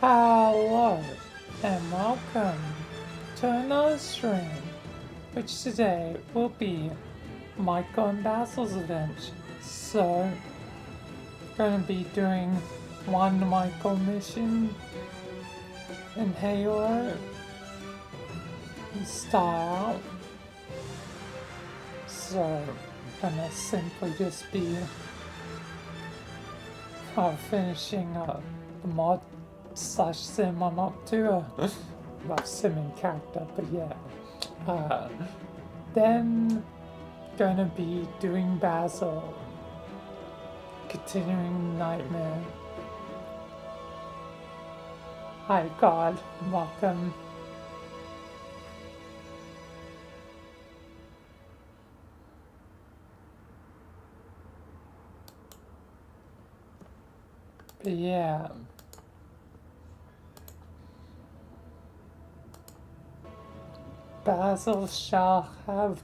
Hello and welcome to another stream, which today will be Michael and Basil's adventure. So, gonna be doing one Michael mission in Halo style. So, gonna simply just be finishing the mod slash sim I'm up to. Well, simming character, but yeah. Then gonna be doing Basil, continuing Nightmare. Hi God, welcome. But yeah. Basil shall have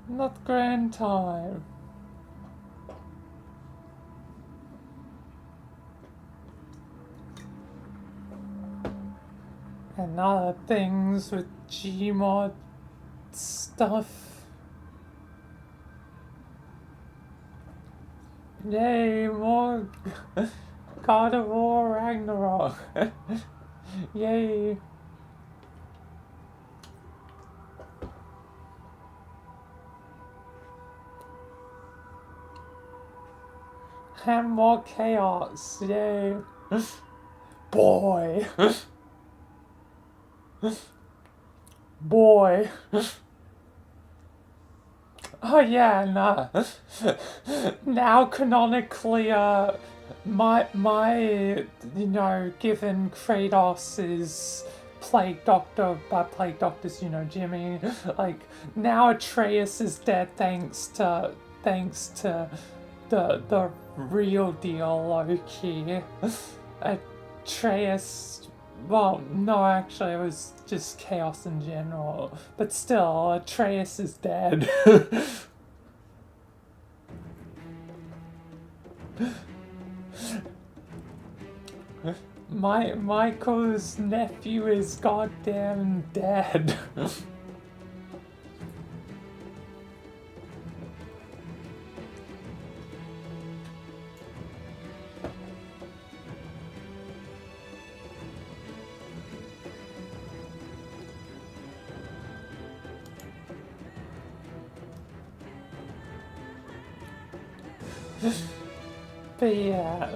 not grand time. And other things with Gmod stuff. Yay, more God of War Ragnarok. Yay. And more chaos. Yay. Boy. Boy. Oh yeah, nah. Now canonically, my given Kratos is Plague Doctor, by Plague Doctors, Jimmy. Like, now Atreus is dead thanks to the real deal, Loki. Atreus, well, no, actually, it was just chaos in general. But still, Atreus is dead. Michael's nephew is goddamn dead. But yeah.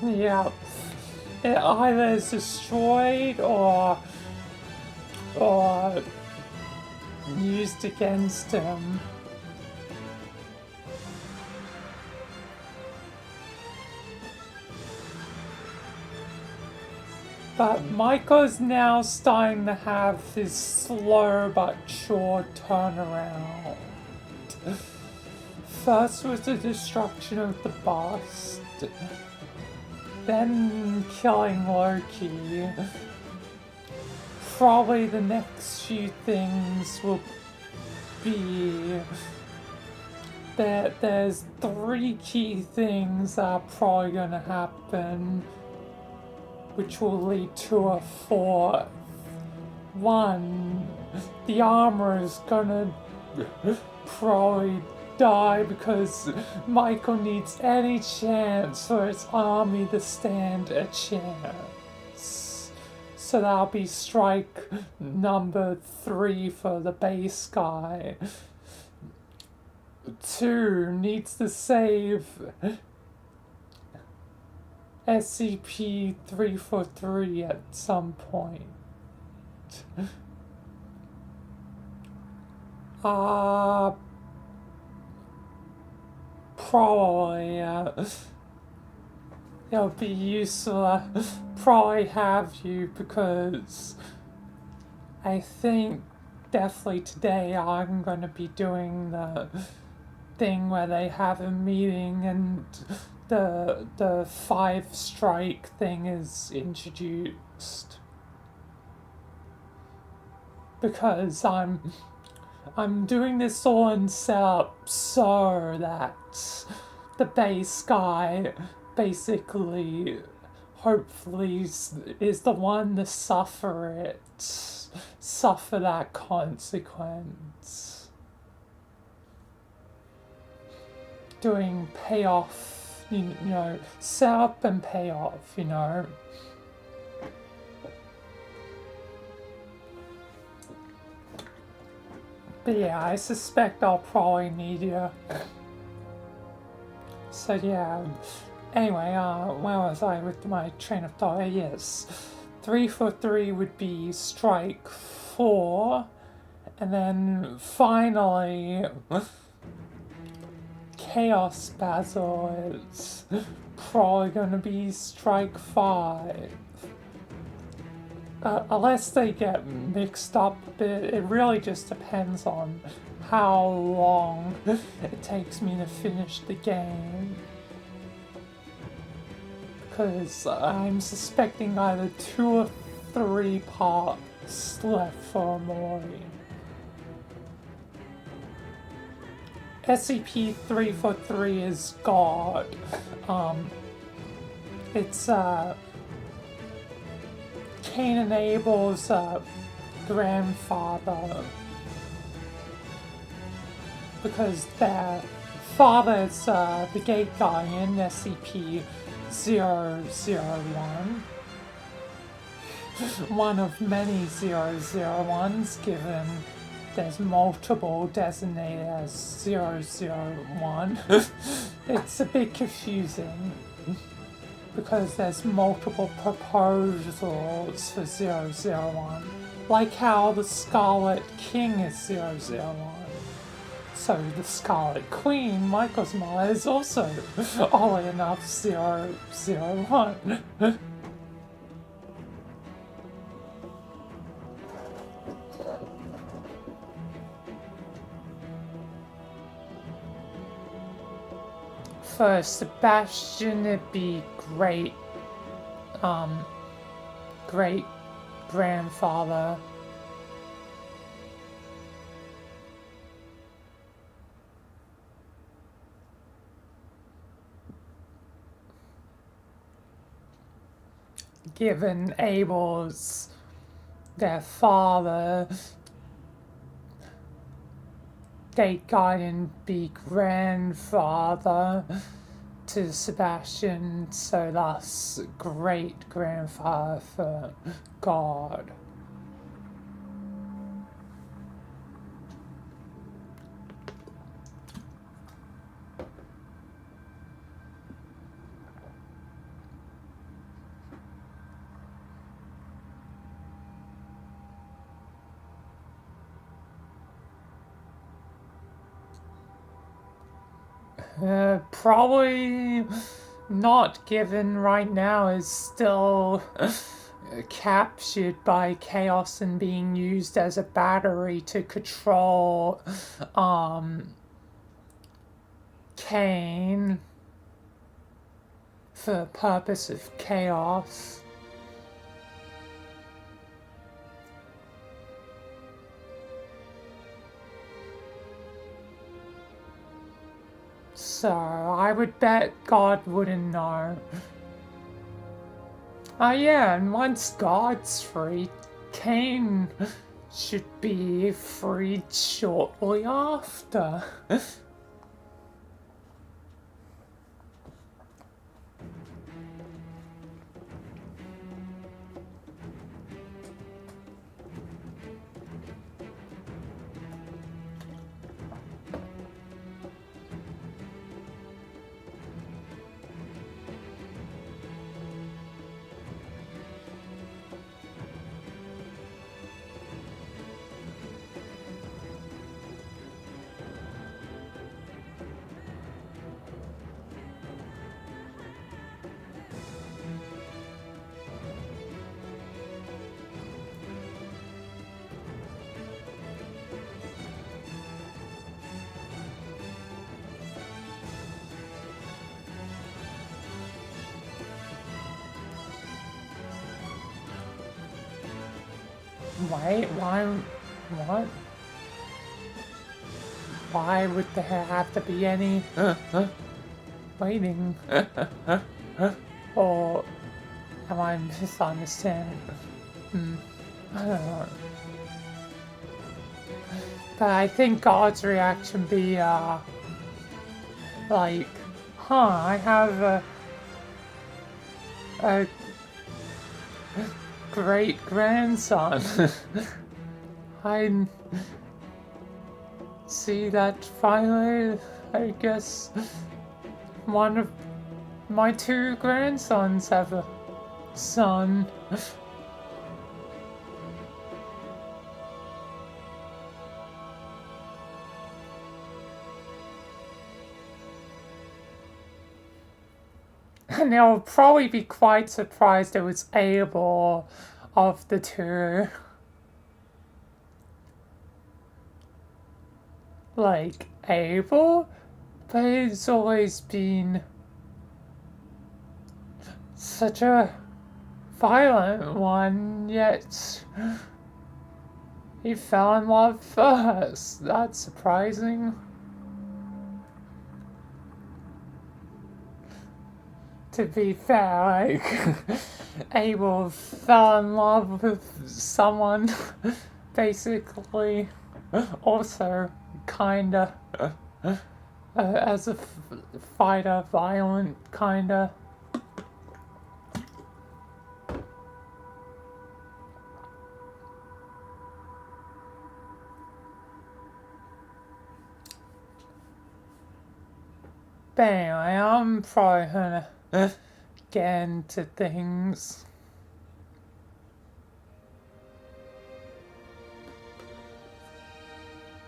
Yeah. It either is destroyed or used against him. But Michael's now starting to have this slow but sure turnaround. First was the destruction of the bust, then killing Loki. Probably the next few things will be that there's 3 key things that are probably gonna happen, which will lead to a 4th. 1, the armor is gonna probably die because Michael needs any chance for his army to stand a chance. So that'll be strike number 3 for the base guy. 2, needs to save SCP-343 at some point. Probably, it'll be useful to probably have you because I think definitely today I'm going to be doing the thing where they have a meeting and the 5 strike thing is introduced. Because I'm I'm doing this all in setup so that the base guy basically, hopefully, is the one to suffer that consequence. Doing payoff, you know, setup and payoff, you know. But yeah, I suspect I'll probably need you. So yeah, anyway, where was I with my train of thought? Yes, 3 for 3 would be strike 4, and then finally, Chaos Basil is probably gonna be strike 5. Unless they get mixed up a bit, it really just depends on how long it takes me to finish the game. Because I'm suspecting either 2 or 3 parts left for Mori. SCP-3 for 3 is God. It's Cain and Abel's grandfather, because their father is the gate guy in SCP-001, one of many 001s, given there's multiple designated as 001. It's a bit confusing, because there's multiple proposals for 001, like how the Scarlet King is 001. So the Scarlet Queen, Michael's mother, is also, oddly enough, 001. For Sebastian, it'd be great grandfather. Given Abel's their father, gate guide and be grandfather to Sebastian, so thus great grandfather for God. Probably not given right now, is still captured by Chaos and being used as a battery to control Cain for the purpose of Chaos. So, I would bet God wouldn't know. Oh yeah, and once God's free, Cain should be freed shortly after. Wait, why, what? Why would there have to be any waiting? Or am I misunderstanding? I don't know. But I think God's reaction be, like, I have a great grandson. I see that finally, I guess, one of my two grandsons have a son. And they'll probably be quite surprised it was Abel of the two. Like, Abel? But it's always been such a violent one, yet he fell in love first. That's surprising. To be fair, like, Abel fell in love with someone, basically, also kinda, as a fighter, violent, kinda. But anyway, I'm probably gonna get into things.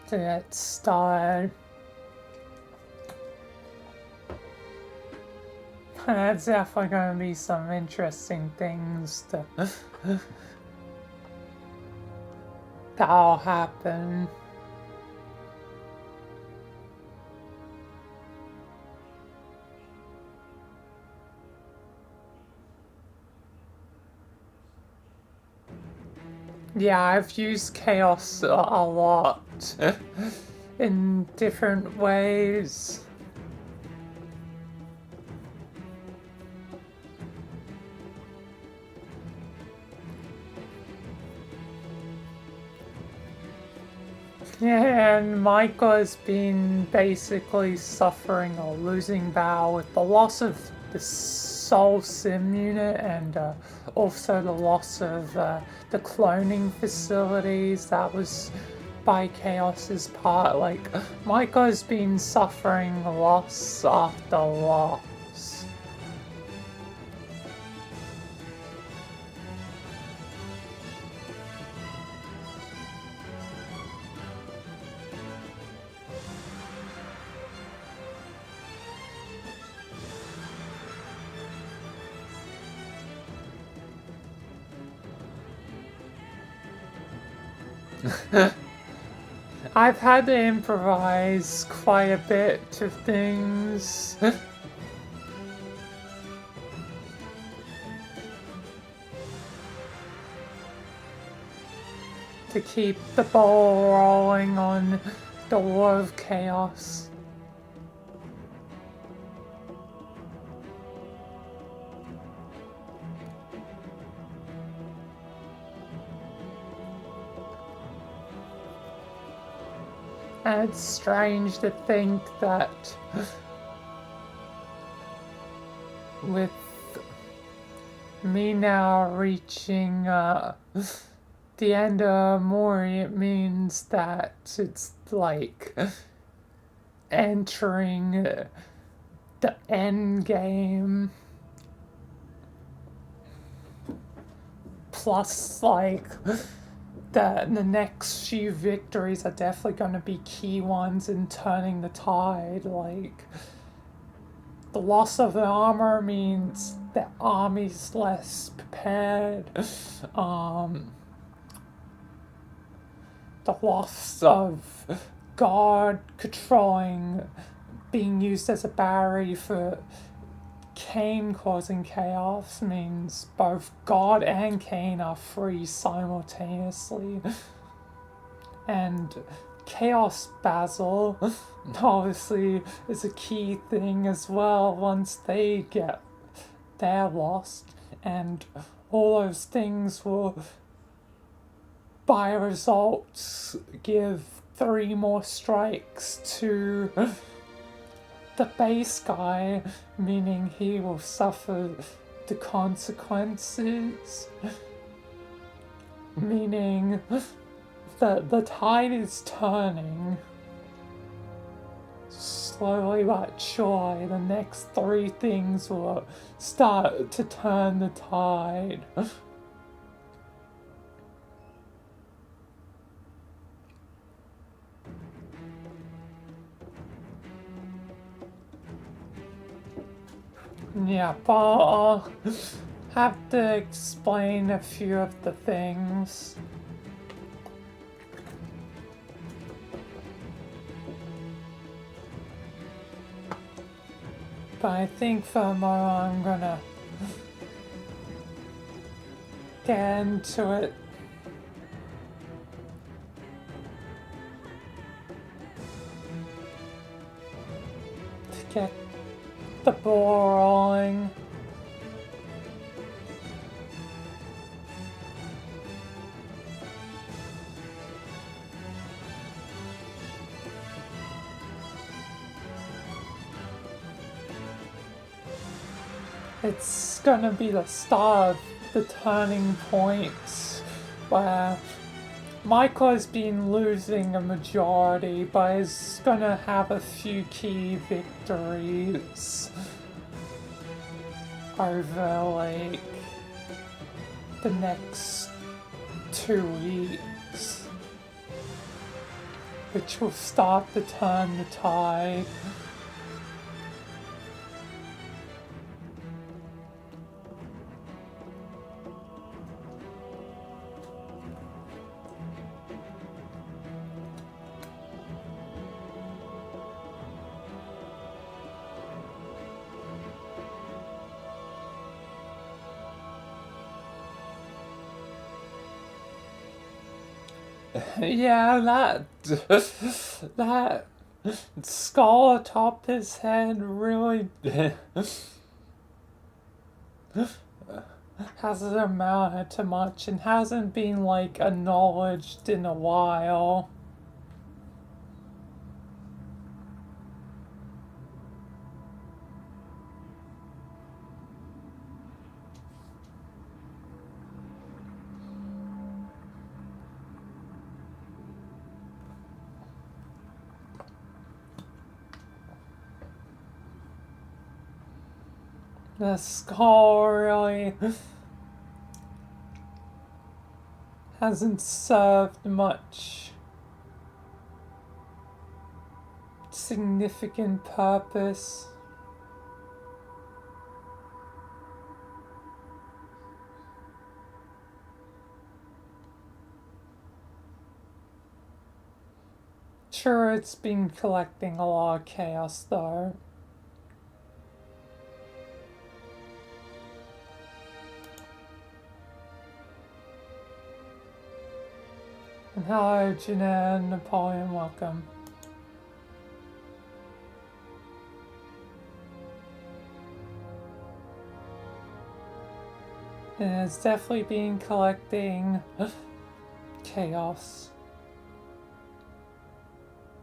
To get started. That's definitely gonna be some interesting things that'll happen. Yeah, I've used chaos a lot in different ways. Yeah, and Michael has been basically suffering a losing battle with the loss of the Soul Sim unit and also the loss of the cloning facilities. That was by Chaos's part. Like, Michael has been suffering loss after loss. I've had to improvise quite a bit of things. To keep the ball rolling on the War of Chaos. And it's strange to think that with me now reaching the end of Mori, it means that it's like entering the end game. Plus, like, the next few victories are definitely going to be key ones in turning the tide. Like, the loss of the armor means the army's less prepared. The loss of God controlling, being used as a barrier for Kane causing chaos means both God and Kane are free simultaneously. And Chaos Basil obviously is a key thing as well once they're lost, and all those things will by results give 3 more strikes to the base guy, meaning he will suffer the consequences, meaning the tide is turning. Slowly but surely, the next 3 things will start to turn the tide. Yeah, but I'll have to explain a few of the things. But I think for a moment I'm gonna get into it. To get the ball rolling. It's gonna be the start of the turning points where Michael has been losing a majority, but is gonna have a few key victories over, like, the next 2 weeks, which will start to turn the tide. Yeah, that skull atop his head really hasn't amounted to much and hasn't been, like, acknowledged in a while. The skull really hasn't served much significant purpose. Sure, it's been collecting a lot of chaos though. And hello, Jeanette and Napoleon, welcome. And it's definitely been collecting chaos.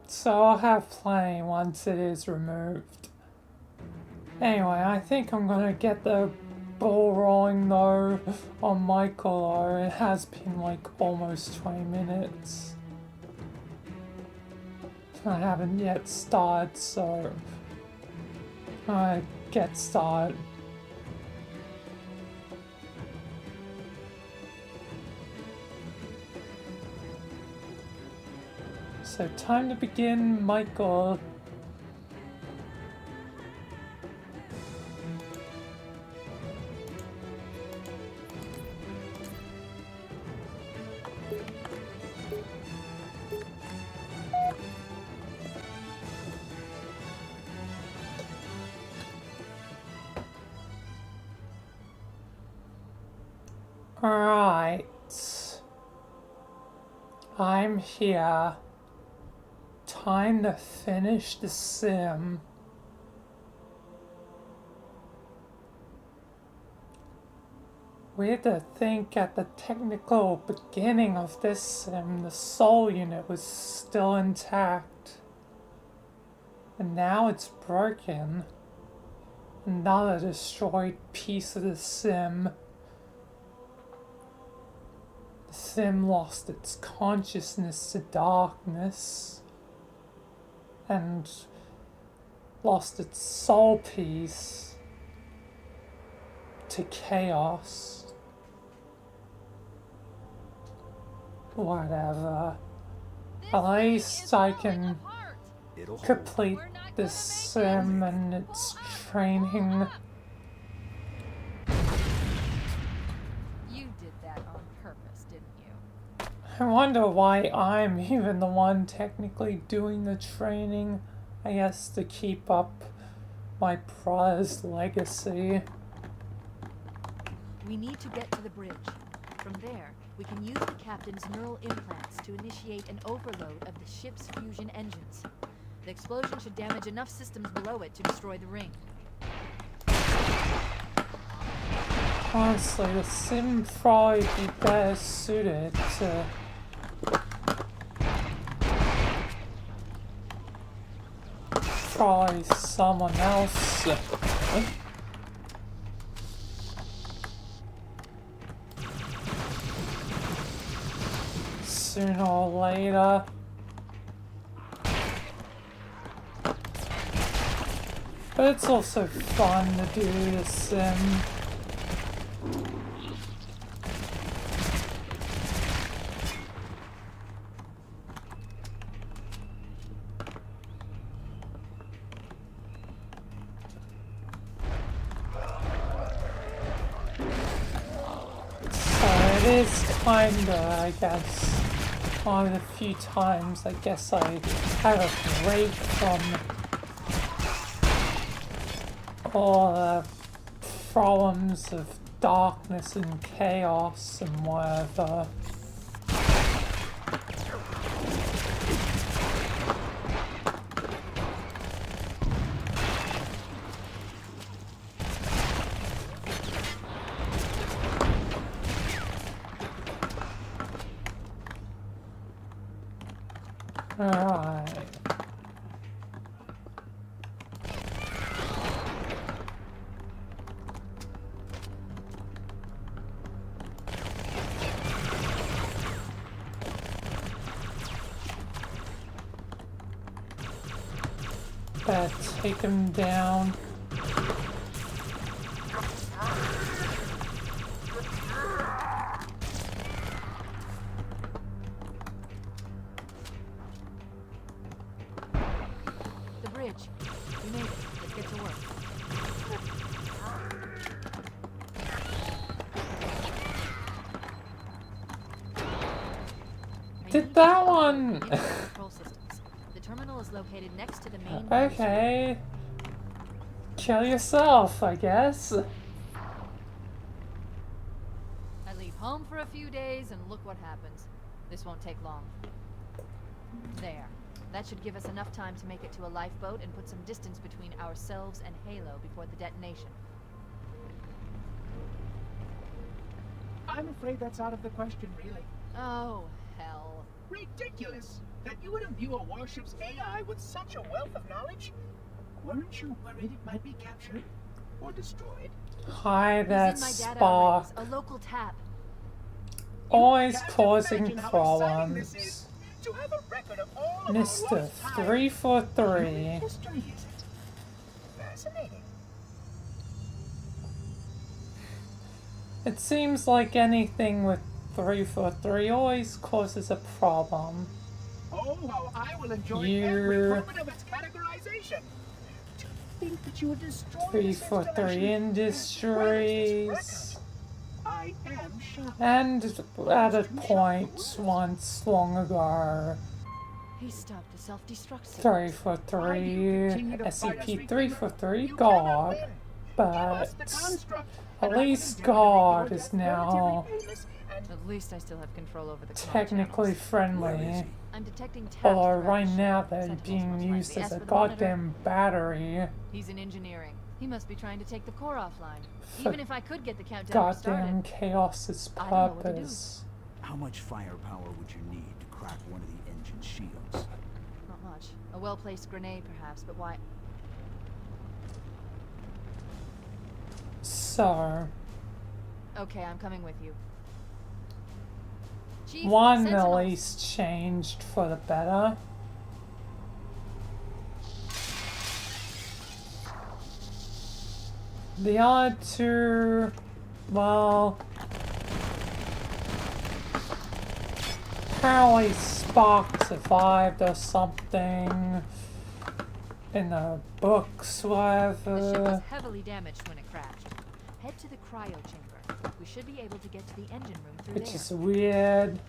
So I'll have plenty once it is removed. Anyway, I think I'm gonna get the ball rolling though on Michael though. It has been like almost 20 minutes. I haven't yet started, so I get started. So time to begin, Michael. Alright. I'm here. trying to finish the sim. Weird to think at the technical beginning of this sim, the soul unit was still intact. And now it's broken. Another destroyed piece of the sim. The sim lost its consciousness to darkness. And lost its soul piece to chaos. Whatever. At least I can complete this sim and its training. You did that on purpose, didn't you? I wonder why I'm even the one technically doing the training. I guess to keep up my brother's legacy. We need to get to the bridge. From there, we can use the captain's neural implants to initiate an overload of the ship's fusion engines. The explosion should damage enough systems below it to destroy the ring. Honestly, the sim probably be better suited to try someone else. Sooner or later. But it's also fun to do the sim. So it is kinda, I guess, one of the few times I guess I have a break from all the problems of darkness and chaos and whatever. Alright. Better take him down. The bridge. We made it. Let's get to work. Did that one? Control systems. The terminal is located next to the main. Okay. Kill yourself, I guess. I leave home for a few days and look what happens. This won't take long. There. That should give us enough time to make it to a lifeboat and put some distance between ourselves and Halo before the detonation. I'm afraid that's out of the question, really. Oh, hell. Ridiculous! That you would imbue a warship's AI with such a wealth of knowledge? Weren't you worried it might be captured? Or destroyed? Hi, that's Using my data Spark. arrays, a local tap. Always Can't causing imagine how exciting this problems. is. To have a record of all of Mr. our lost time. 343. History, is it? Fascinating. It seems like anything with 343 always causes a problem. Oh, how I will enjoy You- every moment of its categorization. To think that you would destroy this 343 installation Industries. I am shocked. And at a point once long ago, He stopped the self-destruct sequence. 343, SCP-343 God, but at least God is now and At least I still have control over the comm technically channels. Where is friendly. he? I'm detecting taps Although throughout right the now ship. they're Sentinels being most used likely. as a for the monitor, goddamn battery. he's in engineering. He must be trying to take the core offline. For Even if I could get the countdown goddamn restarted, chaos's I don't know what to do. purpose. How much firepower would you need to crack one of the engine shields? not much. A well-placed grenade, perhaps, but why? So, Okay, I'm coming with you. Chief, one at Sentinels. least changed for the better. The other two, well, apparently Spock survived or something in the books, The ship was whatever. heavily damaged when it crashed. Head to the cryo chamber. We should be able to get to the engine room through Which there. is weird.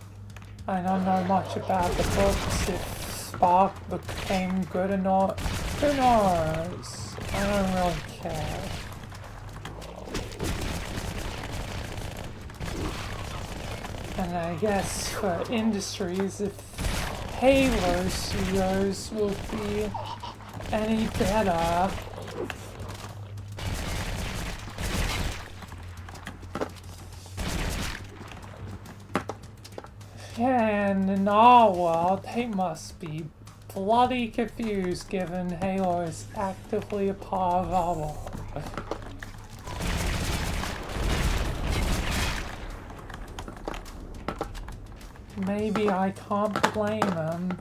I don't know much about the books, if Spock became good or not. Who knows? I don't really care. And I guess for industries, if Halo Studios will be any better, and in our world, they must be bloody confused given Halo is actively a part of our world. Maybe I can't blame them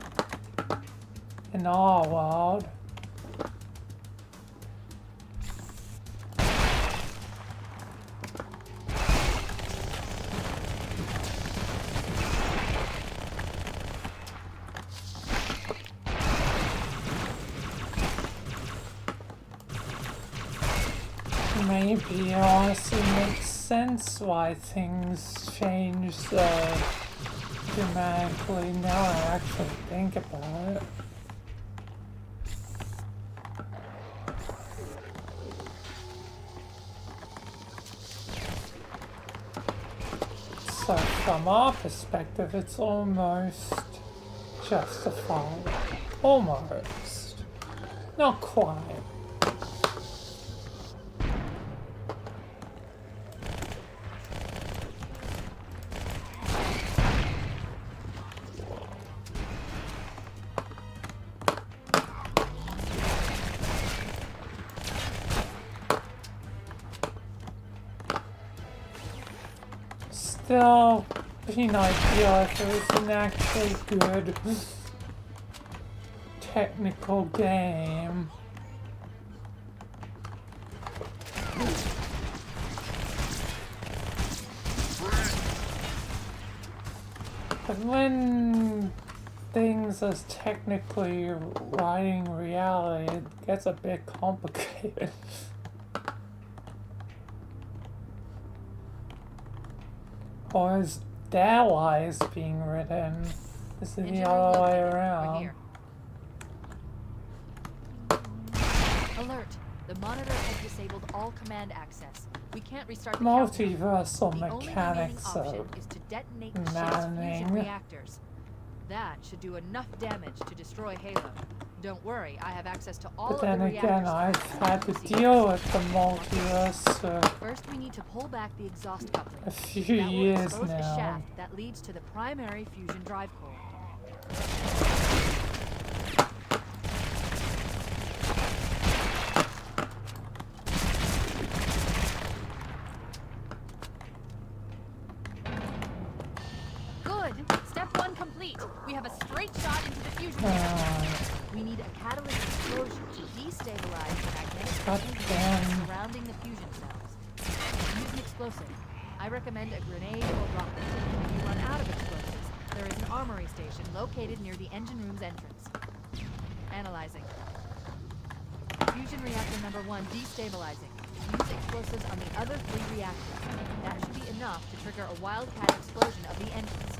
in our world. Maybe it honestly makes sense why things change so dramatically now I actually think about it. So from our perspective, it's almost justified. Almost. Not quite. Still, be ideal if it was an actually good technical game. But when things as technically writing reality, it gets a bit complicated. Or is their lies being written? Is it the Engine other room way located. We're around? here. Alert! The monitor has disabled all command access. We can't restart the countdown. Multiversal The only remaining mechanics option of is to detonate the ship's fusion maddening. reactors. That should do enough damage to destroy Halo. Don't worry, I have access to all But of then the again, reactors. I've had to deal with the multiverse for First, we need to pull back the exhaust coupling. a few That will years expose the now. shaft that leads to the primary fusion drive core. Good. Step 1 complete. We have a straight shot into the fusion reactor. We need a catalyst explosion to destabilize the magnetic God field damn. surrounding the fusion cells. Use an explosive. I recommend a grenade or rocket. If you run out of explosives, there is an armory station located near the engine room's entrance. Analyzing. Fusion reactor number 1 destabilizing. Use explosives on the other 3 reactors. That should be enough to trigger a wildcat explosion of the entrance.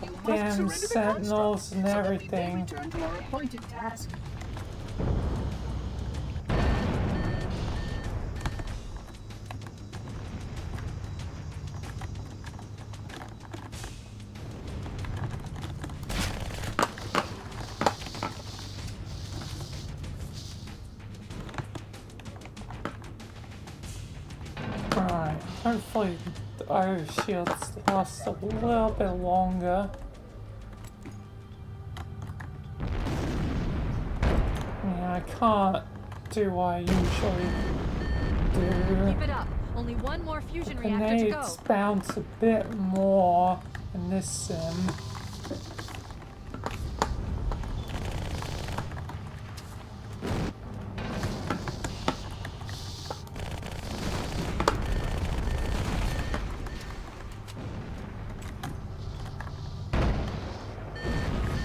you must Damn surrender the sentinels construct and so that we may everything. return to our appointed task. Hopefully our shields last a little bit longer. Yeah, I can't do what I usually do. Keep it up. Only one more fusion reactor to go. Grenades bounce a bit more in this sim.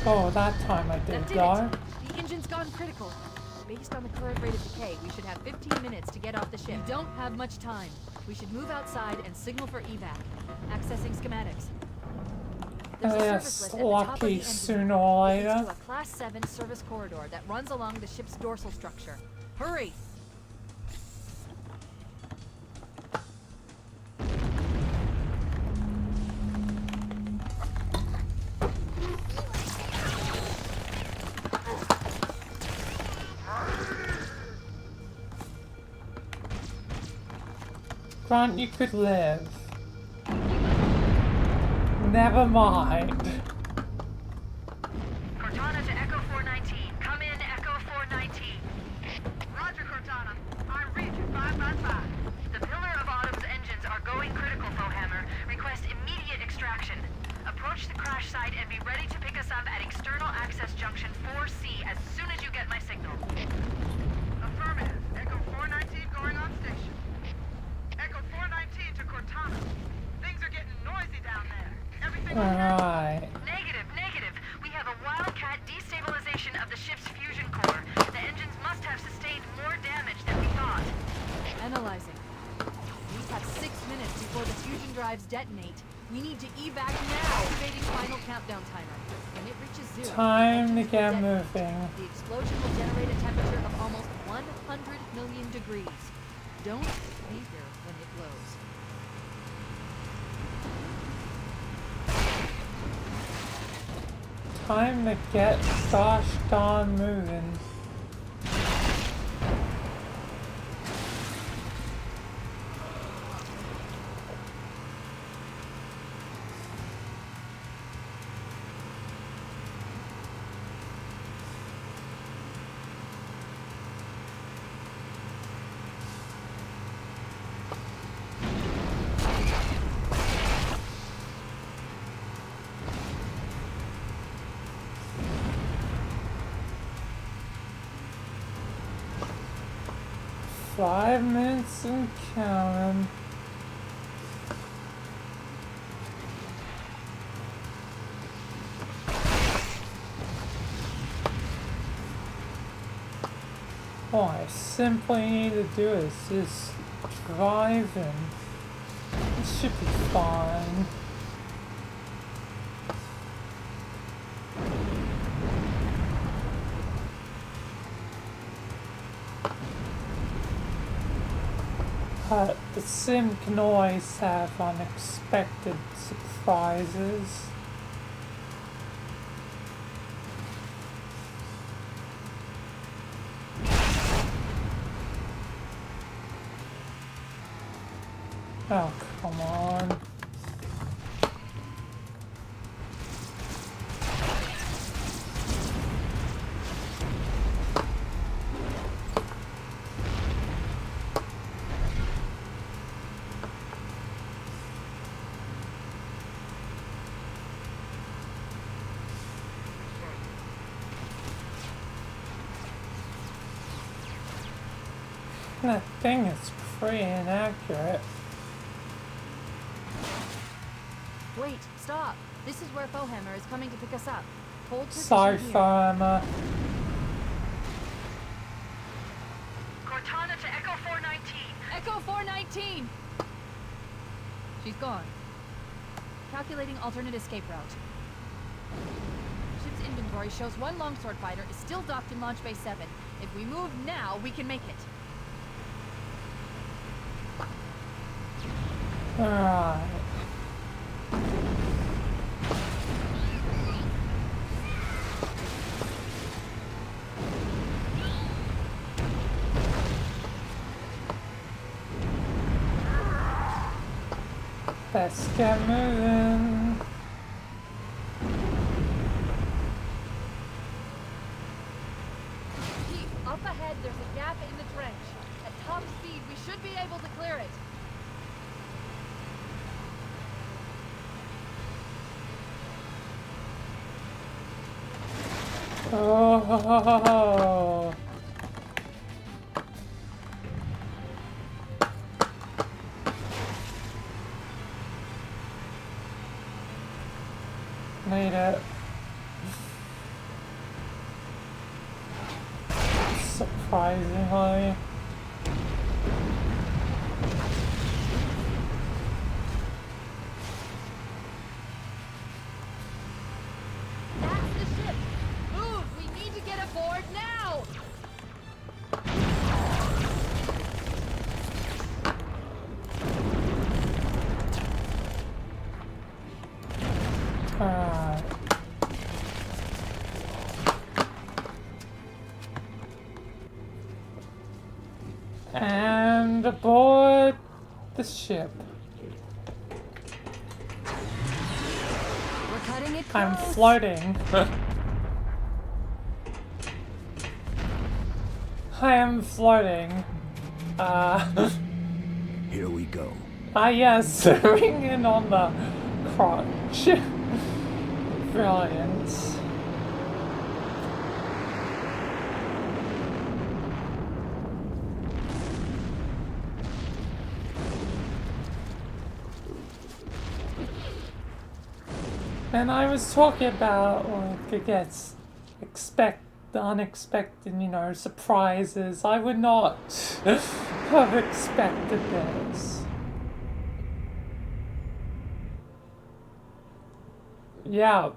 Oh, that time I did That did die. it. The engine's gone critical. Based on the current rate of decay, we should have 15 minutes to get off the ship. We don't have much time. We should move outside and signal for evac. Accessing schematics. There's a service list at the top of the lucky engine. sooner or It leads later. to a Class 7 service corridor that runs along the ship's dorsal structure. Hurry! Grant you could live. Never mind. Cortana to Echo 419. Come in, Echo 419. Roger, Cortana. I'm Region 555. The Pillar of Autumn's engines are going critical, Fohammer. Request immediate extraction. Approach the crash site and be ready to pick us up at External Access Junction 4C as soon as you get my signal. Affirmative. Echo 419 going on station. Echo 419 to Cortana. Things are getting noisy down there. Everything Alright. Negative, negative. We have a wildcat destabilization of the ship's fusion core. The engines must have sustained more damage than we thought. Analyzing. We have 6 minutes before the fusion drives detonate. We need to evac now. Activating final countdown timer. When it reaches 0, Time to engines will get detonate. moving. The explosion will generate a temperature of almost 100 million degrees. Don't be here when it blows. Time to get gosh darn moving. Five minutes and counting. All I simply need to do is just drive and it should be fine. But the sim can always have unexpected surprises. Oh, come on. That thing is pretty inaccurate. Wait, stop. This is where Fohammer is coming to pick us up. Hold position Sorry, here. farmer. Cortana to Echo 419. Echo 419! She's gone. Calculating alternate escape route. Ship's inventory shows one longsword fighter is still docked in Launch Bay 7. If we move now, we can make it. Alright. Let's get moving. Chief, up ahead there's a gap in the trench. At top speed, we should be able to clear it. Oh. Made it. Surprisingly. That's the ship. Move! We need to get aboard now! Alright. And aboard the ship. We're cutting it I'm close. floating. I am floating. Here we go. Yes, ring in on the crotch. Brilliant. And I was talking about, like, I guess, the unexpected, you know, surprises. I would not have expected this. Yeah.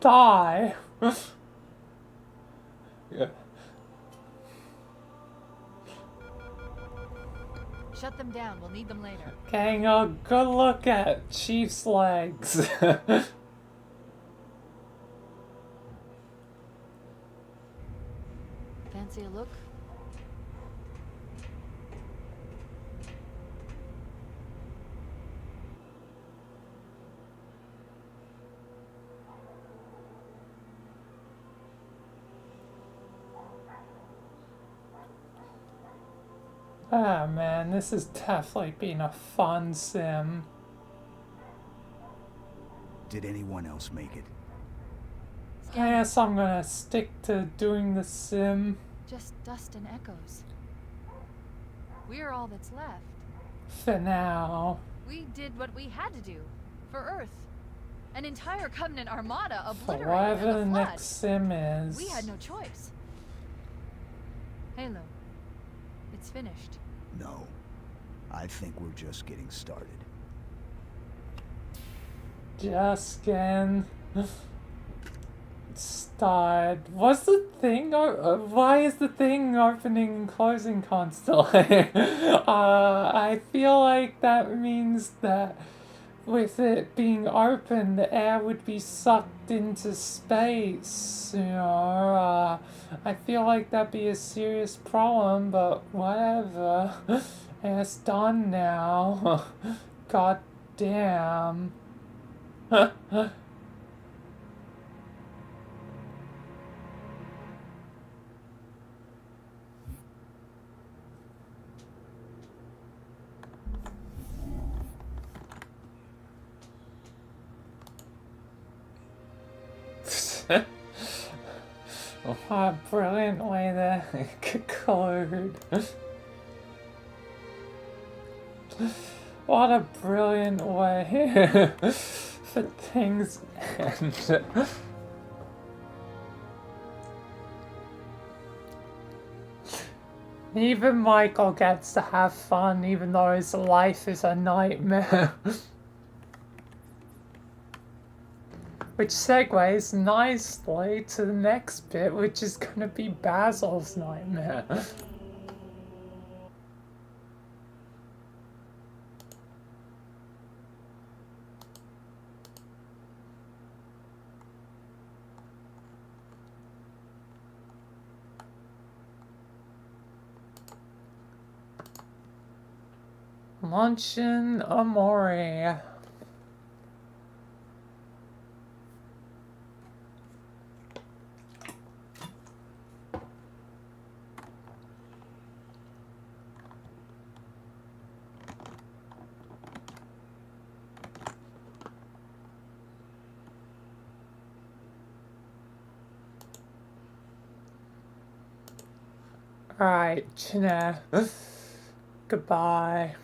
Die. Yeah. Shut them down. We'll need them later. Getting a good look at Chief's legs. Fancy a look? Ah man, this has definitely been a fun sim. Did anyone else make it? I guess I'm gonna stick to doing the sim Just dust and echoes. We're all that's left. for now. We did what we had to do. For Earth. An entire Covenant armada For obliterated whatever in the the flood. next sim is. We had no choice. Halo. It's finished. No. I think we're just getting started. Just getting started. What's the thing? Why is the thing opening and closing constantly? I feel like that means that with it being open, the air would be sucked into space. You know, I feel like that'd be a serious problem, but whatever. It's done now. God damn. What a brilliant way to conclude. What a brilliant way for things to end. Even Michael gets to have fun even though his life is a nightmare. Which segues nicely to the next bit, which is gonna be Basil's nightmare. Luncheon Amore. Alright, China. Goodbye.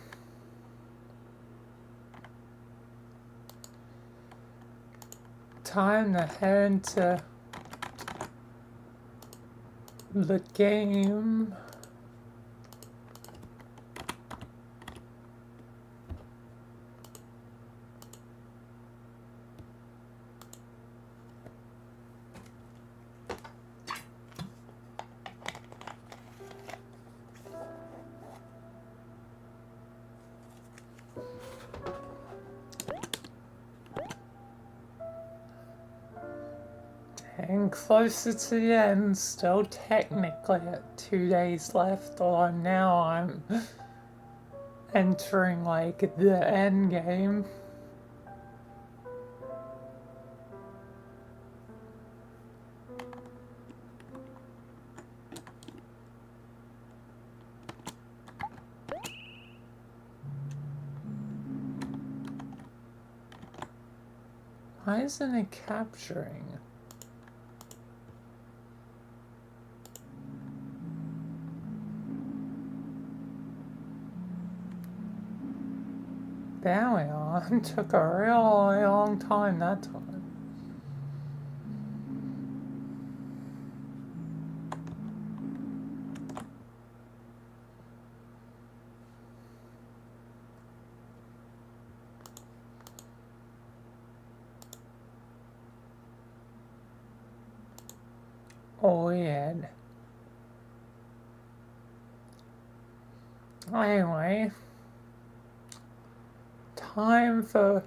Time to head into the game. And closer to the end, still technically at 2 days left, although now I'm entering like the end game. Why isn't it capturing? There we are. It took a really long time that time. Weird. Anyway. Time for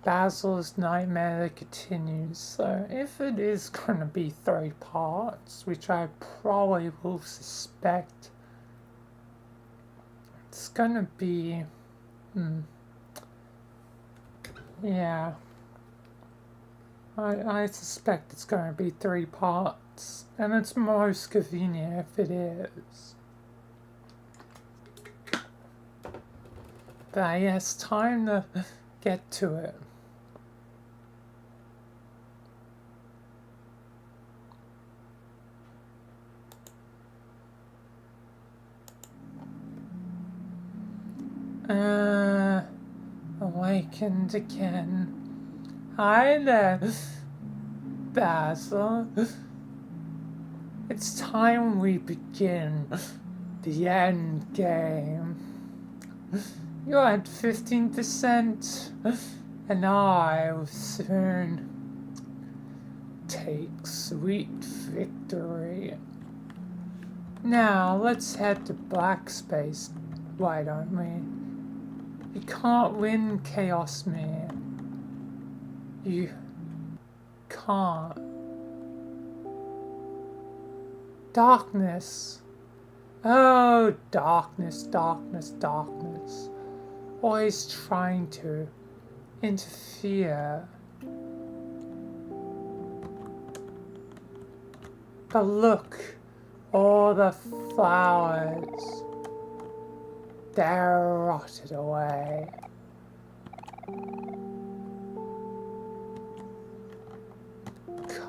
Basil's nightmare to continue. So if it is going to be 3 parts, which I probably will suspect, it's going to be, yeah, I suspect it's going to be 3 parts, and it's most convenient if it is. But yes, time to get to it. Awakened again. Hi there, Basil. It's time we begin the end game. You're at 15%, and I will soon take sweet victory. Now, let's head to Black Space, why don't we? You can't win, Chaos Man. You can't. Darkness. Oh, darkness, darkness, darkness. Always trying to interfere. But look, all the flowers, they're rotted away.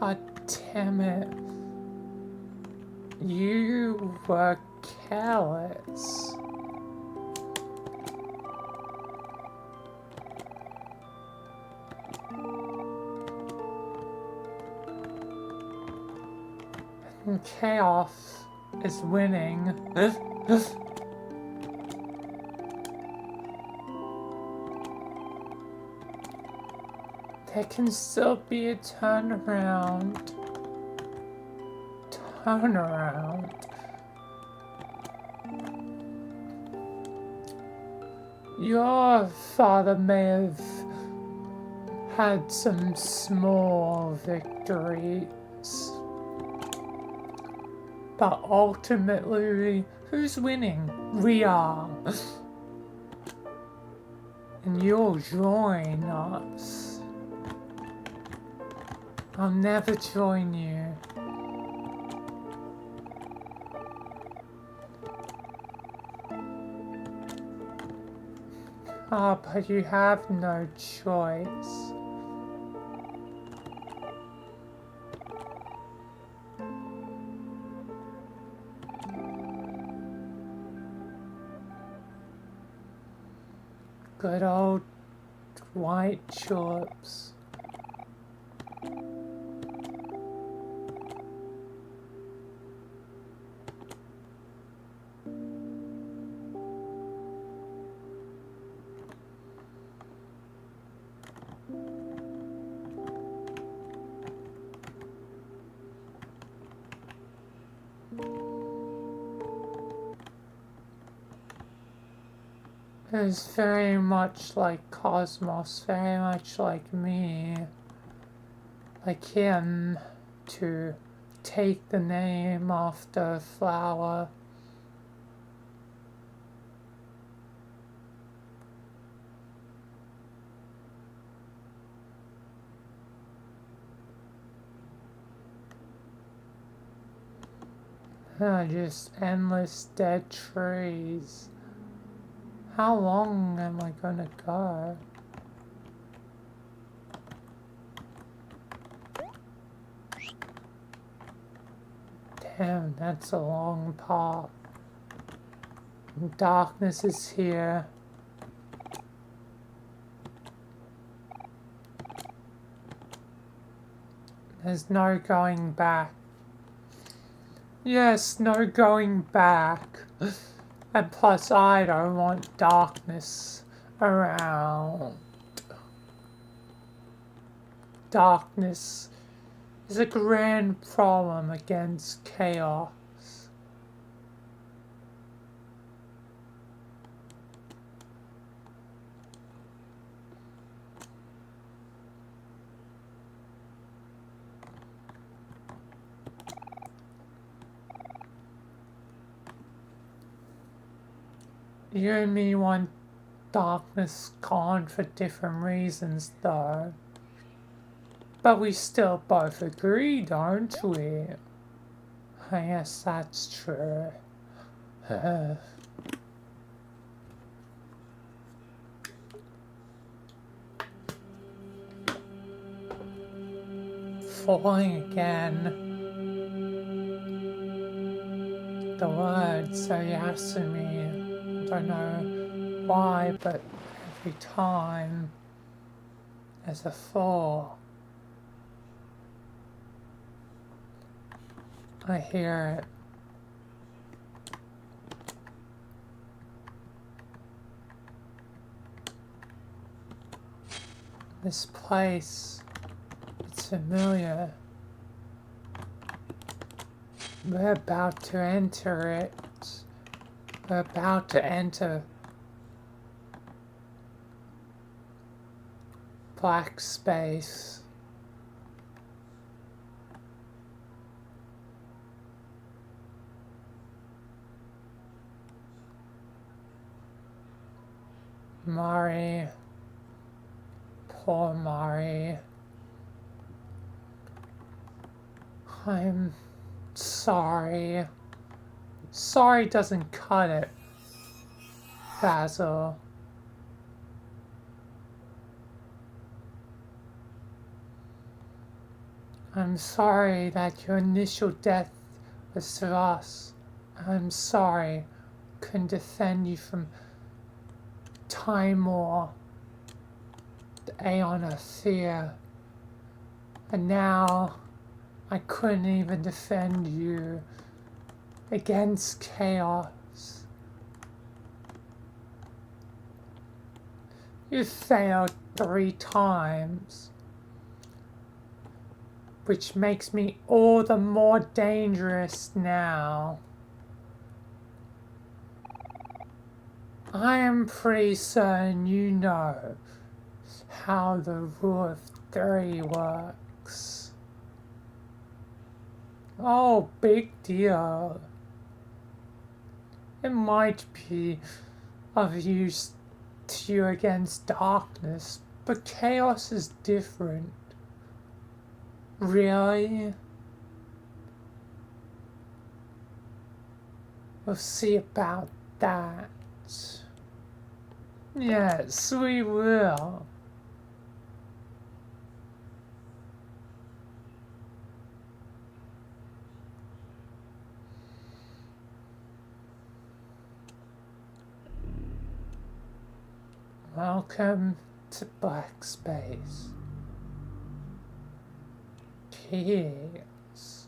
God damn it. You were careless. And chaos is winning. There can still be a turnaround. Turnaround. Your father may have had some small victories, but ultimately, who's winning? We are. and you'll join us. I'll never join you. Ah, but you have no choice. Good old white tulips. Is very much like Cosmos, very much like me, like him, to take the name after a flower. Just endless dead trees. How long am I gonna go? Damn, that's a long path. Darkness is here. There's no going back. Yes, no going back. And plus, I don't want darkness around. Darkness is a grand problem against chaos. You and me want darkness gone for different reasons, though. But we still both agree, don't we? I guess that's true. Falling again. The words say yes to me. I don't know why, but every time there's a fall, I hear it. This place, it's familiar. We're about to enter it. We're about to enter black space. Mari, poor Mari. I'm sorry. Sorry doesn't cut it, Basil. I'm sorry that your initial death was to us. I'm sorry couldn't defend you from time or the Aeon of Fear. And now I couldn't even defend you against chaos. You failed 3 times, which makes me all the more dangerous now. I am pretty certain you know how the rule of 3 works. Oh, big deal. It might be of use to you against darkness, but chaos is different. Really? We'll see about that. Yes, we will. Welcome to Black Space. Keys.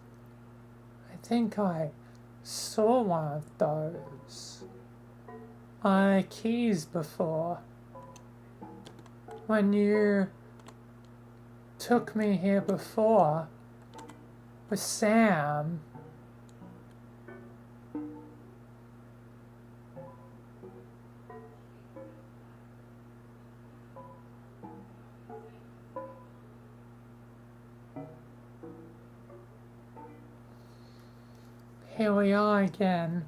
I think I saw one of those keys before. When you took me here before with Sam. Here we are again.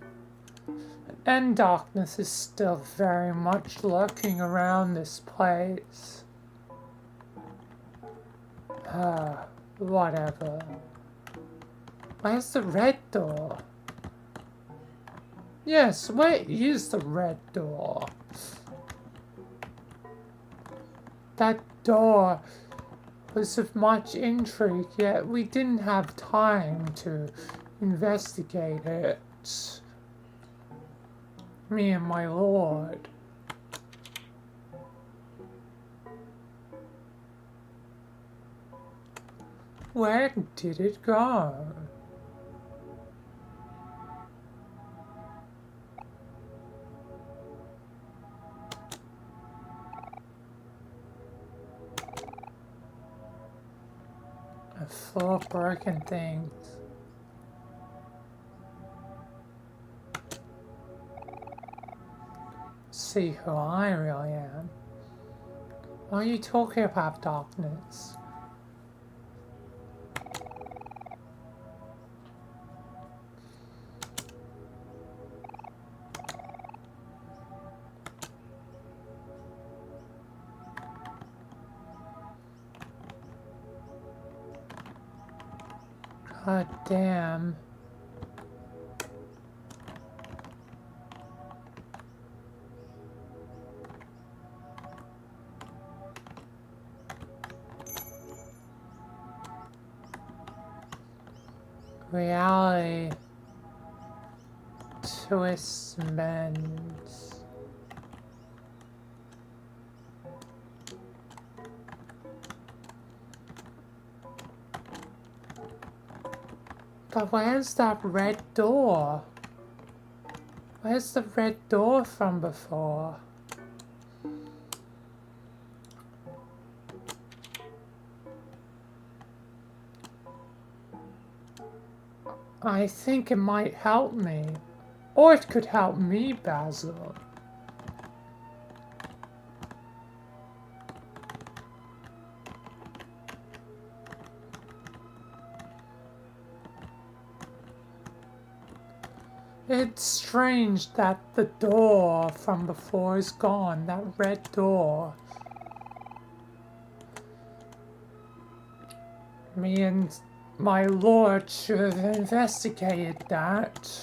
And darkness is still very much lurking around this place. Whatever. Where's the red door? Yes, where is the red door? That door was of much intrigue, yet we didn't have time to investigate it. Me and my lord. Where did it go? Full of broken things. See who I really am. What are you talking about, darkness? God damn. Reality twists and bends. But where's that red door? Where's the red door from before? I think it might help me. Or it could help me, Basil. It's strange that the door from before is gone, that red door. Me and my lord should have investigated that.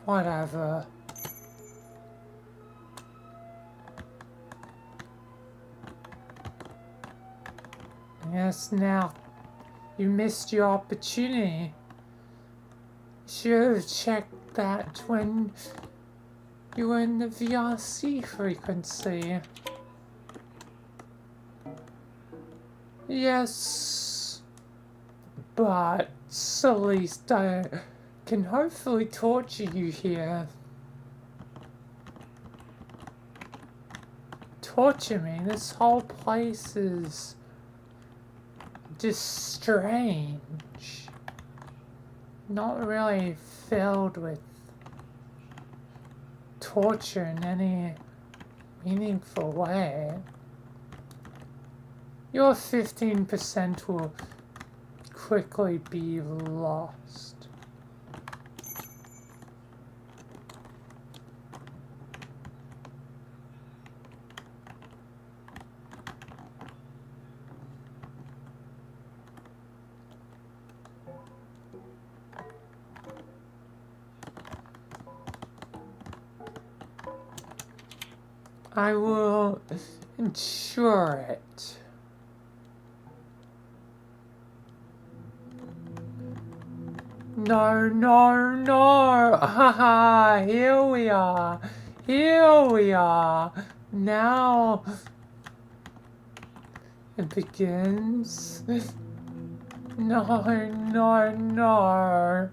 Whatever. Yes, now you missed your opportunity. You should have checked that when you were in the VRC frequency. Yes, but at least I can hopefully torture you here. Torture me? This whole place is just strange. Not really filled with torture in any meaningful way. Your 15% will quickly be lost. I will ensure it. No, no, no! Haha, here we are. Here we are. Now it begins. No, no, no.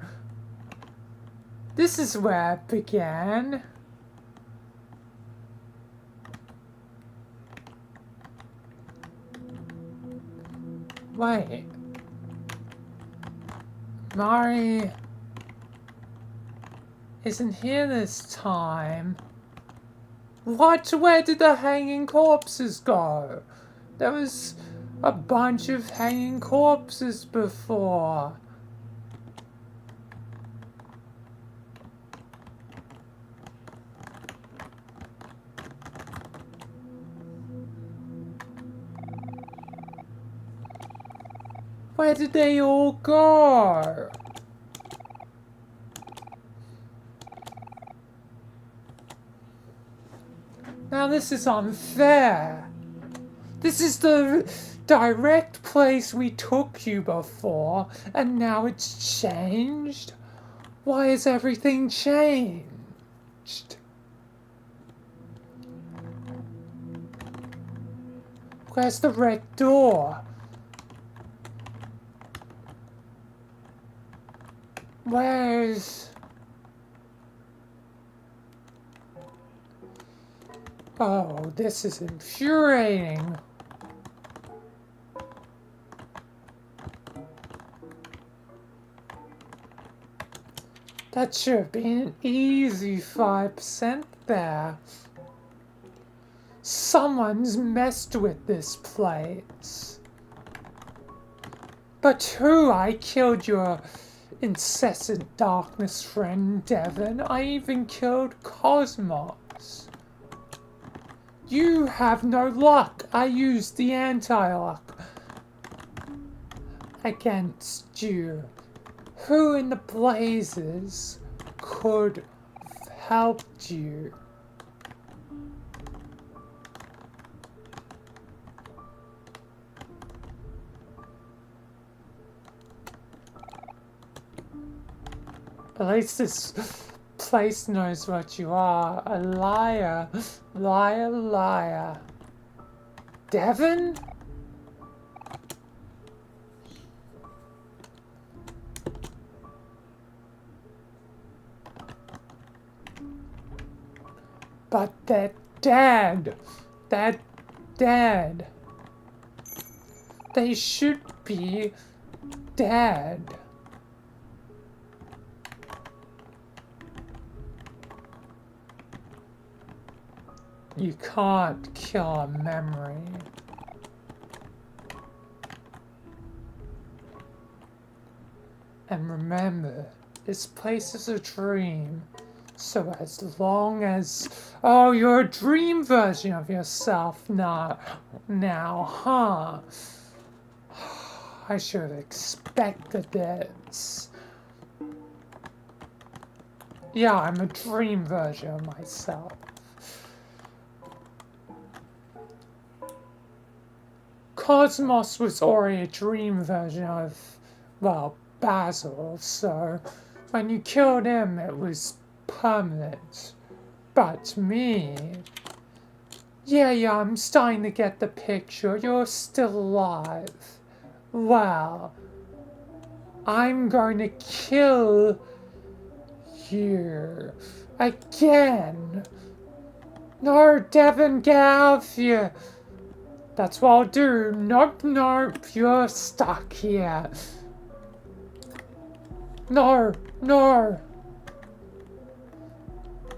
This is where it began. Wait. Mari isn't here this time. What? Where did the hanging corpses go? There was a bunch of hanging corpses before. Where did they all go? Now this is unfair. This is the direct place we took you before, and now it's changed? Why is everything changed? Where's the red door? Where's... Oh, this is infuriating. That should have been an easy 5% there. Someone's messed with this place. But who? I killed your incessant darkness friend, Devon. I even killed Cosmos. You have no luck. I used the anti-luck against you. Who in the blazes could have helped you? At least this place knows what you are. A liar. Liar, liar. Devon? But they're dead. They're dead. They should be dead. You can't kill a memory. And remember, this place is a dream. So as long as... Oh, you're a dream version of yourself now, huh? I should have expected this. Yeah, I'm a dream version of myself. Cosmos was already a dream version of, well, Basil, so when you killed him, it was permanent. But me... Yeah, I'm starting to get the picture. You're still alive. Well, I'm going to kill you again. No, Devon, get out of here. That's what I'll do. Nope, nope, you're stuck here. No, no.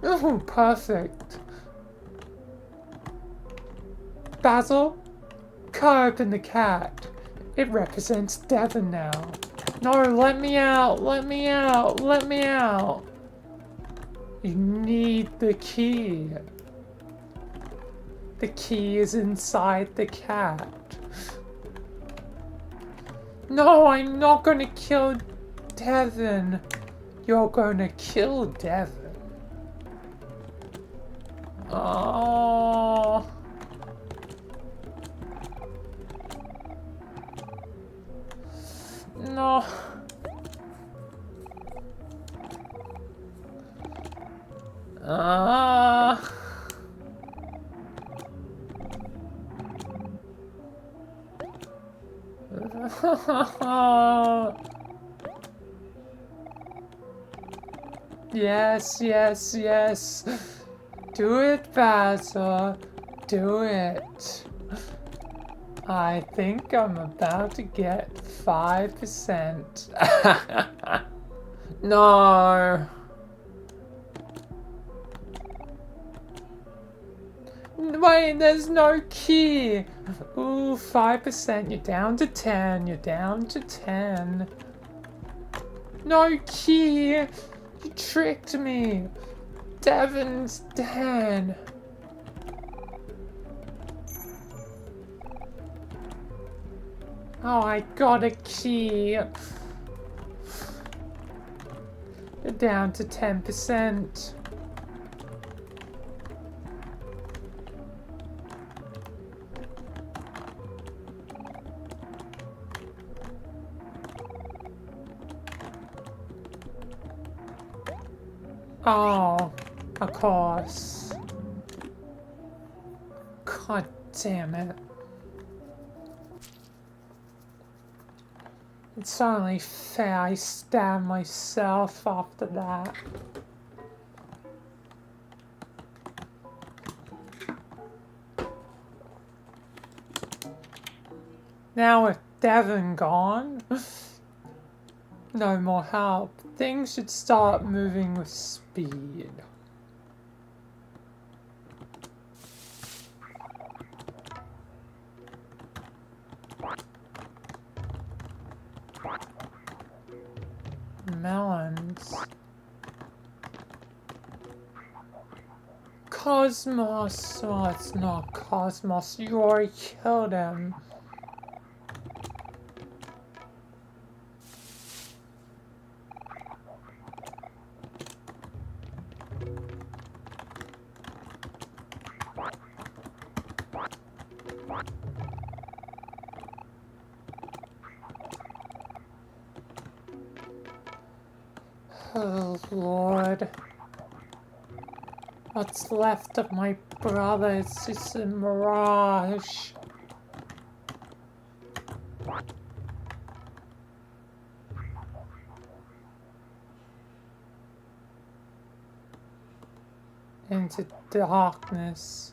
Oh, perfect. Basil, cut open the cat. It represents Devon now. No, let me out, let me out, let me out. You need the key. The key is inside the cat. No, I'm not gonna kill Devon. You're gonna kill Devon. Oh. Yes, yes, yes. Do it, Basil. Do it. I think I'm about to get 5%. No. Wait, there's no key. Ooh, 5%. You're down to 10. You're down to 10. No key. You tricked me. Devon's dead. Oh, I got a key. You're down to 10%. Oh, of course. God damn it. It's only fair I stab myself after that. Now with Devon gone, no more help. Things should start moving with speed. Melons. Cosmos. Oh, it's not Cosmos. You already killed him. Oh, Lord. What's left of my brother is just a mirage. Into darkness.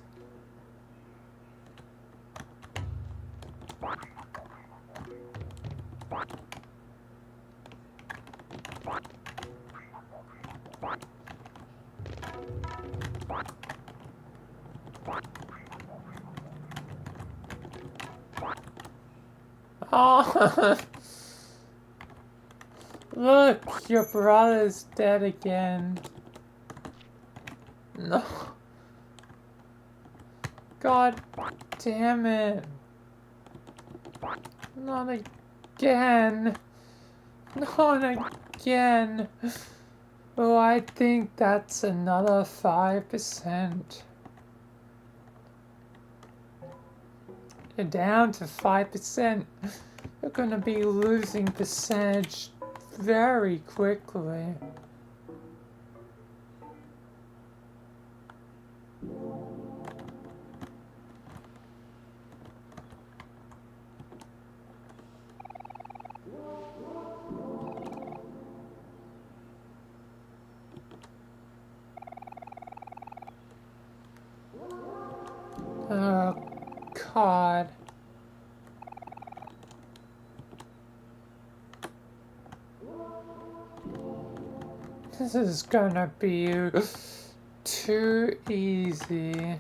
Oh, look, your brother's dead again. No. God damn it. Not again. Not again. Oh, I think that's another 5%. You're down to 5%. You're gonna be losing percentage very quickly. Oh, God. This is gonna be too easy.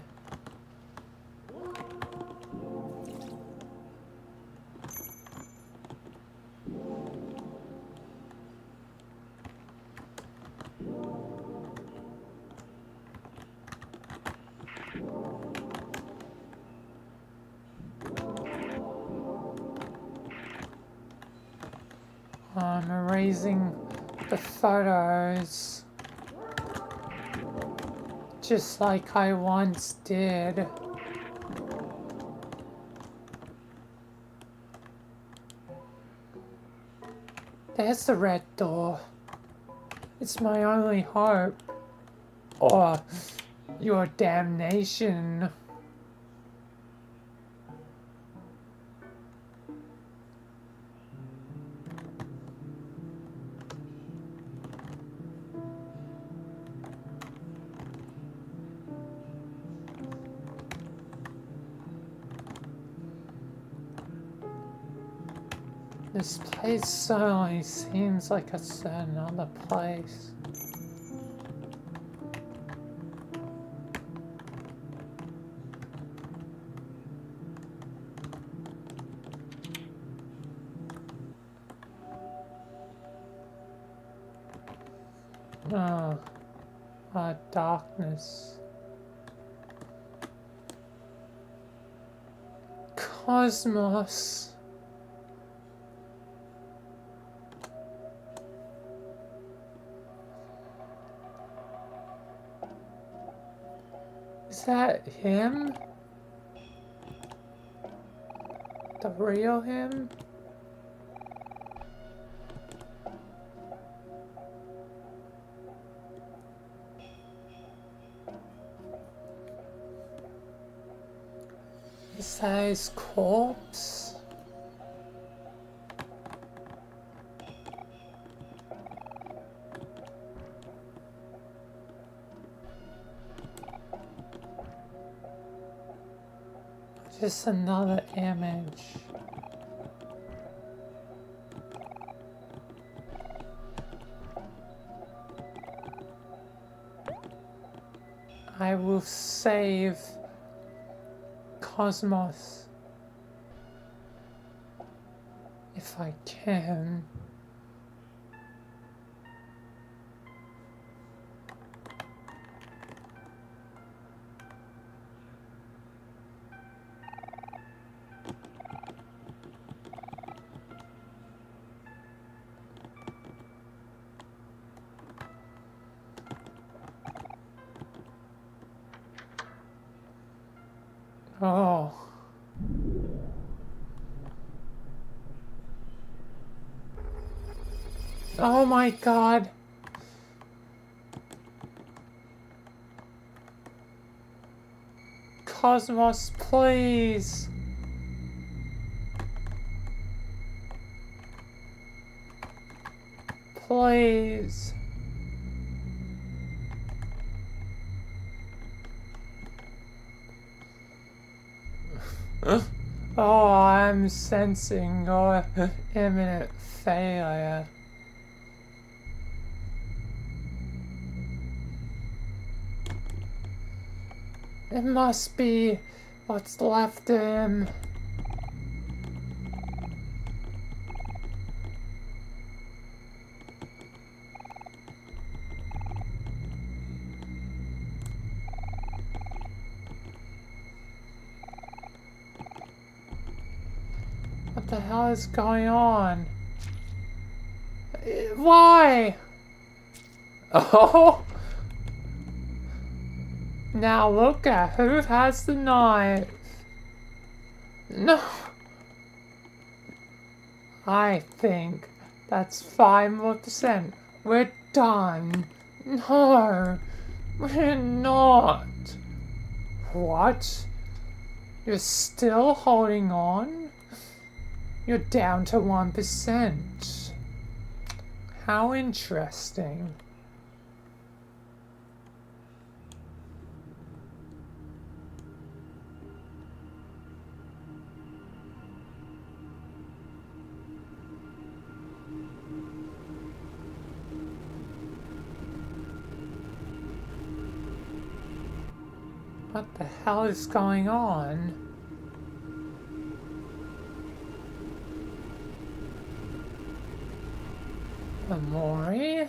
I'm erasing the photos, just like I once did. There's the red door. It's my only hope. Or your damnation. This place certainly seems like a certain other place. Oh, darkness. Cosmos. Is that him? The real him? Is that his corpse? Just another image. I will save Cosmos if I can. Oh. Oh my God. Cosmos, please. Please. Oh, I'm sensing your imminent failure. It must be what's left of him. What the hell is going on? Why? Oh! Now look at who has the knife. No. I think that's 5%. We're done. No. We're not. What? You're still holding on? You're down to 1%. How interesting. What the hell is going on? Amori?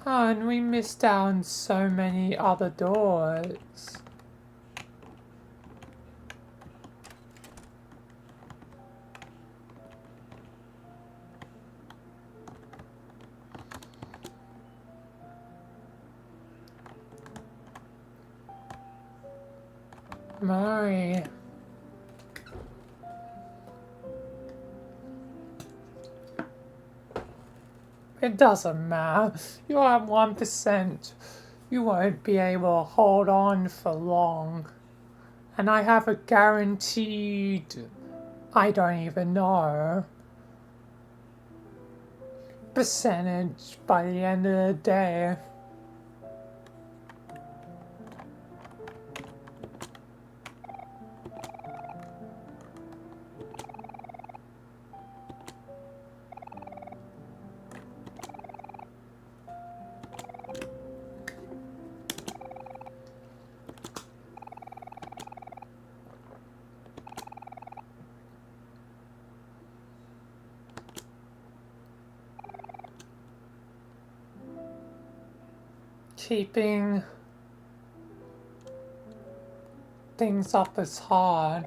Oh, and we missed out on so many other doors. Mari. It doesn't matter. You're at 1%. You won't be able to hold on for long. And I have a guaranteed I don't even know. Percentage by the end of the day. Keeping things up is hard.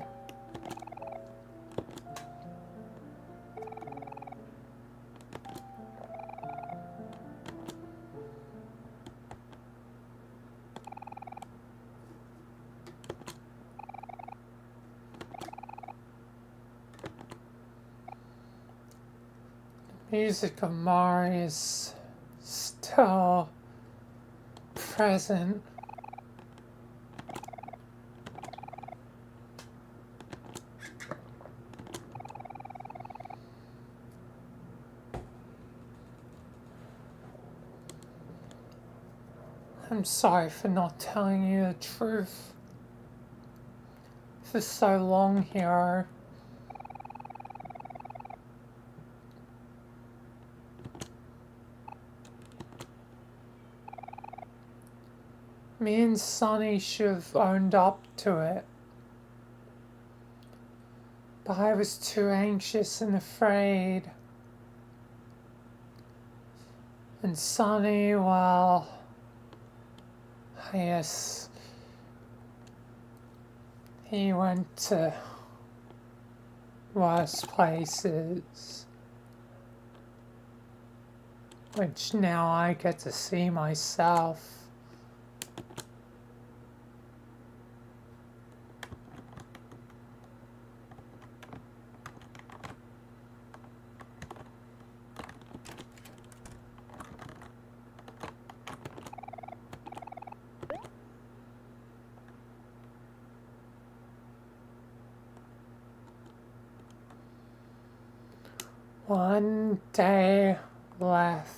Music of Mari is still present. I'm sorry for not telling you the truth for so long, hero. Me and Sonny should have owned up to it. But I was too anxious and afraid. And Sonny, well, I guess he went to worse places. Which now I get to see myself. One day left.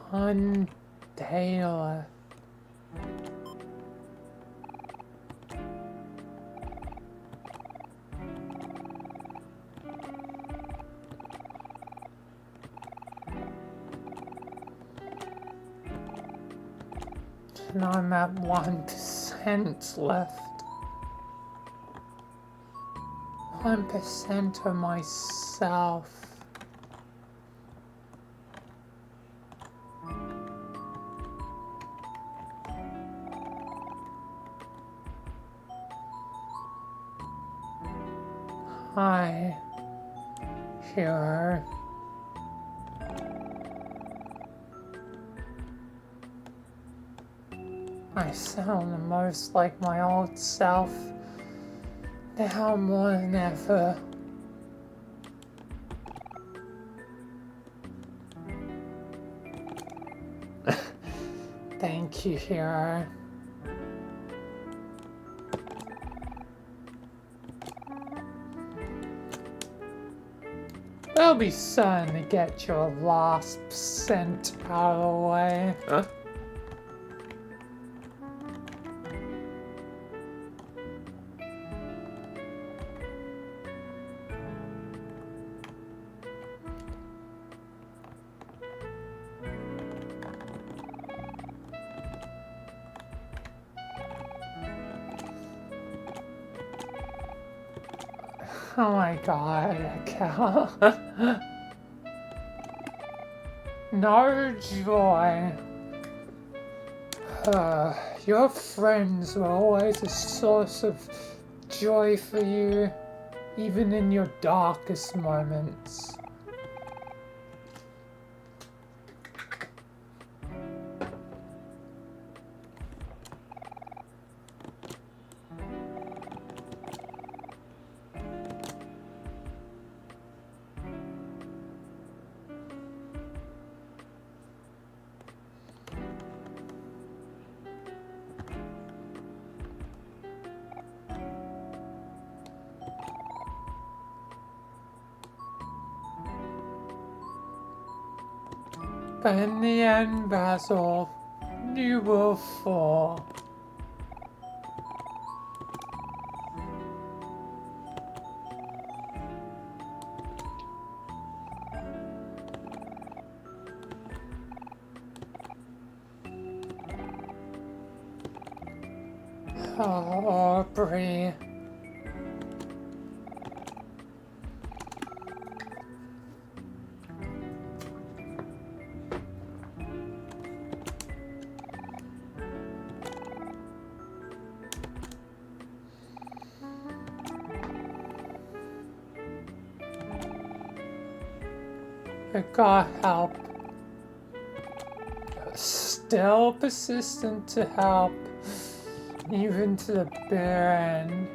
One day left. And I'm at 1% left. 1% of myself. Hi, hero. I sound the most like my old self now more than ever. Thank you, hero. They'll be certain to get your last percent out of the way. Huh? Oh my god, Cal. No joy. Your friends were always a source of joy for you, even in your darkest moments. But in the end, Basil, you will fall. Oh, Aubrey. I got help. Still persistent to help, even to the bitter end.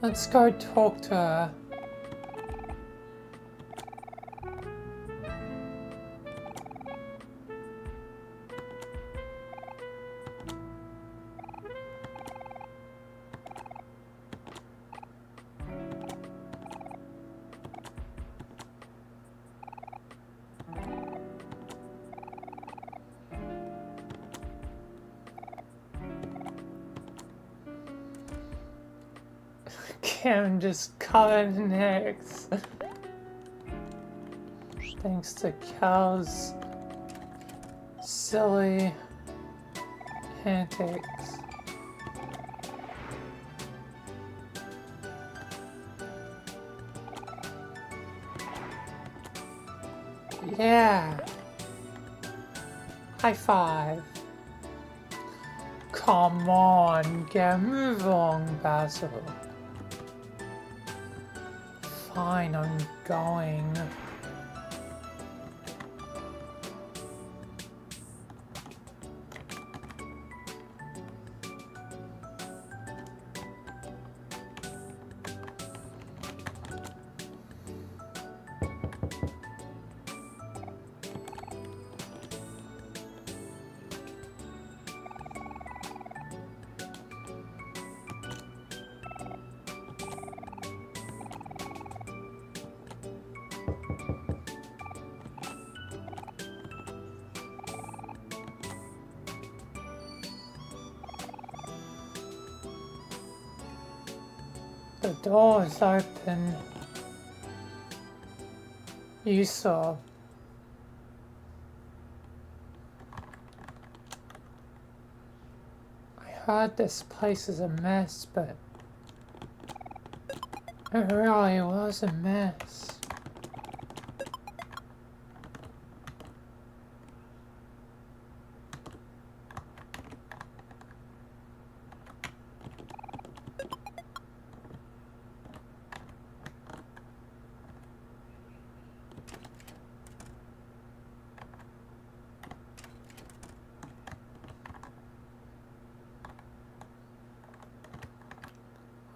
Let's go talk to her. Kim just covered in eggs. Thanks to Cal's silly antics. Yeah. High five. Come on, get move on, Basil. Fine, I'm going. The door is open. You saw. I heard this place is a mess, but it really was a mess.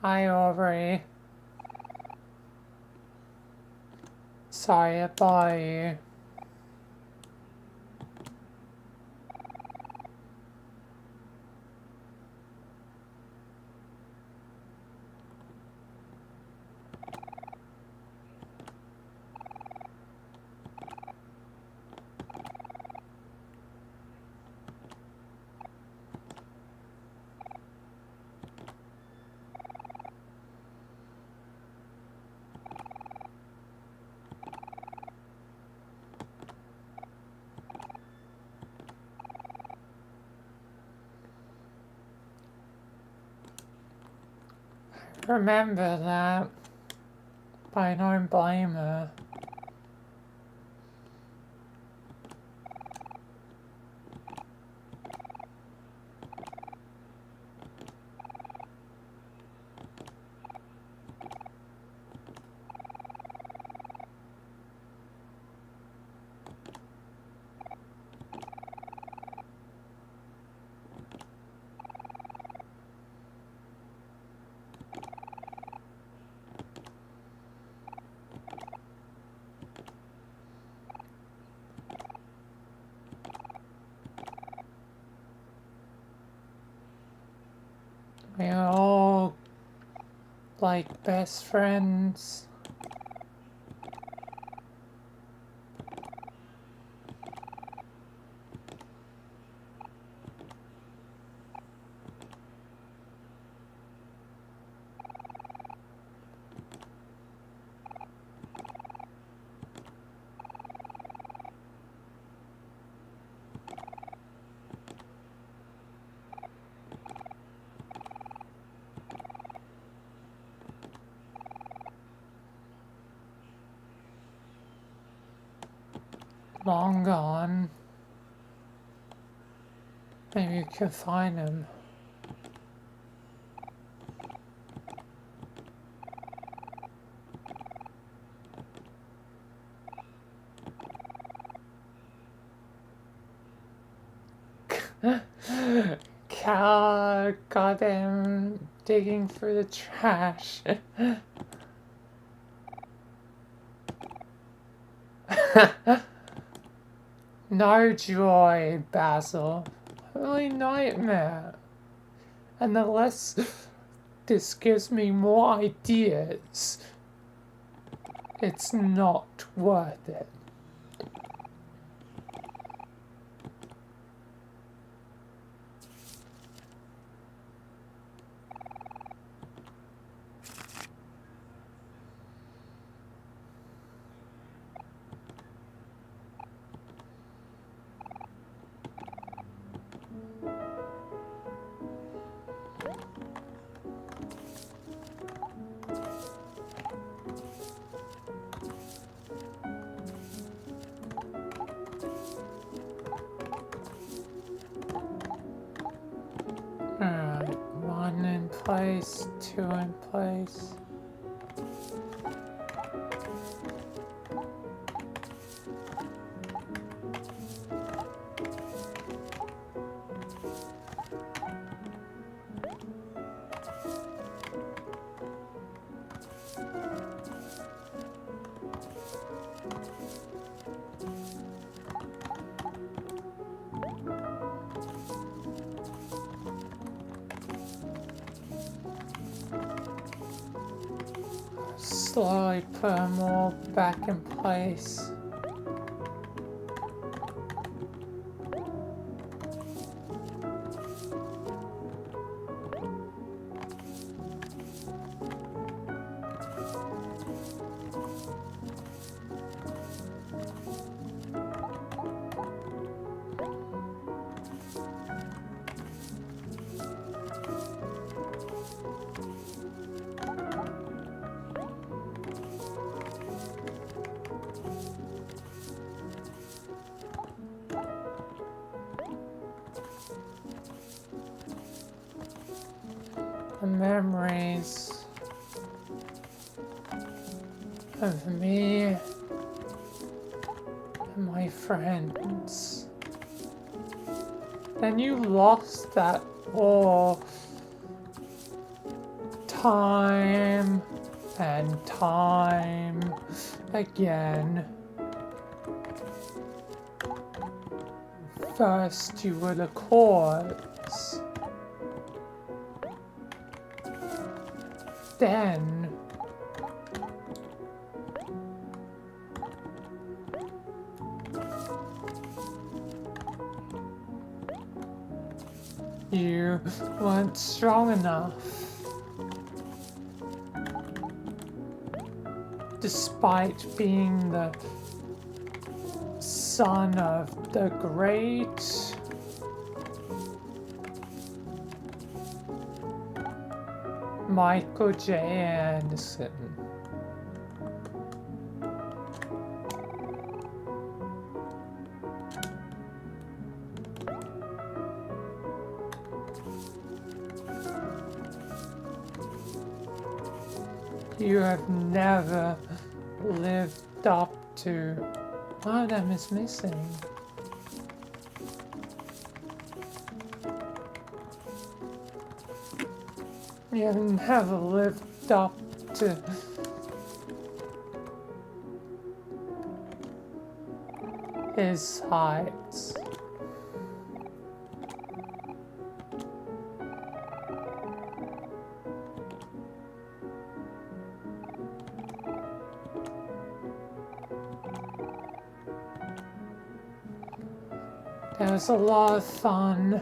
Hi, Aubrey. Sorry about you. Remember that, but I don't blame her. Like best friends. Long gone. Maybe you can find him. Cal got him digging for the trash. No joy, Basil. Only nightmare. And unless this gives me more ideas, it's not worth it. Alright, 1 in place, 2 in place. Slowly put them all back in place. The memories of me and my friends. Then you lost that all time and time again. First you were the cause. Then you weren't strong enough. Despite being the son of the great Michael J. Anderson. You have never lived up to. One of them is missing. You have never lived up to his heights. It was a lot of fun.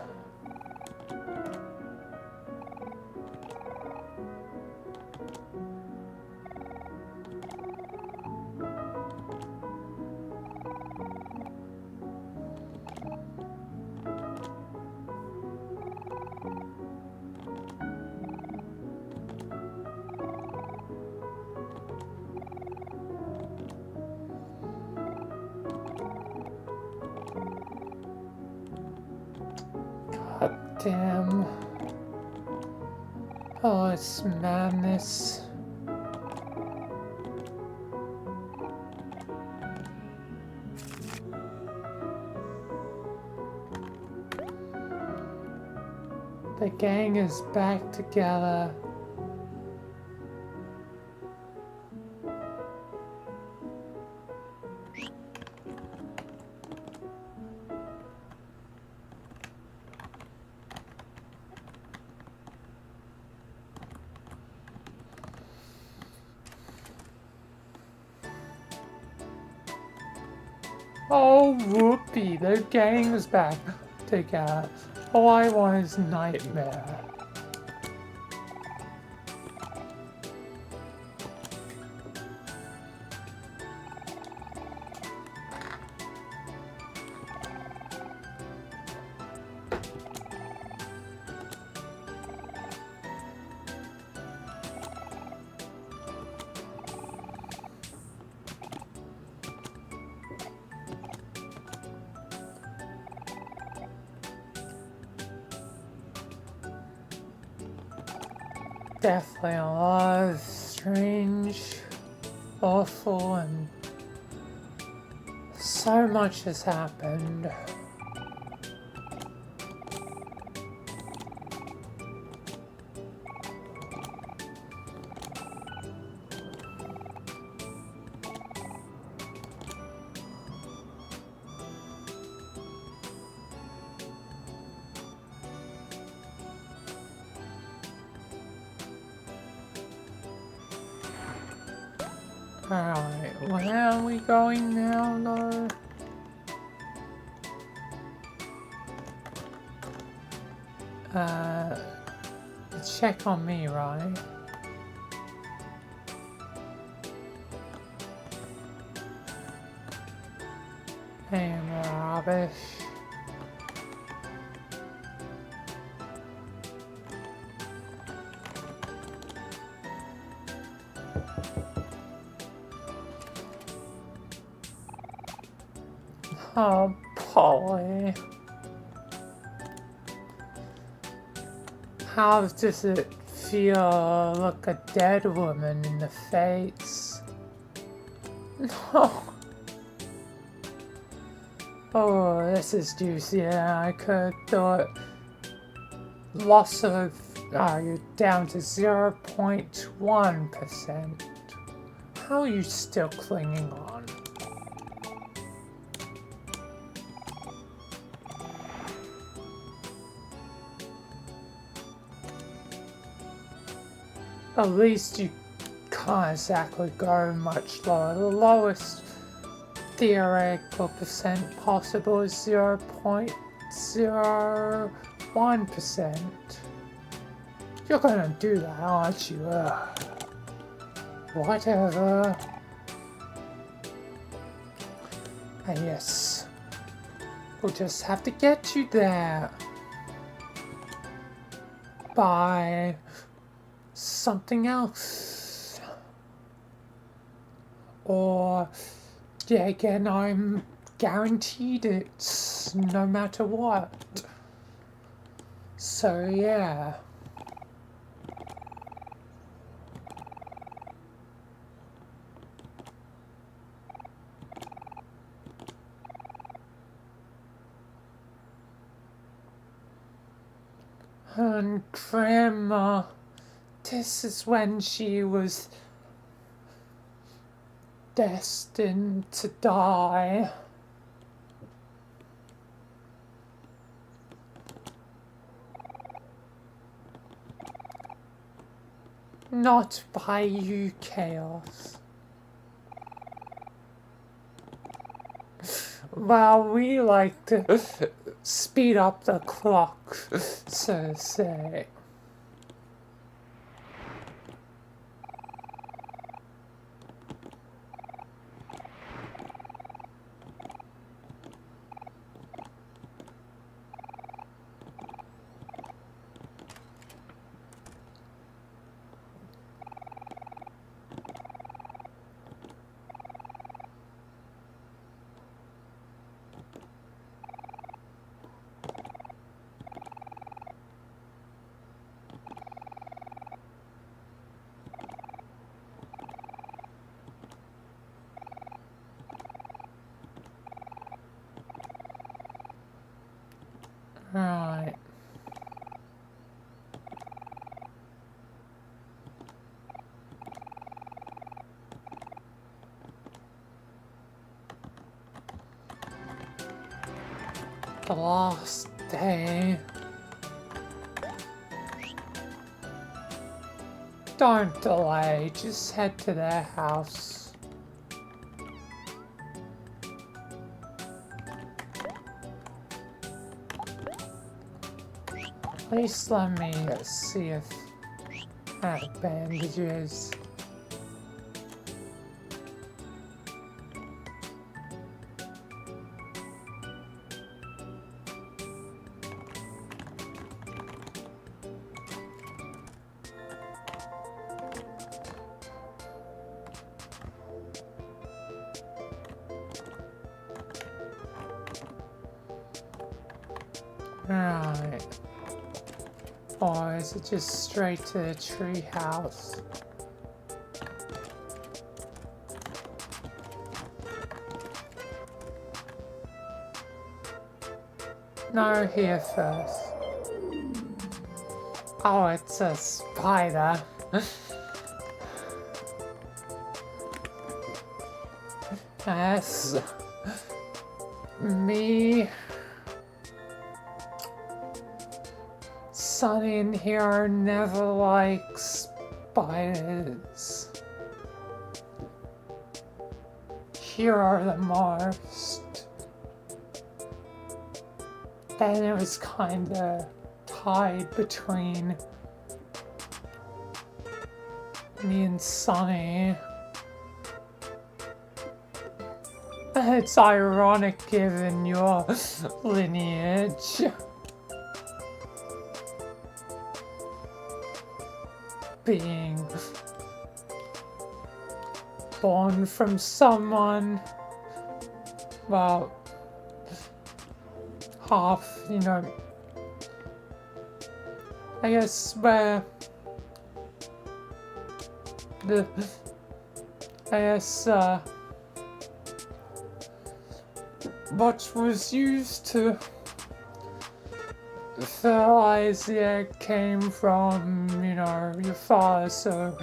God damn. Oh, it's madness. The gang is back together. Oh, whoopee, the gang is back together. All I want is nightmare. Definitely a lot of strange, awful, and so much has happened. Alright, where are we going now, though? Check on me, right? Any more rubbish? Oh, Polly. How does it feel to look a dead woman in the face? No. Oh, this is juicier than I could have thought. Loss of... you're down to 0.1%. How are you still clinging on? At least you can't exactly go much lower. The lowest theoretical percent possible is 0.01%. You're gonna do that, aren't you? Whatever. And yes, we'll just have to get you there. By something else. Or, yeah, again, I'm guaranteed it no matter what. So, yeah. And Grandma, this is when she was destined to die. Not by you, Chaos. Well, we like to speed up the clock, so to say. Right. The last day. Don't delay, just head to their house. At least let me see if I have bandages. Right. Or is it just straight to the tree house? No, here first. Oh, it's a spider. Yes. Me. Sunny in here never likes spiders. Here are the most. And it was kinda tied between me and Sunny. It's ironic given your lineage. Being born from someone, well, half, you know, I guess where what was used to fertilize the egg came from, you know, your father, so,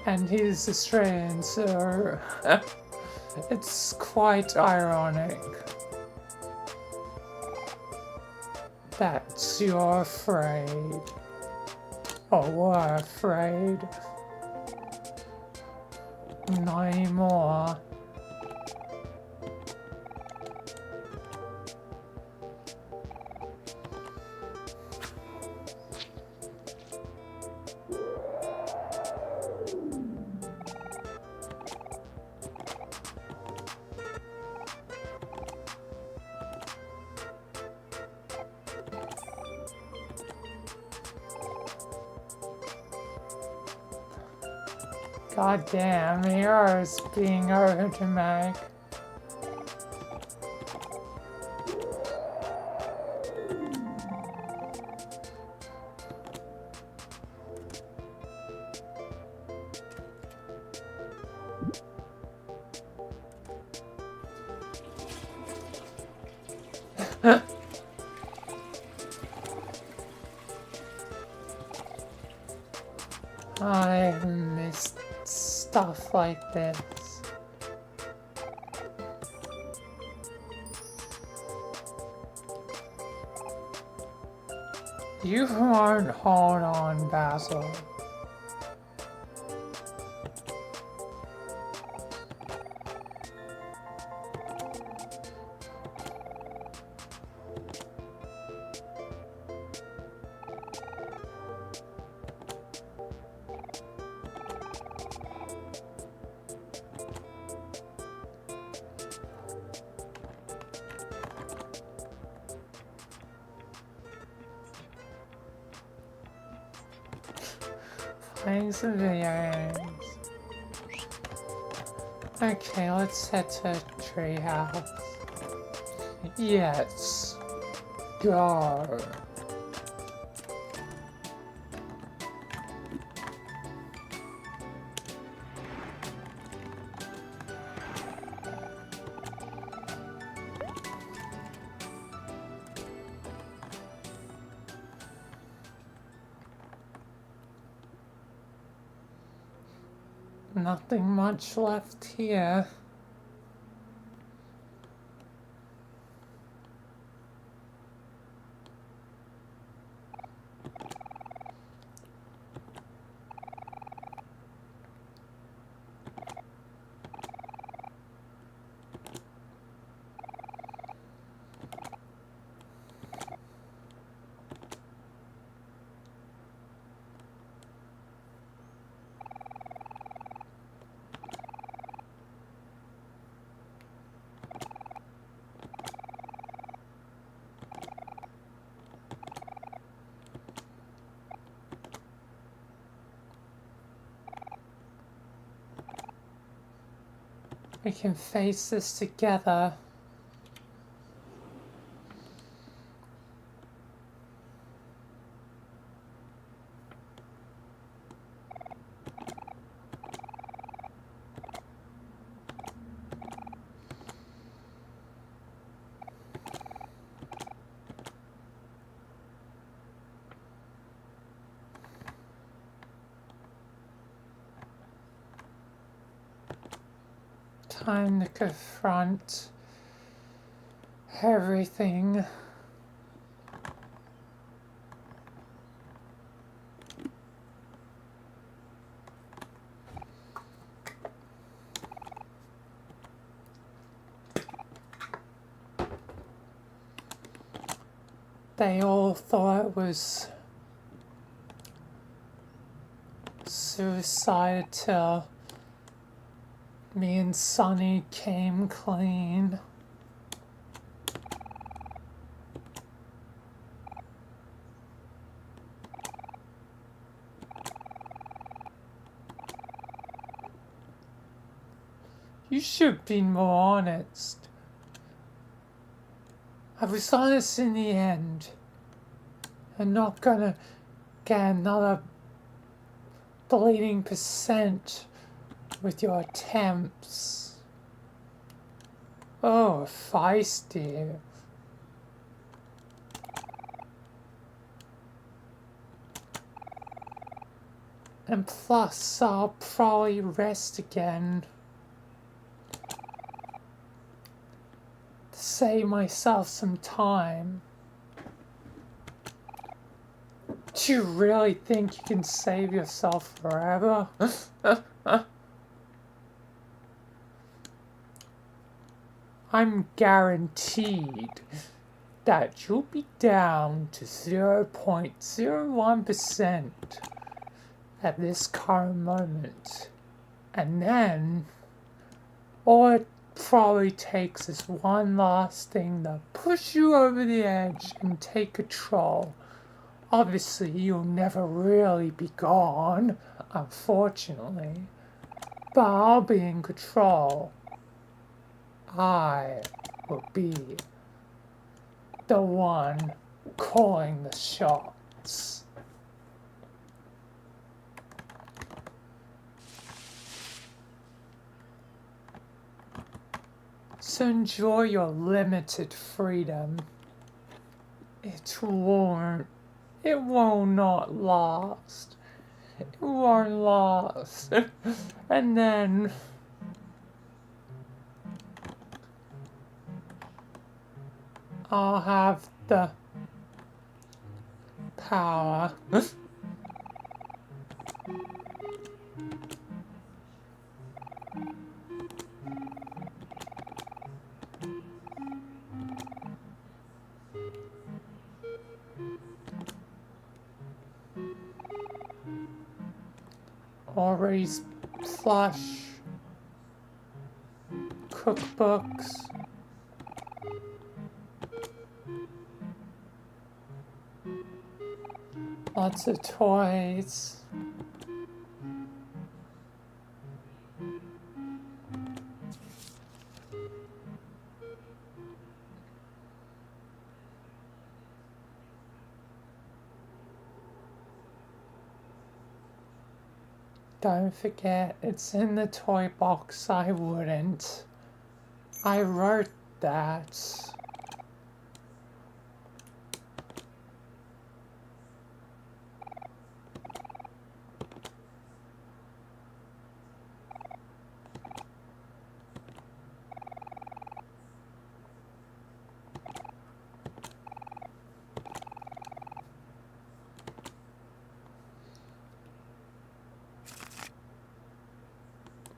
and he's Australian, so it's quite ironic that you're afraid, or were afraid. Not anymore. God damn, heroes being overdramatic. I missed stuff like this. You won't hold on, Basil. playing some video games. Okay, let's head to treehouse. Yes. Go. Nothing much left here. We can face this together. Time to confront everything. They all thought it was suicide till me and Sonny came clean. You should be more honest. I was honest in the end. I'm not gonna get another bleeding percent with your attempts. Oh, feisty. And plus, I'll probably rest again. To save myself some time. Do you really think you can save yourself forever? I'm guaranteed that you'll be down to 0.01% at this current moment. And then, all it probably takes is one last thing to push you over the edge and take control. Obviously, you'll never really be gone, unfortunately. But I'll be in control. I will be the one calling the shots. So enjoy your limited freedom. It will not last. It won't last. And then I'll have the power already flush cookbooks. Lots of toys. Don't forget, it's in the toy box. I wouldn't. I wrote that.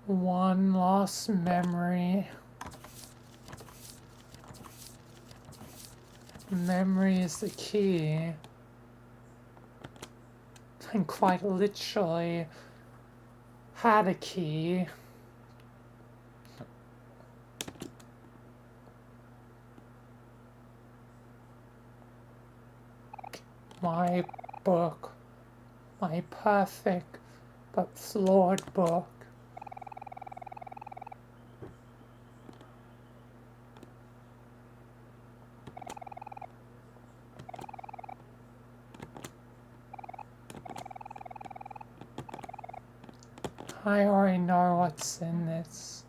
One lost memory. Memory is the key. And quite literally had a key. My book. My perfect but flawed book. I already know what's in this.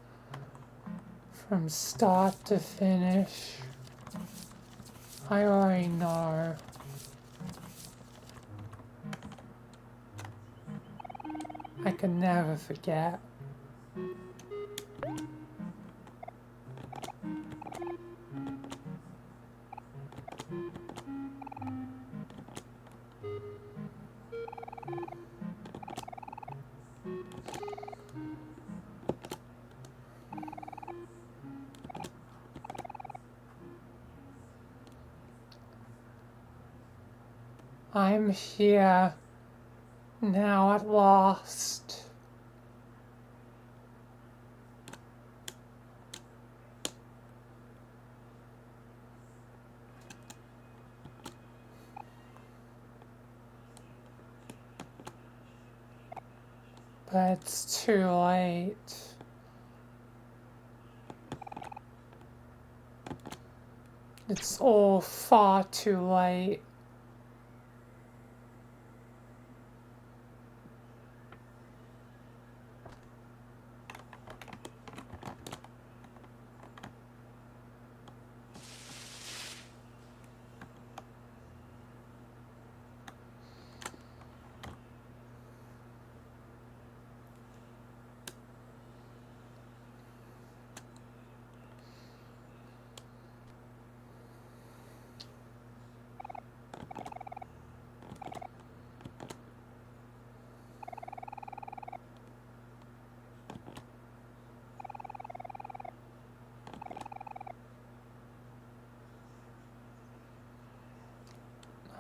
From start to finish. I already know. I can never forget. I'm here now at last. But it's too late. It's all far too late.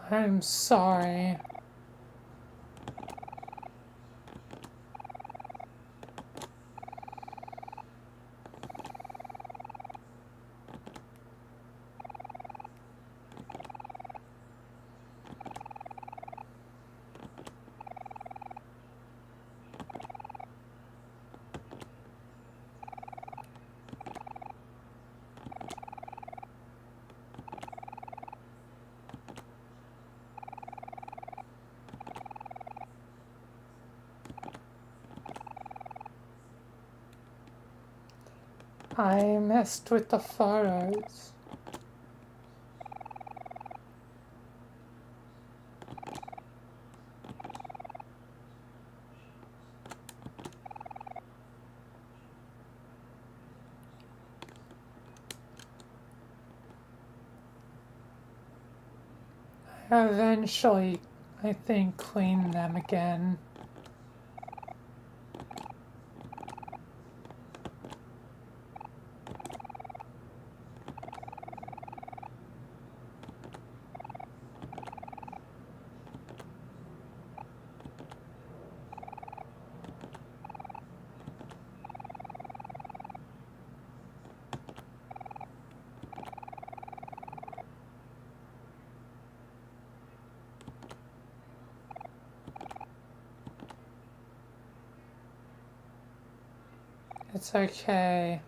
I'm sorry. I messed with the photos. Eventually, I think, clean them again. It's okay.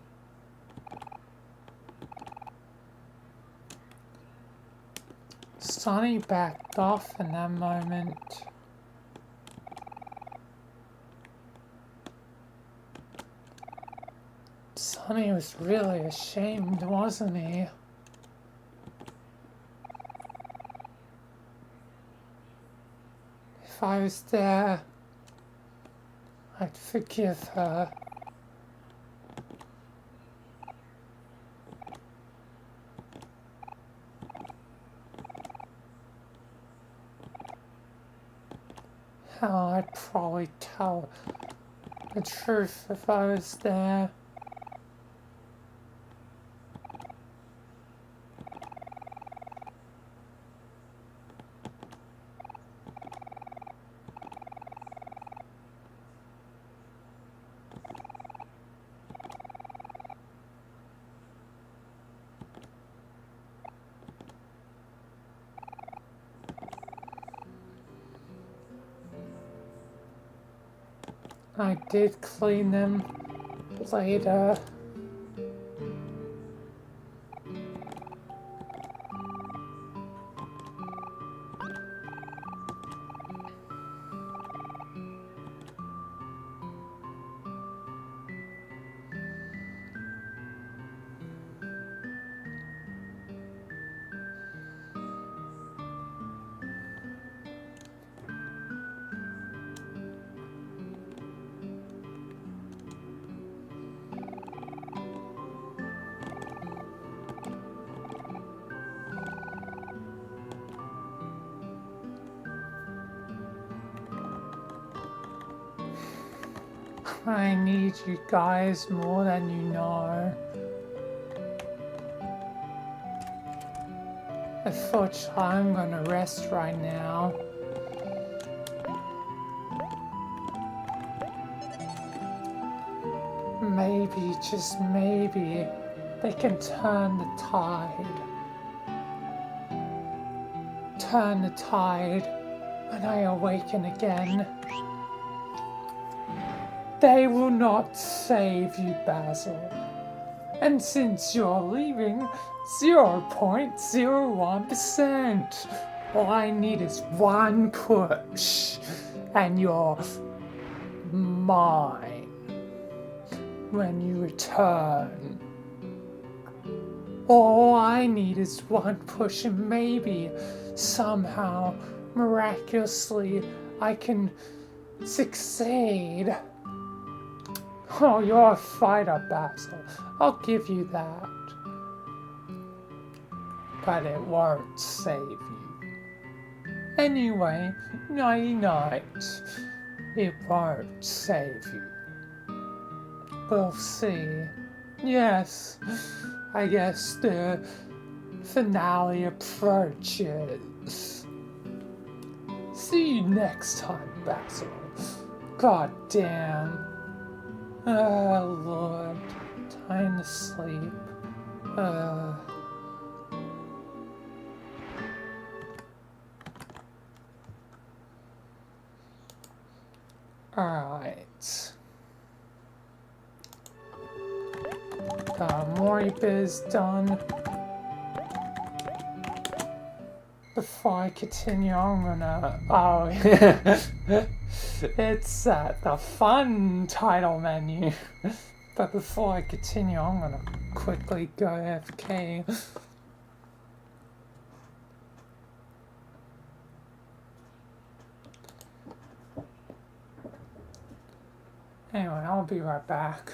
Sonny backed off in that moment. Sonny was really ashamed, wasn't he? If I was there, I'd forgive her. Hell, I'd probably tell the truth if I was there. I did clean them later. I need you guys more than you know. Unfortunately, I'm gonna rest right now. Maybe, just maybe, they can turn the tide. Turn the tide when I awaken again. They will not save you, Basil. And since you're leaving, 0.01%. All I need is one push, and you're mine when you return. All I need is one push, and maybe, somehow, miraculously, I can succeed. Oh, you're a fighter, Basil. I'll give you that. But it won't save you. Anyway, nighty-night. It won't save you. We'll see. Yes, I guess the finale approaches. See you next time, Basil. God damn. Oh, Lord. Time to sleep. Alright. Mori biz done. Before I continue, I'm gonna. Oh, it's the fun title menu. But before I continue, I'm gonna quickly go AFK. Anyway, I'll be right back.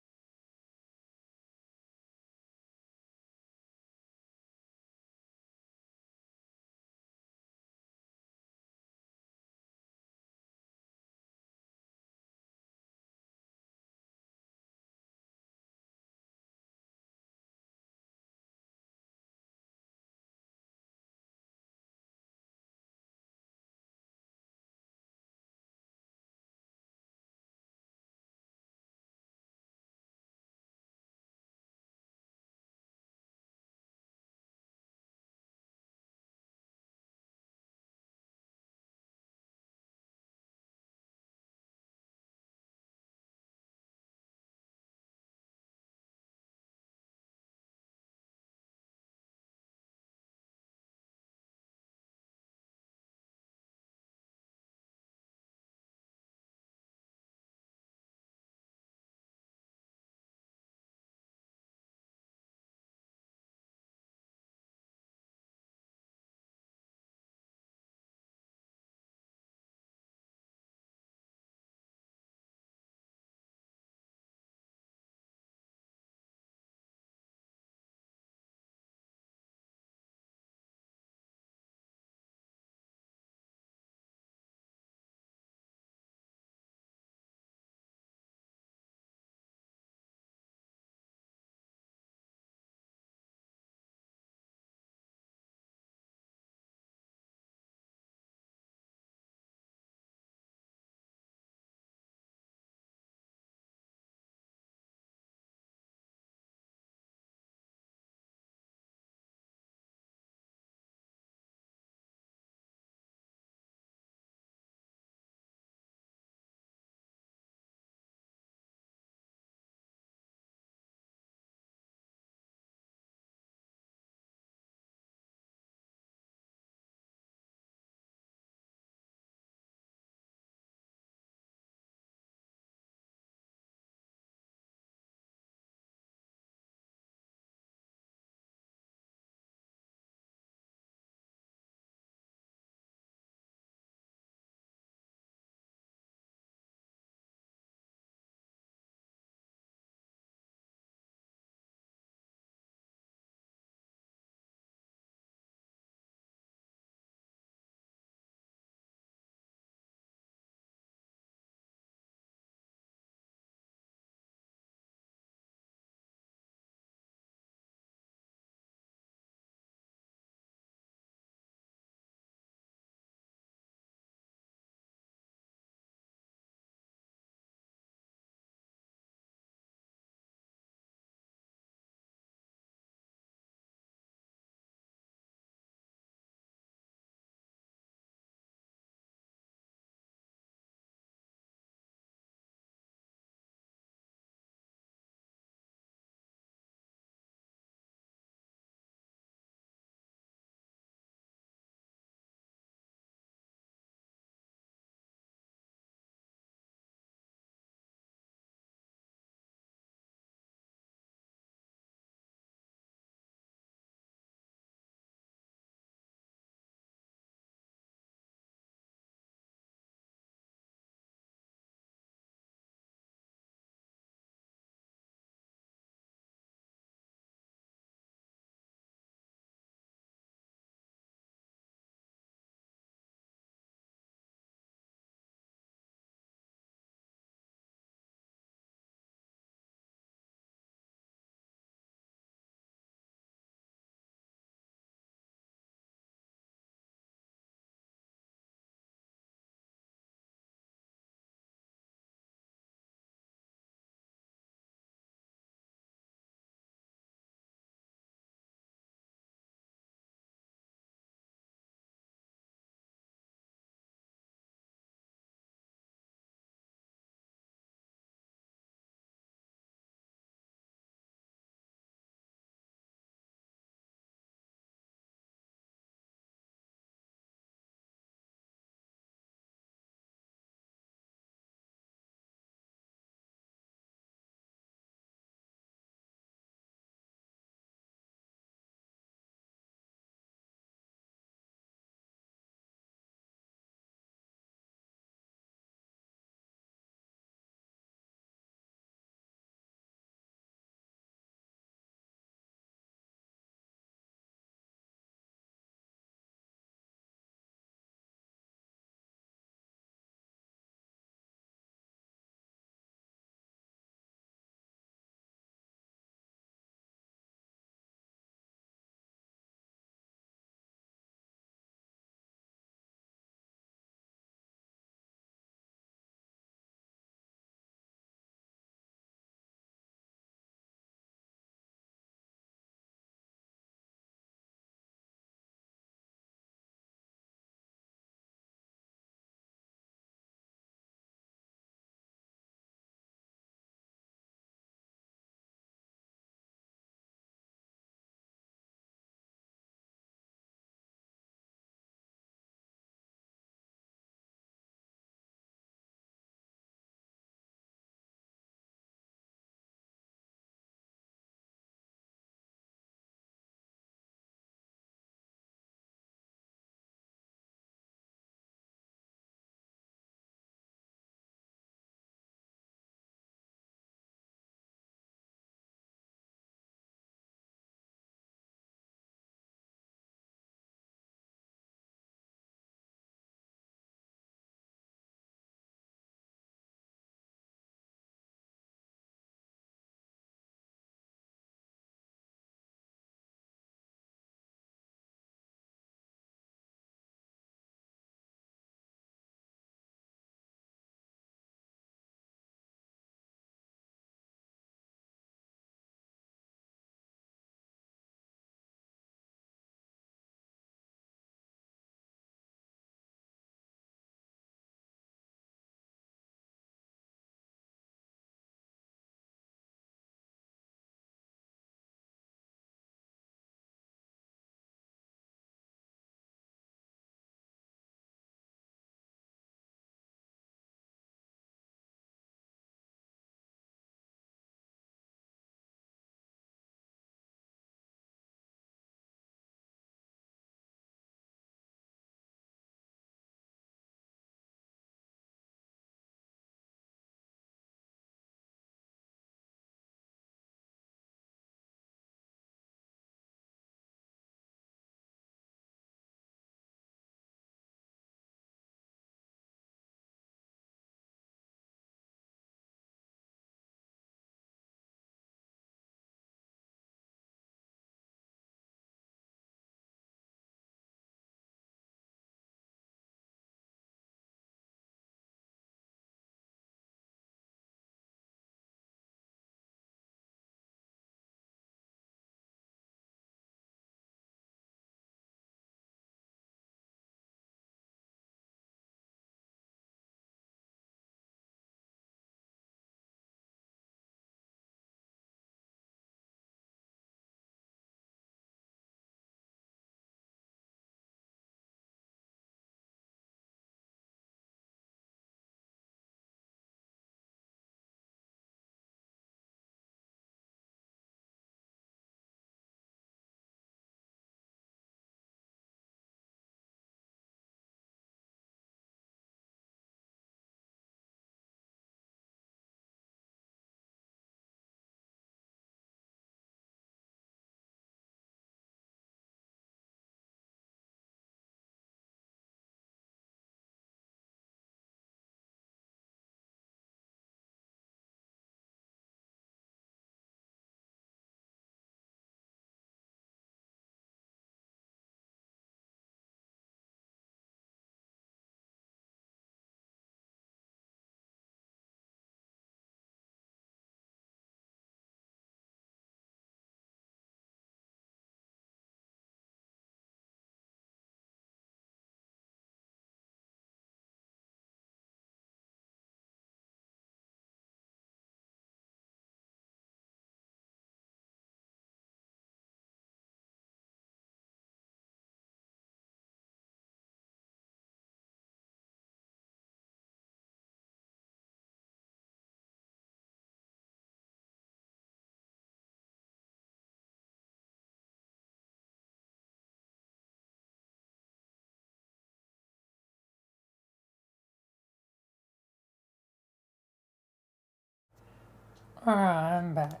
Alright, I'm back.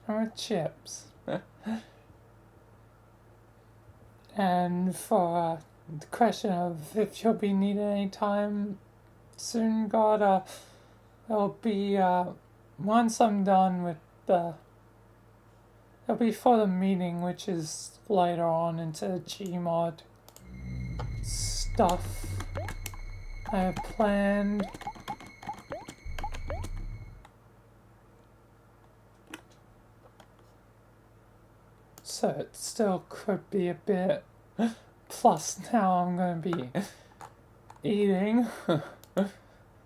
I'm with Chips. And for the question of if you'll be needed anytime soon, God, it'll be, once I'm done with it'll be for the meeting, which is later on into Gmod stuff I have planned. So it still could be a bit. Plus now I'm gonna be eating.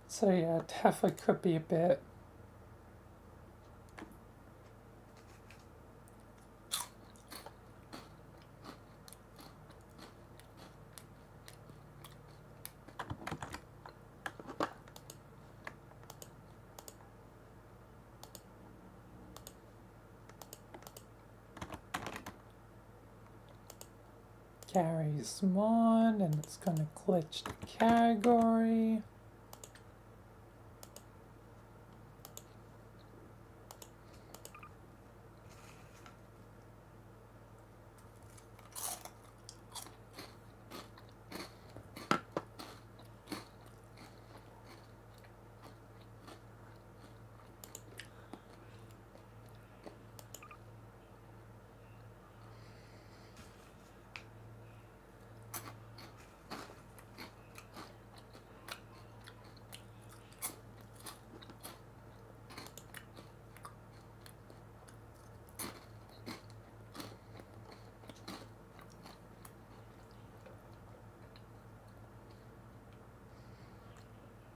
So yeah, it definitely could be a bit. Carries mod, and it's gonna glitch the category.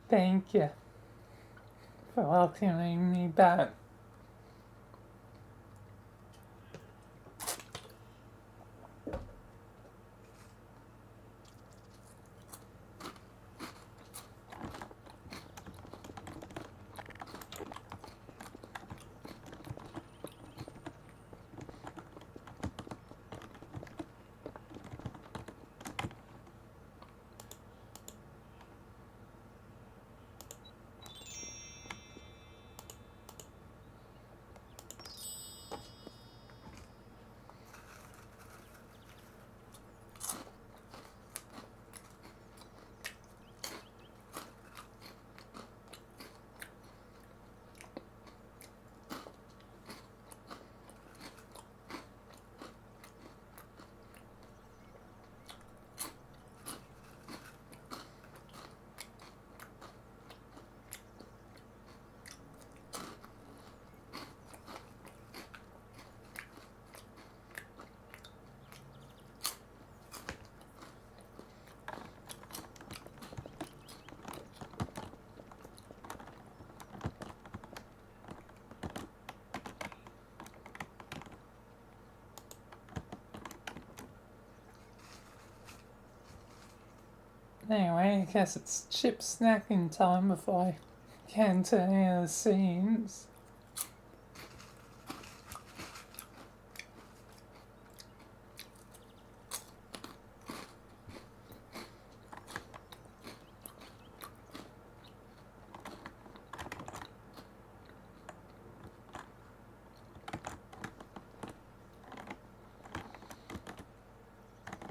Thank you for welcoming me back. Anyway, I guess it's chip snacking time before I get into any of the scenes.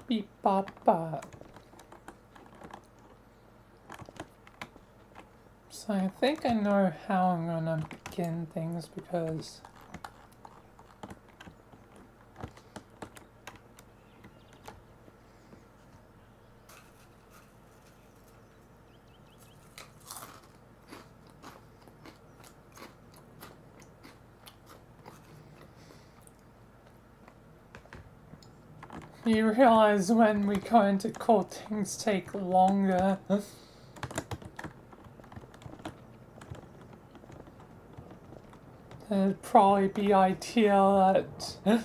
Beep bop bop. So I think I know how I'm gonna begin things because you realize when we go into court things take longer. It'd probably be ideal that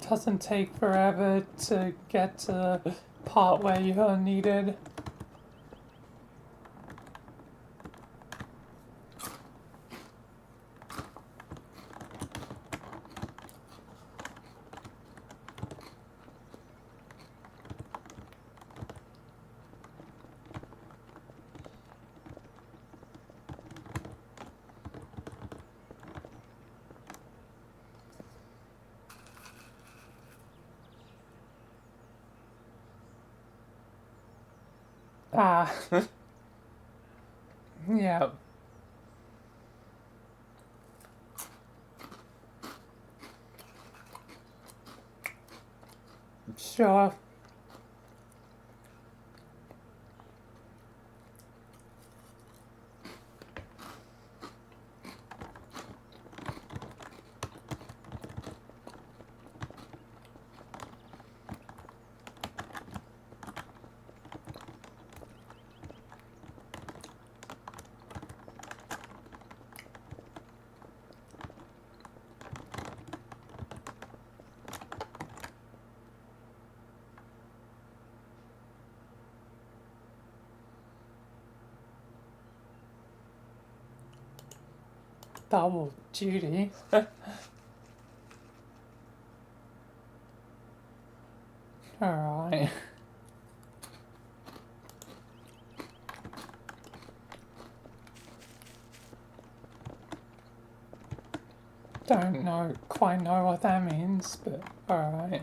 doesn't take forever to get to the part where you're needed. Ah. Yeah. Sure. Double duty. Alright. Don't quite know what that means, but alright.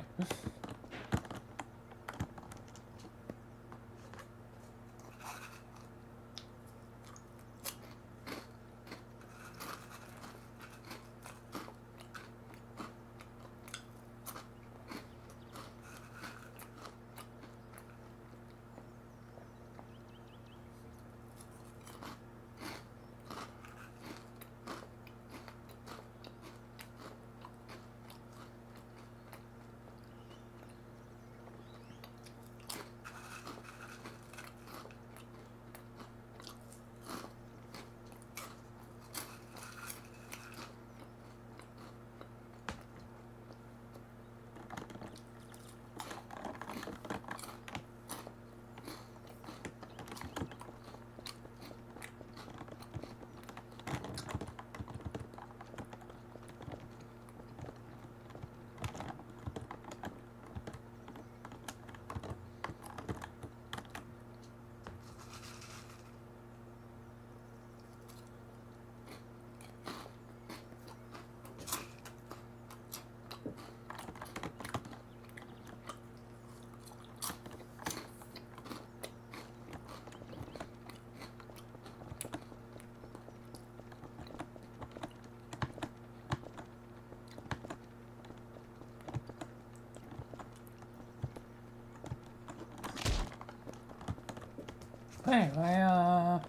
Anyway,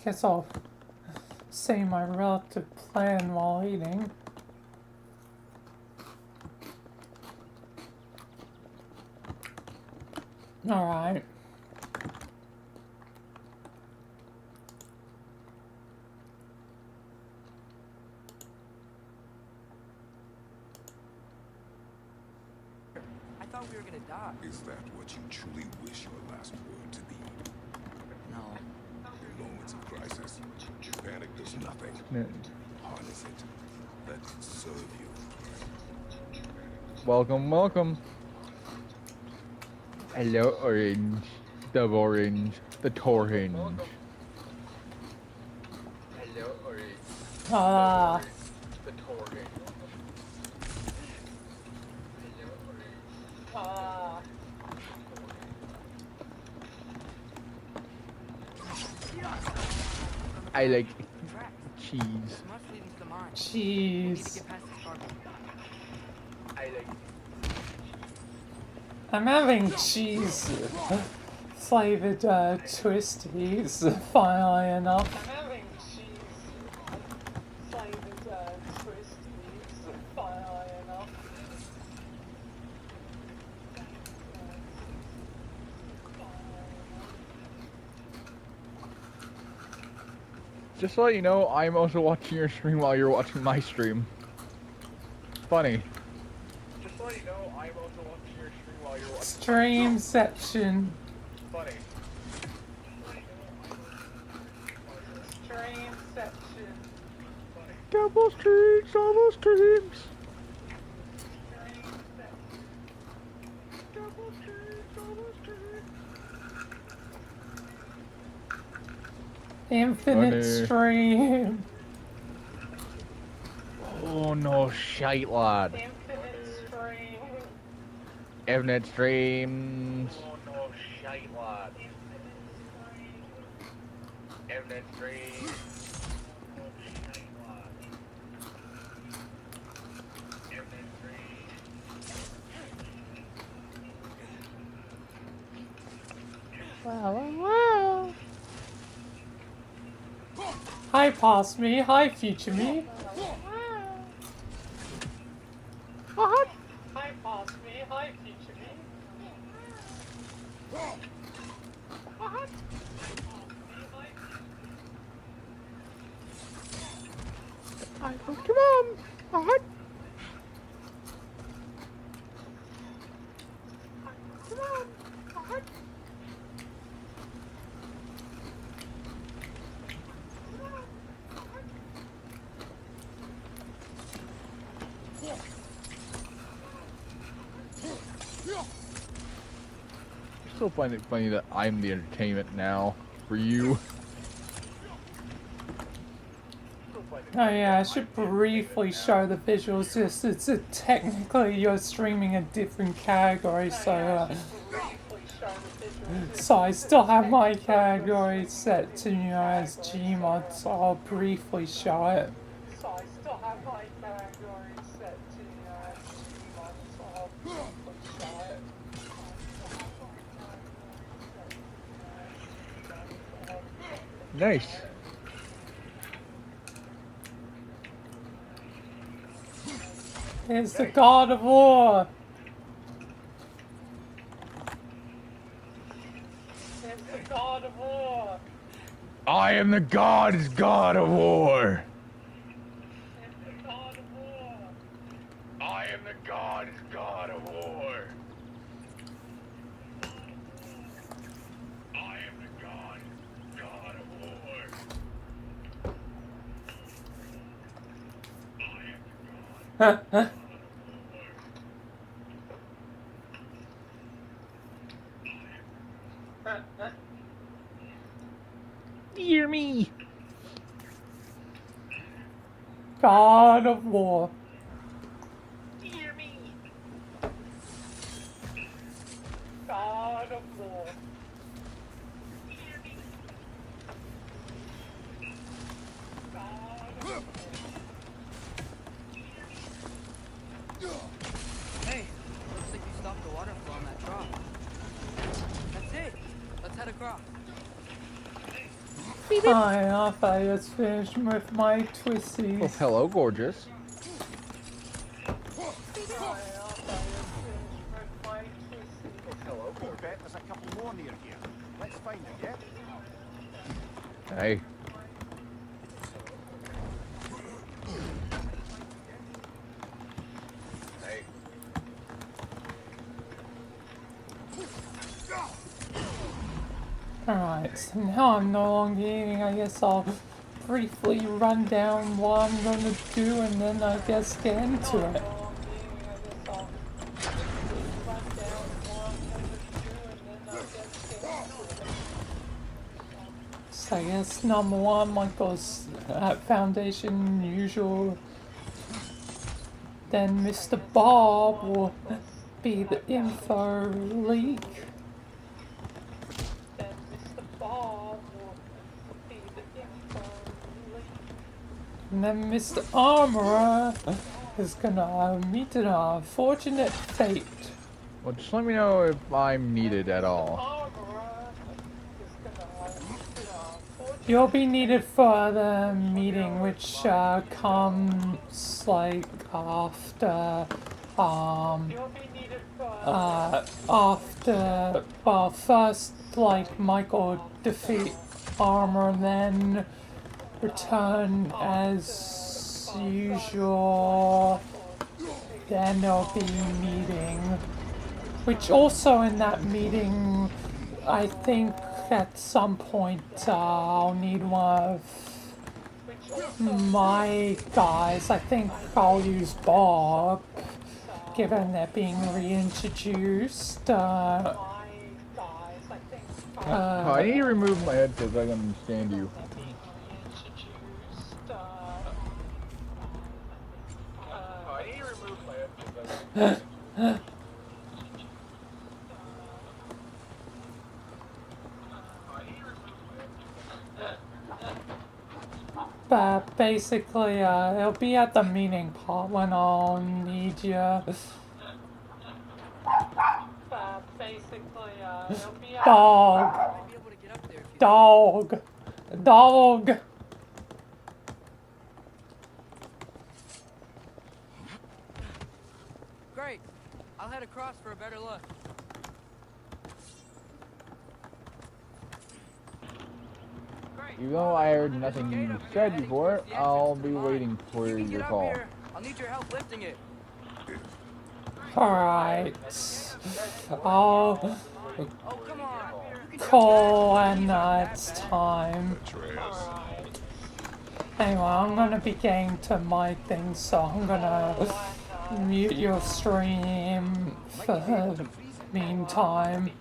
guess I'll say my relative plan while eating. Alright. I thought we were gonna die. Is that what you truly wish your last word to be? No. In moments of crisis, panic does nothing. Harness it. Let it serve you. Welcome, welcome. Hello, orange. The orange. The torrent. Hello, orange. Ah. The torrent. I like cheese. Must lead into the mine. We need to Cheese. get past this cargo. I like. I'm having cheese flavored twisties, finally enough. I'm having cheese flavored twisties, finally enough. Just to let you know, I'm also watching your stream while you're watching my stream. Funny. Just to let you know, I'm also watching your stream while you're watching. Streamception. Funny. Streamception. Double streams, double streams. Infinite Funny. stream. Oh no, shite lad. Infinite stream. Infinite streams. Oh no, shite lad. Hi, past me. Hi, future me. Hi, past me. Hi, future me. Hi, Pokemon. Hi. I still find it funny that I'm the entertainment now for you. Oh yeah, I should briefly show the visuals. Technically you're streaming a different category, so I still have my category set to as Gmod, so I'll briefly show it. Nice. It's the God of War. It's the God of War. I am the God of War. It's the God of War. I am the God of War. I am the God of War. I am the God. Hear me. God of War. Hear me. God of War. Hey, looks like you stopped the water flow on that drop. That's it. Let's head across. Hi, I thought I was finished with my Oh, twisties. hello, gorgeous. Hello, bet there's a couple more near here. Let's find them, yeah? Hey. Alright, so now I'm no longer eating. I guess I'll briefly run down what I'm gonna do and then I guess get into it. So I guess number one, Michael's Foundation usual. Then Mr. Bob will be the info leak. And then Mr. Armorer is gonna meet an unfortunate fate. Well, just let me know if I'm needed at all. You'll be needed for the meeting, which comes like after, well, first like Michael defeat Armor, then return as usual. Then there'll be a meeting, which also in that meeting, I think at some point I'll need one of my guys. I think I'll use Bob, given they're being reintroduced. I need to remove my head because I can understand you. Basically, it'll be at the meeting part when I'll need you. Basically, it'll be at Dog. I might be able to get up there if you Dog. Dog. Great. I'll head across for a better look. Even though I heard nothing you said before, I'll be waiting for You can your get call. up here. I'll need your help lifting it. Alright. I'll Oh, come on. You can call when it's time. Atreus. Anyway, I'm gonna be getting to my thing, so I'm gonna mute your stream for the meantime.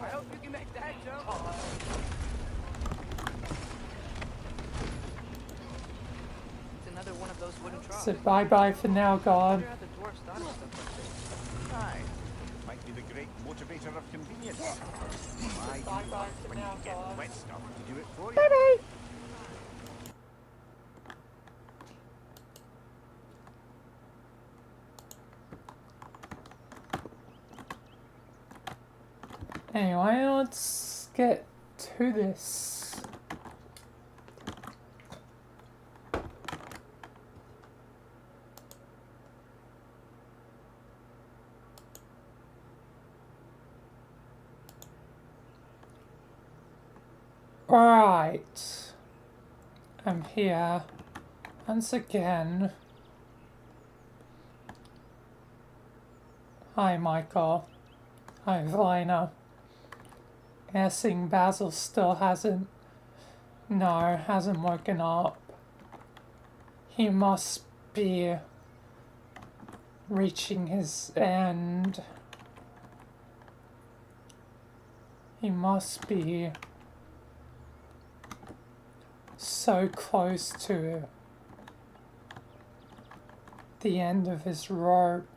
I hope you can make that jump. It's another one of those wooden troughs. So bye bye for now, God. I wonder how the dwarves thought of stuff like this. Aye. Might be the great motivator of convenience. Why do you want when you can get the wet stuff to do it for you? Bye-bye. Anyway, let's get to this. Alright. I'm here once again. Hi, Michael. Hi, Velena. Guessing Basil still hasn't woken up. He must be reaching his end. He must be so close to the end of his rope.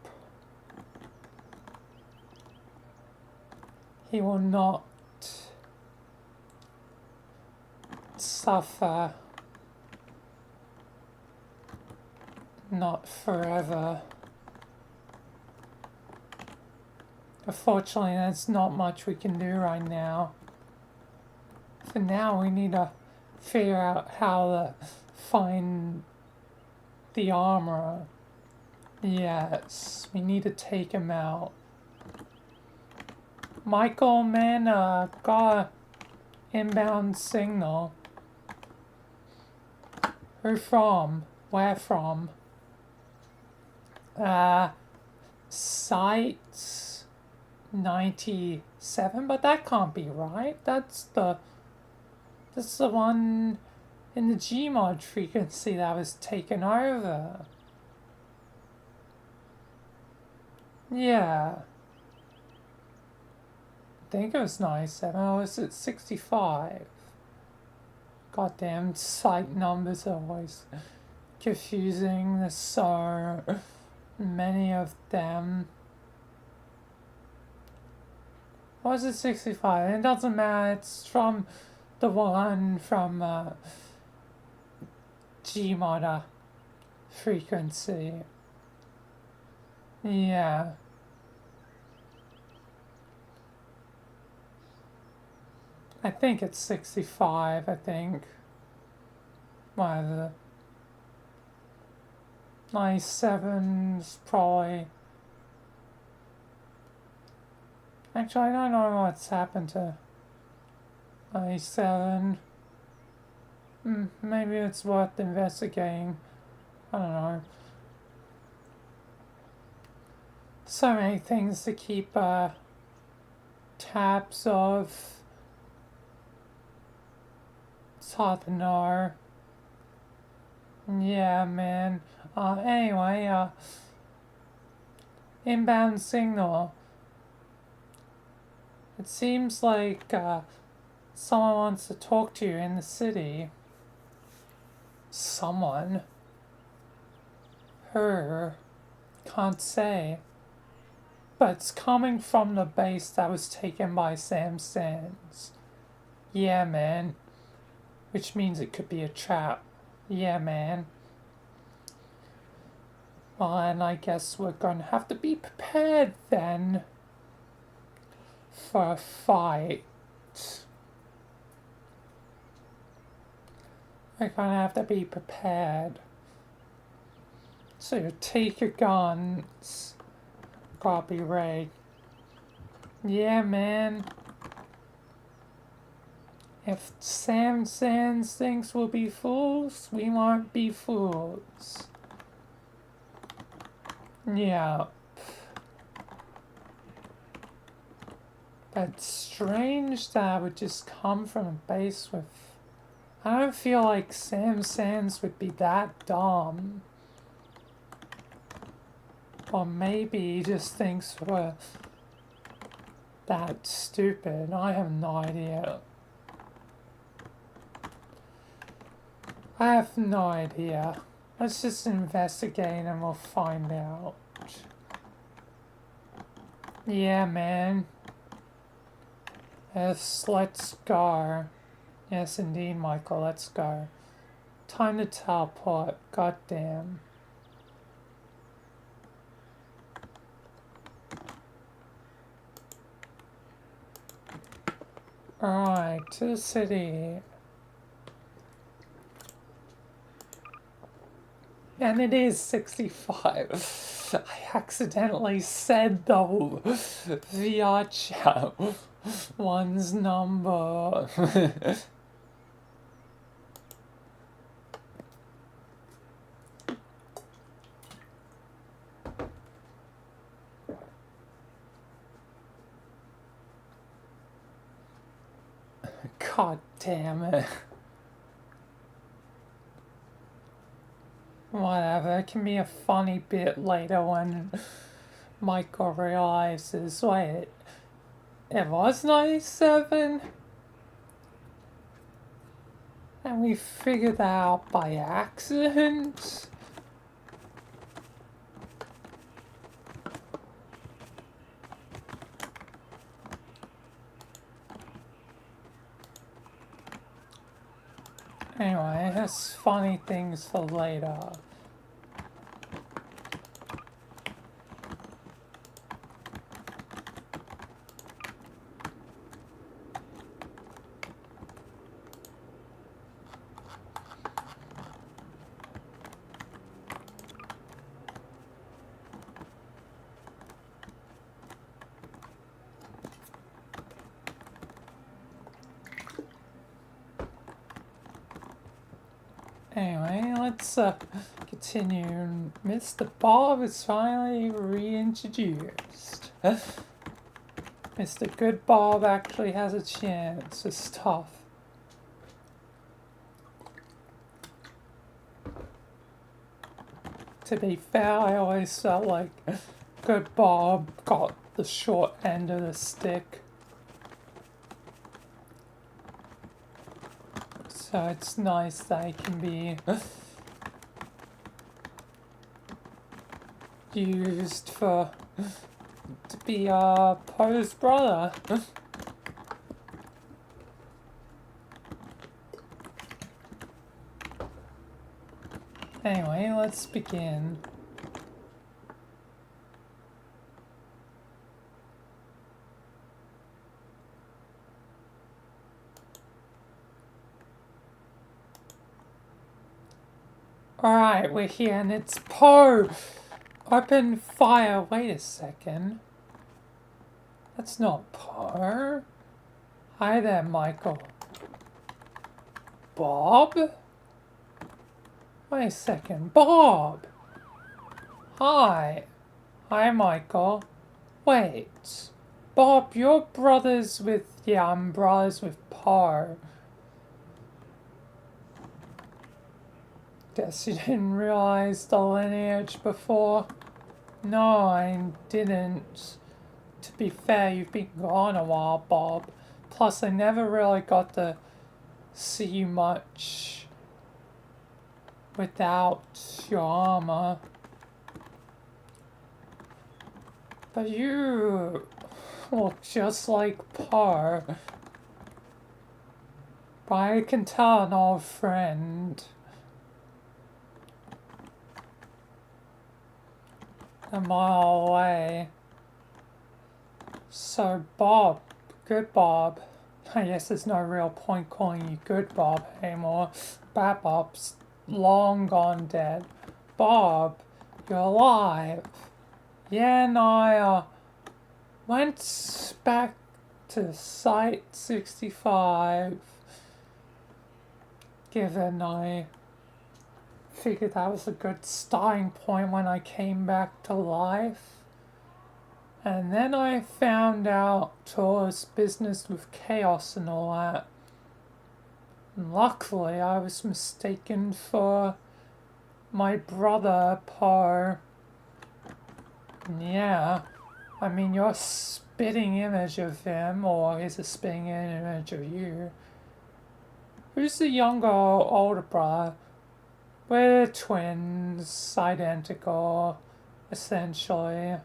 He will not suffer, not forever. Unfortunately, there's not much we can do right now. For now, we need to figure out how to find the armorer. Yes, we need to take him out. Michael, man, got a inbound signal. Who from? Where from? Site 97, but that can't be right. That's the one in the Gmod frequency that was taken over. Yeah. I think it was 97. Oh, was it 65? Goddamn site numbers are always confusing. There's so many of them. Or was it 65? It doesn't matter. It's from the one from Gmod frequency. Yeah. I think it's 65, I think. Well, the 97's probably... Actually, I don't know what's happened to 97. Maybe it's worth investigating. I don't know. So many things to keep tabs of. It's hard to know. Yeah, man. Anyway, inbound signal. It seems like someone wants to talk to you in the city. Someone. Her. Can't say. But it's coming from the base that was taken by Sam Sands. Yeah, man. Which means it could be a trap. Yeah, man. Well, and I guess we're gonna have to be prepared then for a fight. We're gonna have to be prepared. So you take your guns. Gotta be ready. Yeah, man. If Sam Sands thinks we'll be fools, we won't be fools. Yeah. But strange that would just come from a base with... I don't feel like Sam Sands would be that dumb. Or maybe he just thinks we're that stupid. I have no idea. I have no idea. Let's just investigate and we'll find out. Yeah, man. Yes, let's go. Yes, indeed, Michael, let's go. Time to teleport. Goddamn. Alright, to the city. And it is 65. I accidentally said the VR chat one's number. God damn it. Whatever, it can be a funny bit later when Michael realizes, wait, it was 97? And we figured that out by accident? Anyway, that's funny things for later. Anyway, let's continue. Mr. Bob is finally reintroduced. Mr. Good Bob actually has a chance. It's tough. To be fair, I always felt like Good Bob got the short end of the stick. So it's nice that he can be used for to be Poe's brother. Anyway, let's begin. Alright, we're here and it's Poe! Open fire. Wait a second. That's not Poe. Hi there, Michael. Bob? Wait a second. Bob! Hi. Hi, Michael. Wait. Bob, you're brothers with... Yeah, I'm brothers with Poe. Guess you didn't realize the lineage before? No, I didn't. To be fair, you've been gone a while, Bob. Plus, I never really got to see you much without your armor. But you look just like Par. But I can tell an old friend. A mile away. So Bob, good Bob. I guess there's no real point calling you good Bob anymore. Bad Bob's long gone dead. Bob, you're alive. Yeah, and I went back to Site 65. Given I figured that was a good starting point when I came back to life. And then I found out all this business with chaos and all that. And luckily, I was mistaken for my brother, Par. And yeah, I mean, you're a spitting image of him, or he's a spitting image of you. Who's the younger or older brother? We're twins, identical, essentially.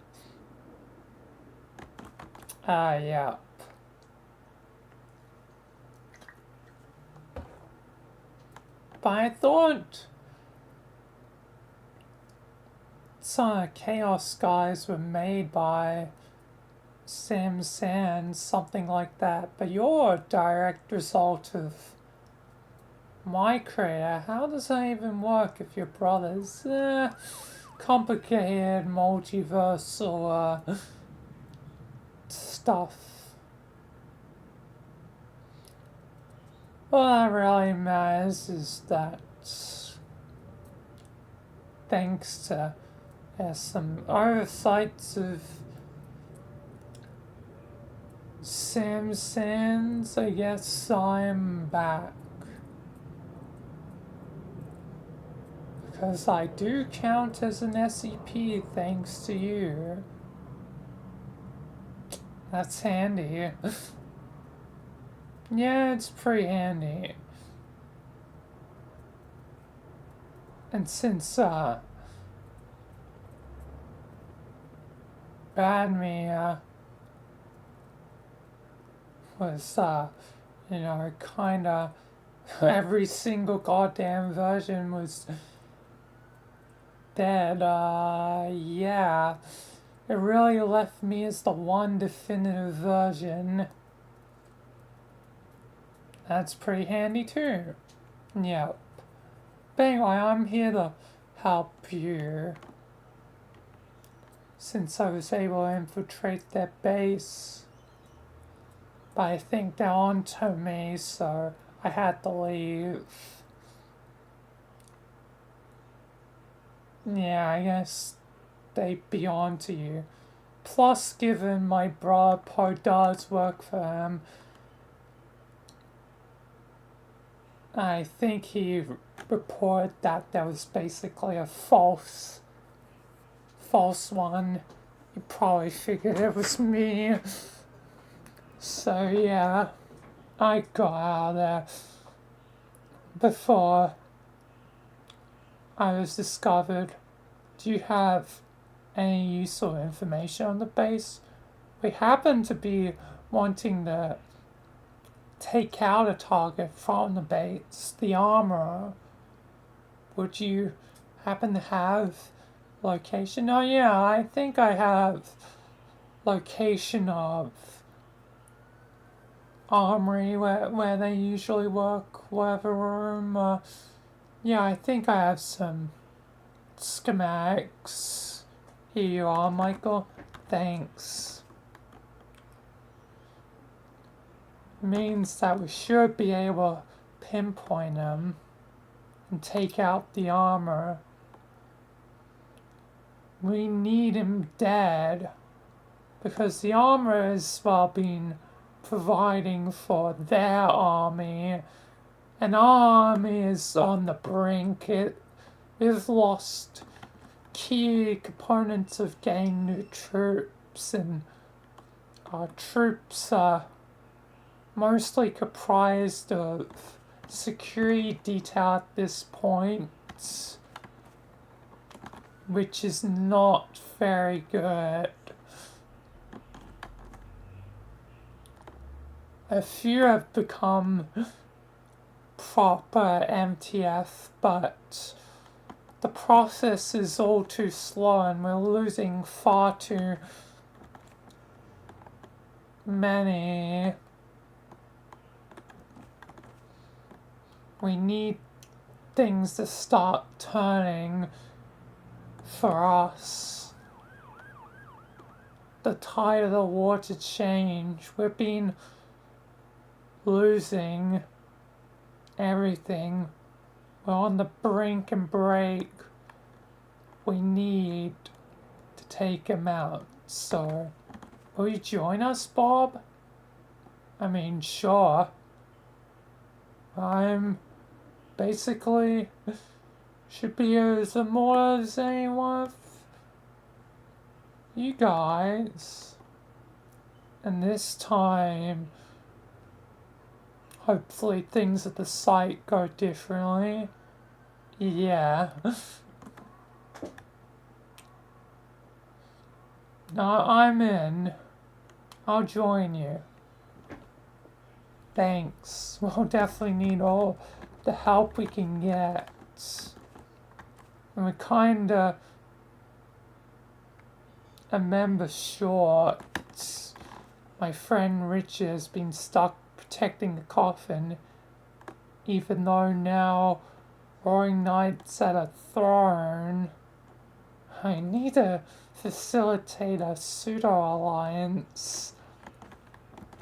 Yeah. But I thought some of the Chaos guys were made by Sam Sands, something like that. But you're a direct result of my creator. How does that even work if you're brothers? Complicated multiversal stuff. All that really matters is that thanks to some oversights of Sam Sands, I guess I'm back. Because I do count as an SCP thanks to you. That's handy. Yeah, it's pretty handy. And since, Badme, was, you know, kinda, every single goddamn version was dead, yeah. It really left me as the one definitive version. That's pretty handy too. Yep. But anyway, I'm here to help you. Since I was able to infiltrate their base. But I think they're onto me, so I had to leave. Yeah, I guess they'd be onto you. Plus, given my brother Poe does work for them, I think he reported that there was basically a false one. You probably figured it was me. So yeah, I got out of there before I was discovered. Do you have any useful information on the base? We happen to be wanting to take out a target from the base, the armorer. Would you happen to have location? Oh yeah, I think I have location of armory where they usually work, whatever room. Yeah, I think I have some schematics. Here you are, Michael. Thanks. Means that we should be able to pinpoint him and take out the armor. We need him dead because the armor is, well, been providing for their army, and our army is on the brink. We've lost key components of getting new troops, and our troops are mostly comprised of security detail at this point, which is not very good. A few have become proper MTF, but the process is all too slow and we're losing far too many. We need things to start turning for us. The tide of the water change. We've been losing everything. We're on the brink and break. We need to take him out. So, will you join us, Bob? I mean, sure. I'm basically should be as immortal as anyone of you guys. And this time, hopefully things at the site go differently. Yeah. No, I'm in. I'll join you. Thanks. We'll definitely need all the help we can get. And we're kinda a member short. My friend Richard has been stuck protecting the coffin, even though now Roaring Knight's at a throne. I need to facilitate a pseudo-alliance.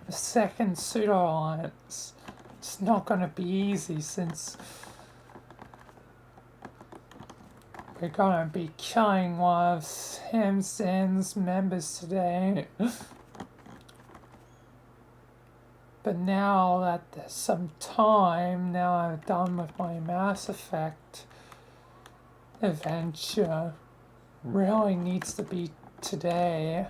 A second pseudo-alliance. It's not gonna be easy since we're gonna be killing one of Samson's members today. But now that there's some time, now I'm done with my Mass Effect adventure, really needs to be today.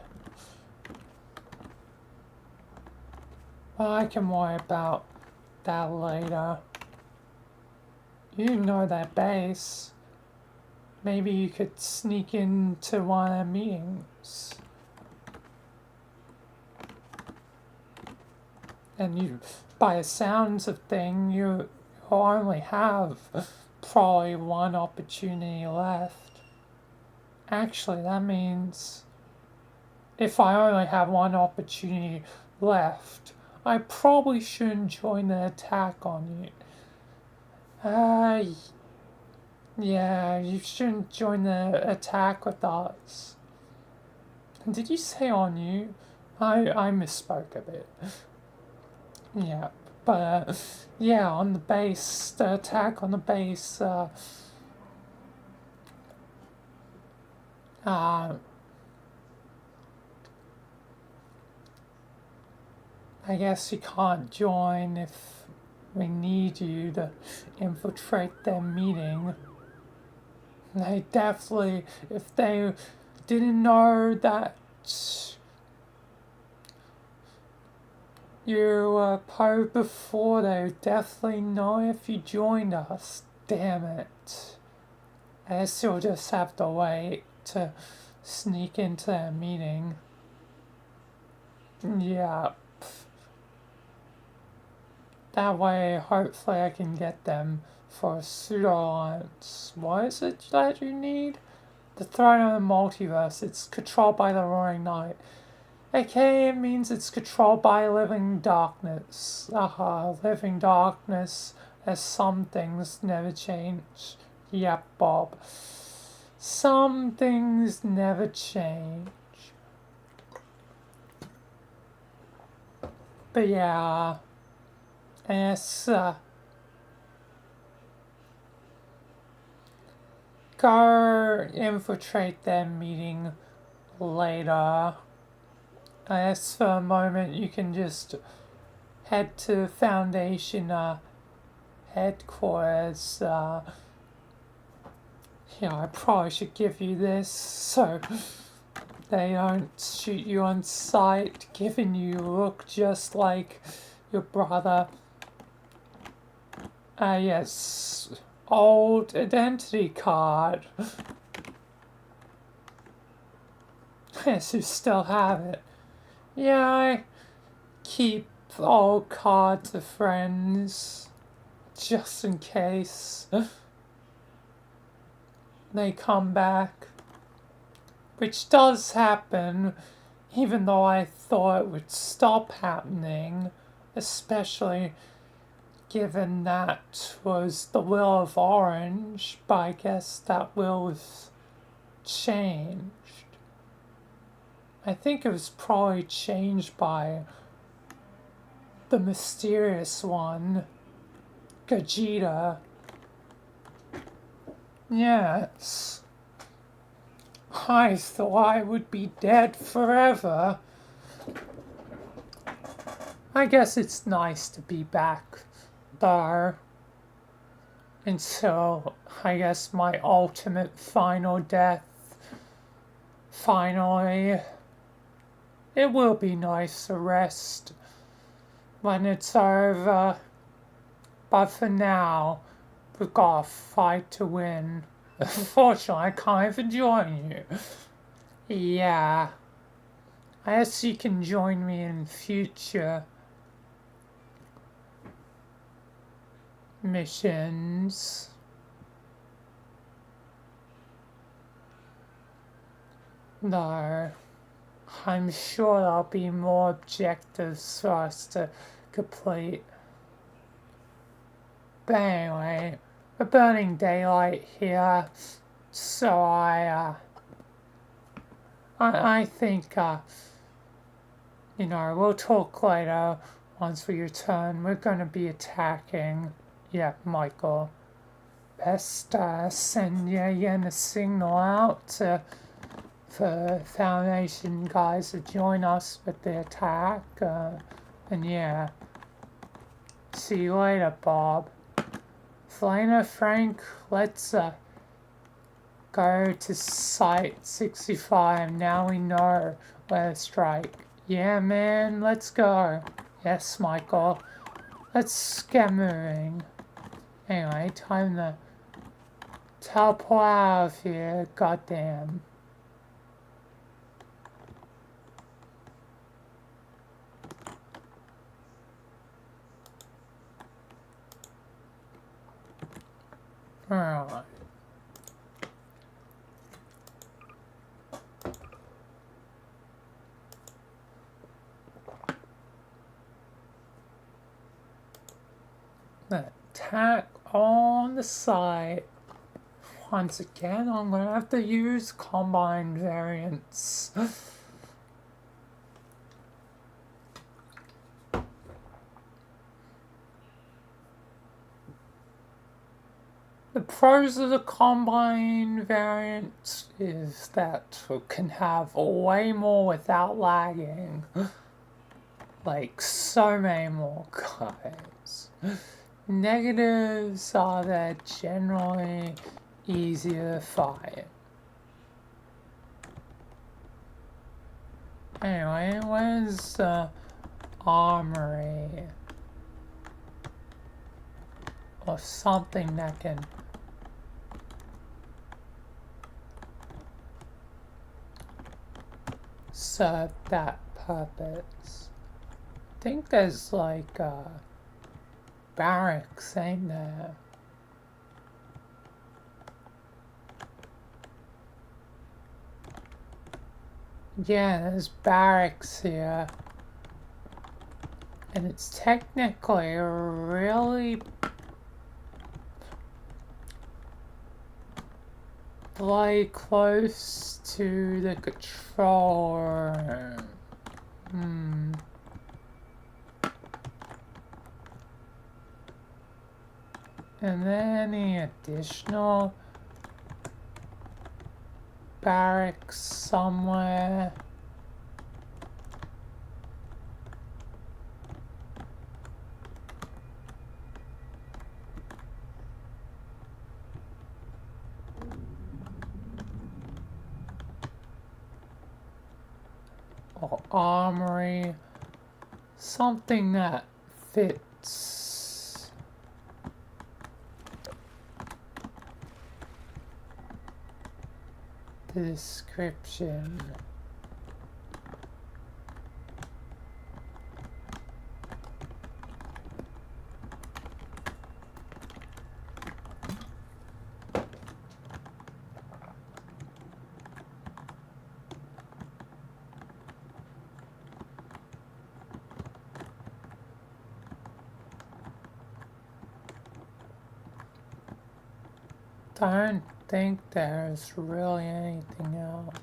Well, I can worry about that later. You know that base. Maybe you could sneak into one of the meetings. And you, by the sounds of things, you only have probably one opportunity left. Actually, that means if I only have one opportunity left, I probably shouldn't join the attack on you. Yeah, you shouldn't join the attack with us. Did you say on you? I misspoke a bit. Yeah, but yeah, on the base, the attack on the base, I guess you can't join if we need you to infiltrate their meeting. They definitely, if they didn't know that you were part before, they would definitely know if you joined us. Damn it. I guess you'll just have to wait to sneak into their meeting. Yeah. That way, hopefully I can get them for a pseudo-alliance. What is it that you need? The throne of the multiverse. It's controlled by the Roaring Knight. Okay, it means it's controlled by living darkness. Living darkness, as some things never change. Yep, Bob. Some things never change. But yeah, yes, go infiltrate their meeting later. I guess for a moment you can just head to Foundation headquarters. I probably should give you this so they don't shoot you on sight, given you look just like your brother. Yes, old identity card. Yes, you still have it. Yeah, I keep all cards of friends, just in case they come back. Which does happen, even though I thought it would stop happening, especially given that was the will of Orange, but I guess that will was changed. I think it was probably changed by the mysterious one, Gogeta. Yes. I thought I would be dead forever. I guess it's nice to be back there. Until, I guess, my ultimate final death. Finally. It will be nice to rest when it's over. But for now, we've got to fight to win. Unfortunately, I can't even join you. Yeah. I guess you can join me in future missions. No. I'm sure there'll be more objectives for us to complete. But anyway, we're burning daylight here, so I think, you know, we'll talk later once we return. We're gonna be attacking. Yeah, Michael. Best send again a signal out for Foundation guys to join us with the attack. And yeah. See you later, Bob. Selena, Frank, let's go to Site 65. Now we know where to strike. Yeah, man, let's go. Yes, Michael. Let's get moving. Anyway, time to teleport out of here. Goddamn. Alright. Attack on the side. Once again, I'm gonna have to use combine variants. The pros of the combine variant is that it can have way more without lagging. Like so many more guys. Negatives are that generally easier to fight. Anyway, where's the armory? Or something that can serve that purpose. I think there's like barracks, ain't there? Yeah, there's barracks here. And it's technically really like close to the control room. And then any additional barracks somewhere. Or armory, something that fits the description. don't think there's really anything else.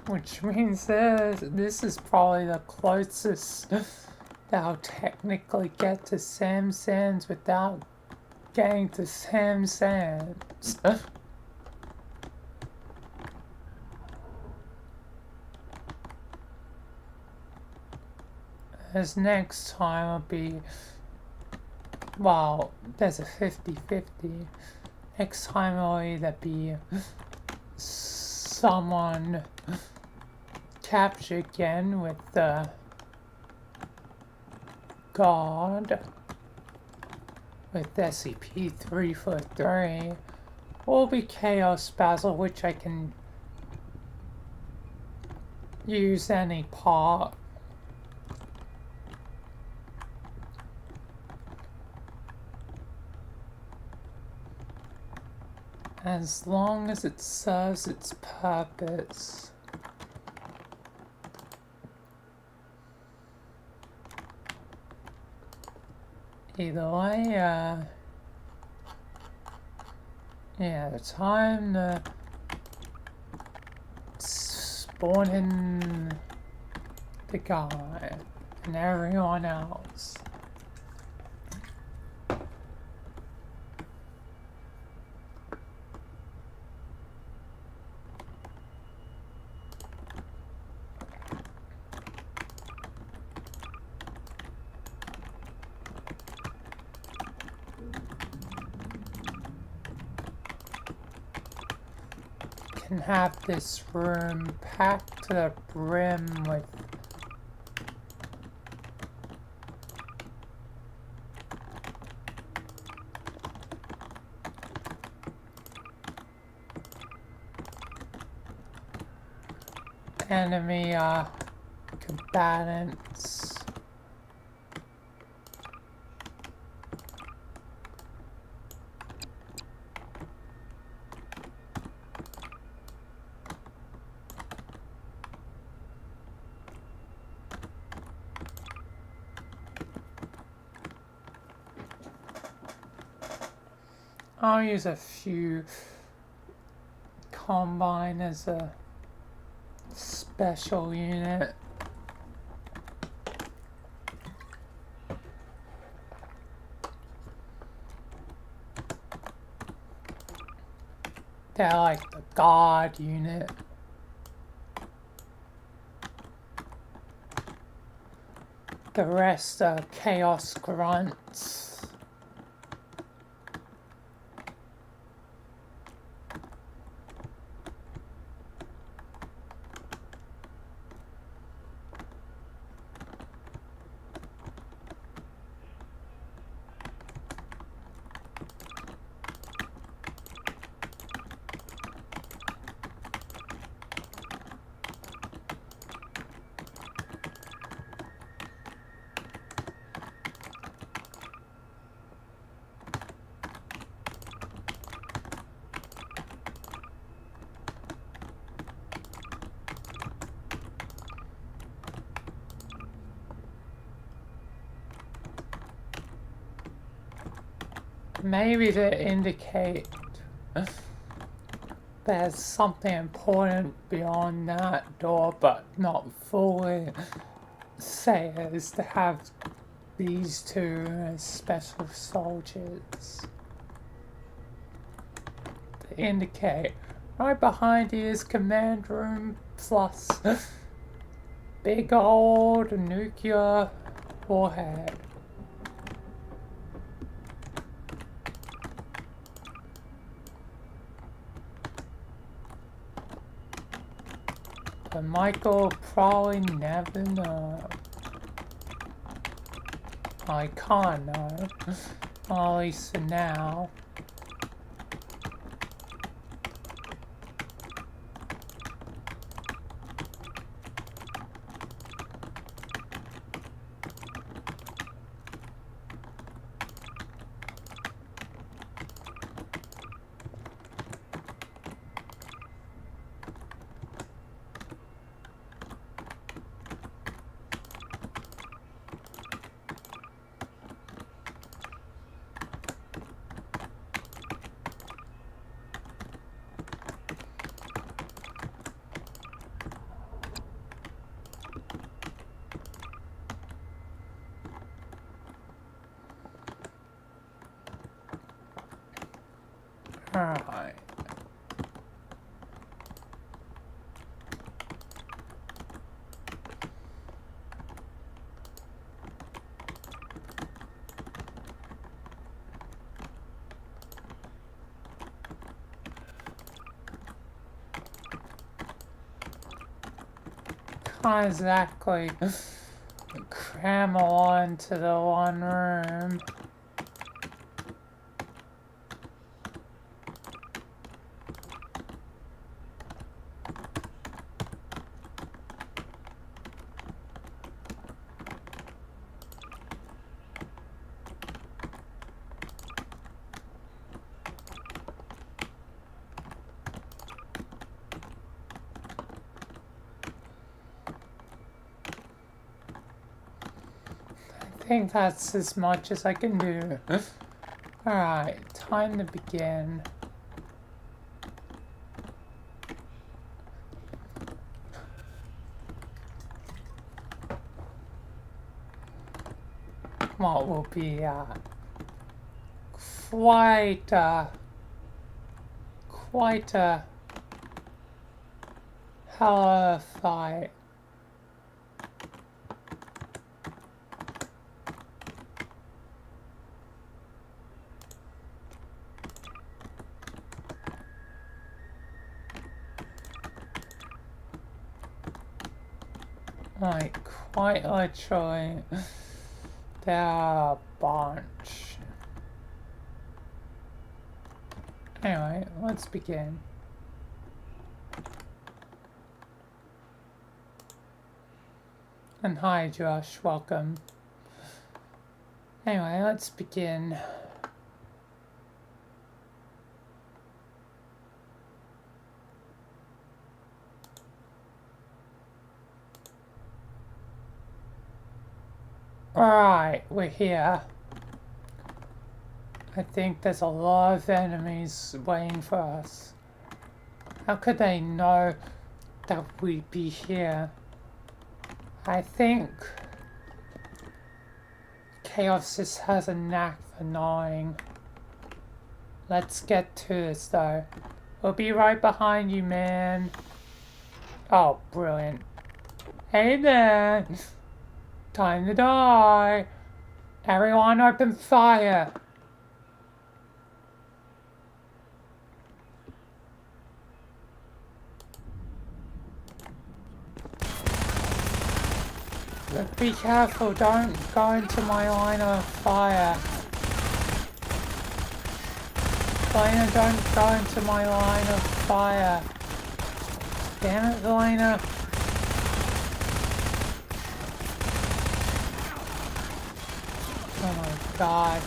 Which means this is probably the closest that I'll technically get to Sam Sands without getting to Sam Sands. As next time will be, well, there's a 50-50. Next time will either be someone captured again with the God with SCP-343, or be Chaos Basil, which I can use any part. As long as it serves its purpose. Either way, yeah, the time to spawn in the guy and everyone else. Can have this room packed to the brim with enemy combatants. I'll use a few combine as a special unit. They're like the guard unit. The rest are chaos grunts. Maybe to indicate there's something important beyond that door, but not fully say it, is to have these two as special soldiers. To indicate right behind you is command room plus big old nuclear warhead. But Michael will probably never know. I can't know. Well, at least for now. Alright. Can't exactly cram all into the one room. I think that's as much as I can do. Alright, time to begin. What will be quite a hell of a fight. Like, quite literally, there are a bunch. Anyway, let's begin. And hi Josh, welcome. Anyway, let's begin. Alright, we're here. I think there's a lot of enemies waiting for us. How could they know that we'd be here? I think Chaos just has a knack for knowing. Let's get to this though. We'll be right behind you, man. Oh, brilliant. Hey there! Time to die! Everyone open fire! But be careful, don't go into my line of fire. Elena, don't go into my line of fire. Damn it, Elena. Oh my god.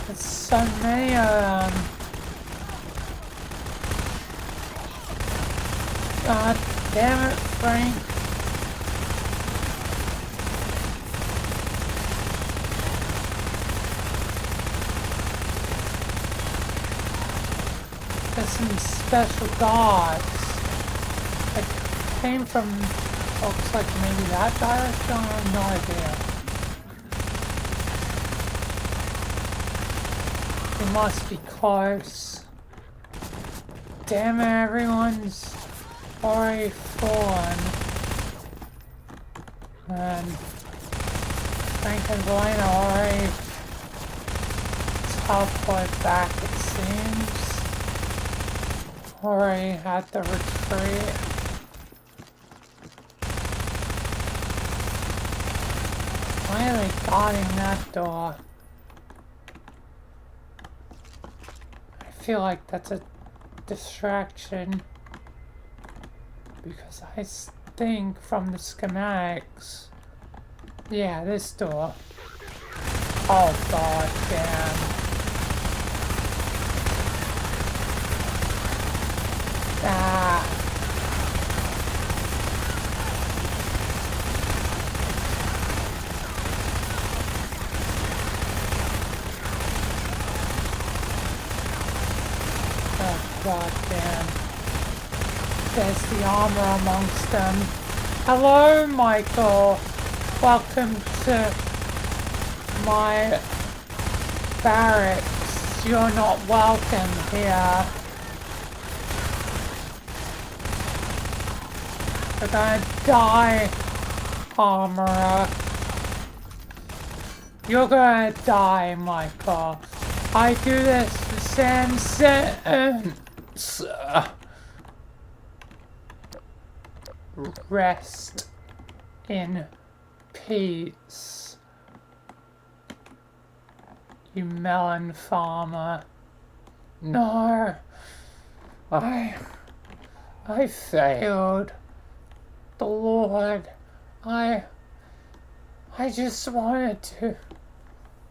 There's so many of them. God damn it, Frank. There's some special dogs. That came from, looks like maybe that direction, I have no idea. It must be close. Damn it, everyone's already fallen. And Frank and Elena already teleported back, it seems. Already had the retreat. Why are they guarding that door? I feel like that's a distraction. Because I think from the schematics, yeah, this door. Oh god damn. Ah. Oh god damn. There's the armor amongst them. Hello, Michael. Welcome to my barracks. You're not welcome here. You're gonna die, armorer. You're gonna die, Michael. I do this for Sam sentence. Rest in peace, you melon farmer. No, I failed. The Lord, I just wanted to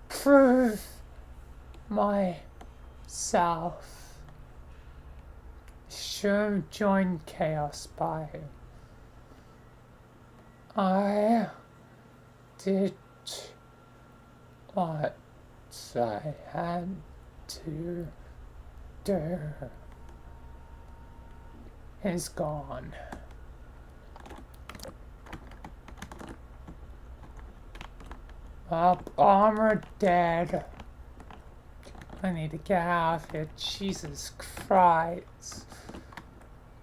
prove myself. Should have joined Chaos by. I did what I had to do. Is gone. Up, armor dead. I need to get out of here. Jesus Christ.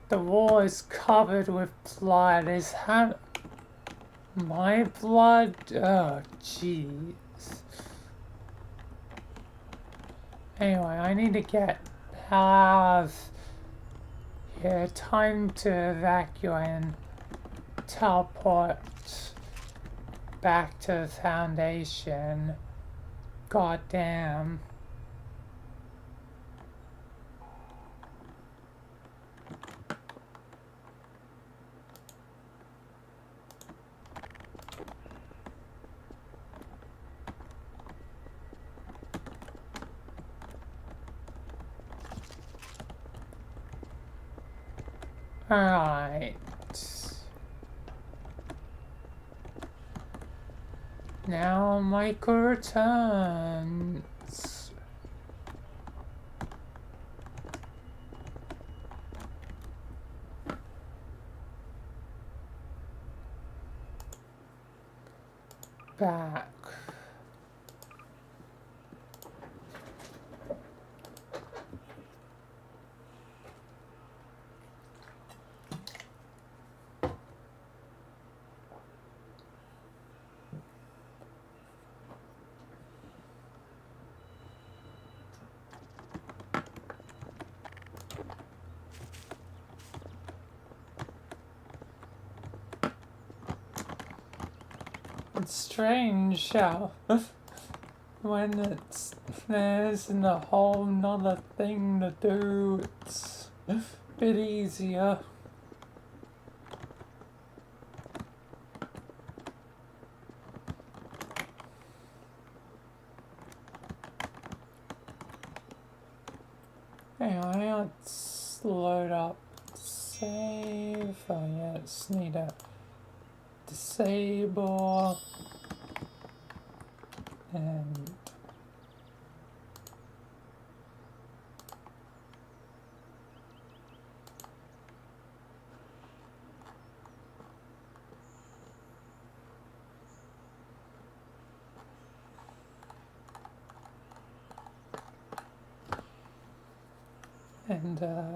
The wall is covered with blood. Is that my blood? Oh, jeez. Anyway, I need to get out of here. Time to evacuate and teleport back to the Foundation. God damn. Alright. Now Michael returns. Back. It's strange how when there isn't a whole nother thing to do, it's a bit easier. Anyway, let's load up save. Oh yeah, just need to disable and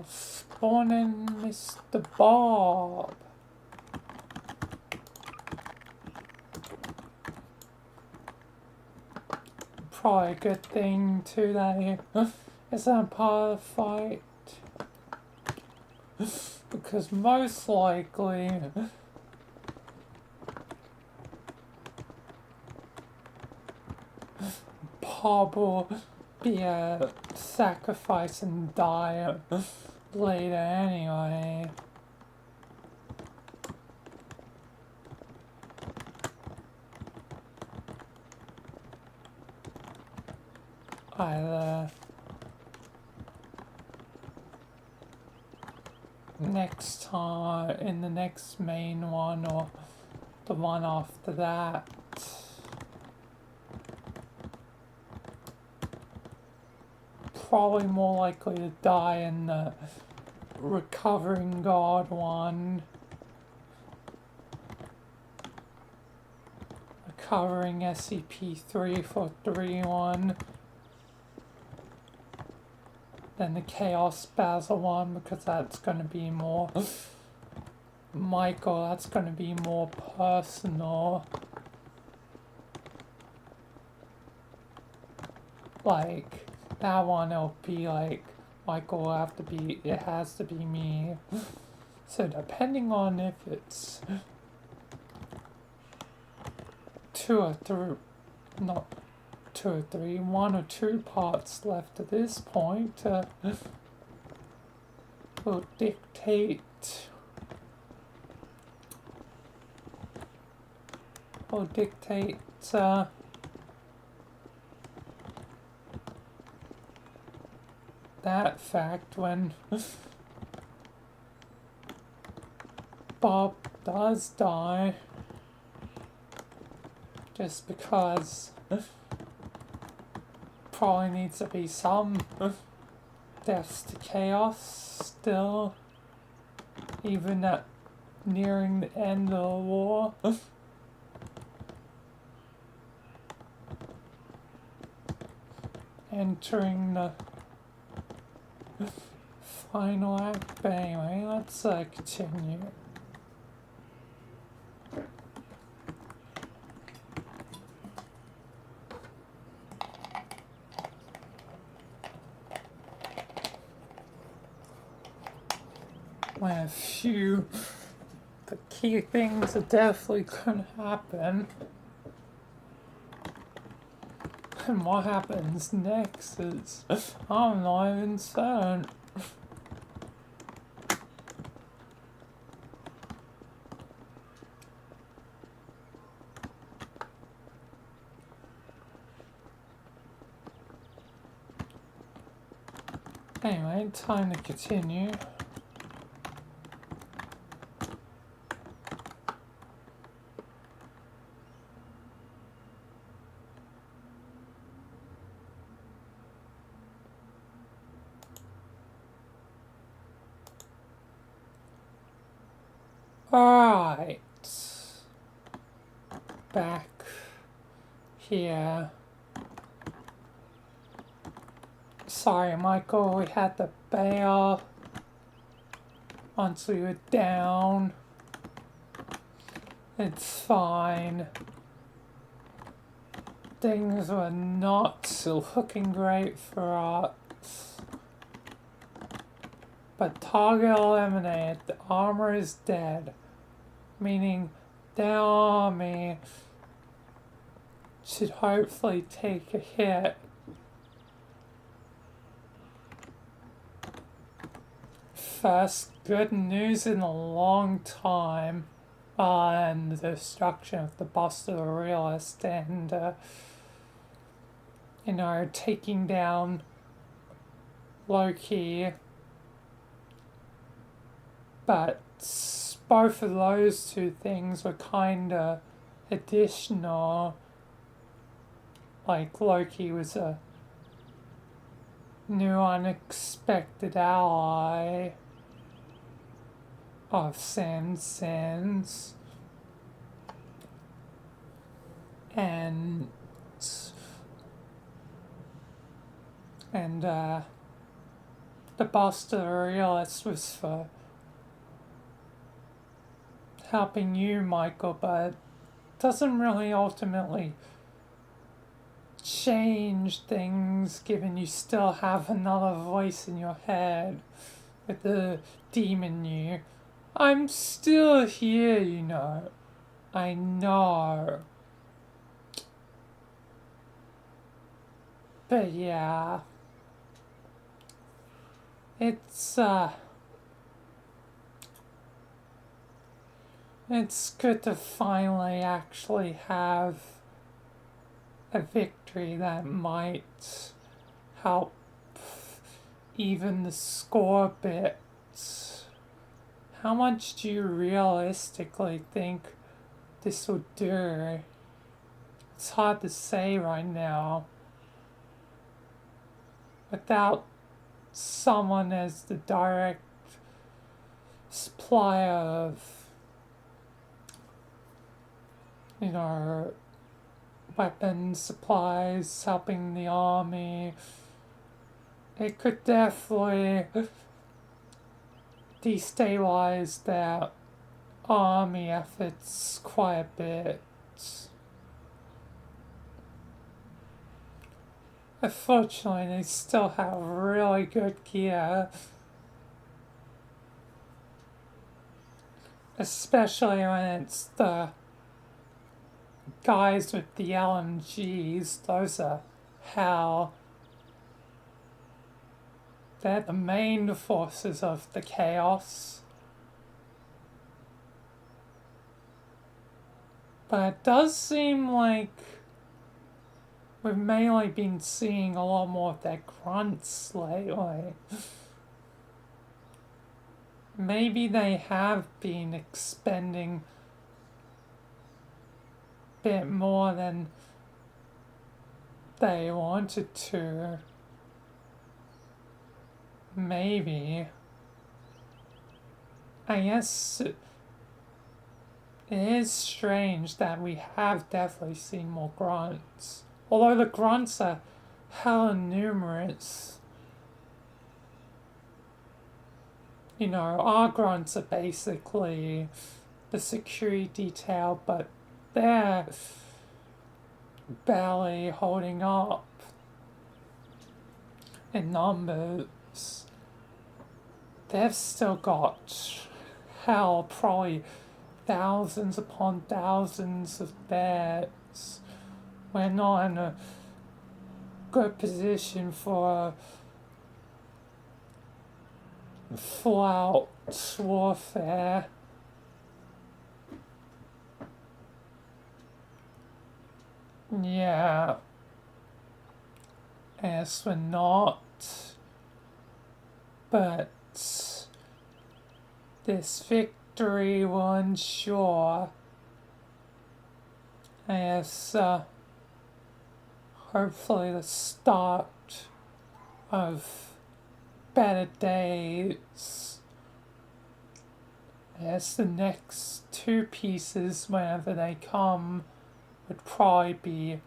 spawn in Mr. Bob. Probably a good thing too that he isn't part of the fight. Because most likely Bob will be a sacrifice and die later anyway. Either next time in the next main one or the one after that. Probably more likely to die in the recovering God one. Recovering SCP-343 one. than the Chaos Basil one, because that's going to be more Michael, that's going to be more personal. Like, that one it'll be like, Michael will have to be, it has to be me. So depending on if it's 2 or 3, not 2 or 3, 1 or 2 parts left at this point, will dictate that fact when Bob does die, just because probably needs to be some deaths to chaos still, even at nearing the end of the war. Entering the final act, but anyway, let's continue. Well, the key things that definitely could happen. And what happens next is, I'm not even certain. Anyway, time to continue. Alright. Back here. Sorry, Michael, we had to bail once we were down. It's fine. Things were not looking great for us. But target eliminated, the armor is dead. Meaning their army should hopefully take a hit. First good news in a long time, and the destruction of the Buster the Realist, and taking down Loki. But both of those two things were kinda additional. Like, Loki was a new unexpected ally of Samson's, and the Buster the Realist was for helping you, Michael, but doesn't really ultimately change things, given you still have another voice in your head with the demon you. I'm still here, you know. I know. But yeah. It's good to finally actually have a victory that might help even the score a bit. How much do you realistically think this will do? It's hard to say right now. Without someone as the direct supplier of, weapons, supplies, helping the army, it could definitely destabilize their army efforts quite a bit. Unfortunately, they still have really good gear, especially when it's the guys with the LMGs. Those are how they're the main forces of the chaos. But it does seem like we've mainly been seeing a lot more of their grunts lately. Maybe they have been expending a bit more than they wanted to. Maybe. I guess it is strange that we have definitely seen more grunts. Although the grunts are hella numerous. You know, our grunts are basically the security detail, but they're barely holding up in numbers. They've still got hell, probably thousands upon thousands of beds. We're not in a good position for full out warfare. Yeah. Yes, we're not. But this victory will ensure, I guess, hopefully the start of better days. Yes, the next two pieces, whenever they come, would probably be,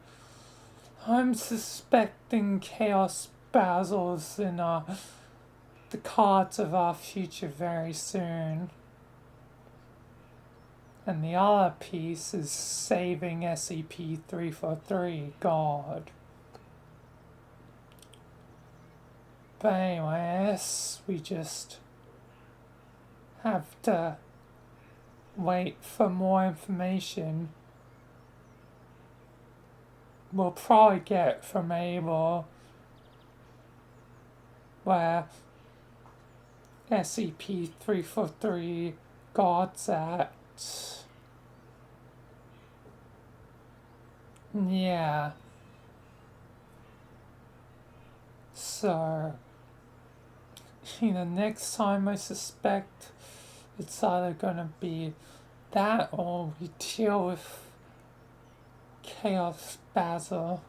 I'm suspecting Chaos Basil's in the cards of our future very soon. And the other piece is saving SCP-343, God. But anyways, we just have to wait for more information. We'll probably get from Abel where SCP-343 God's at. Yeah. So, next time I suspect it's either gonna be that or we deal with Chaos Basil.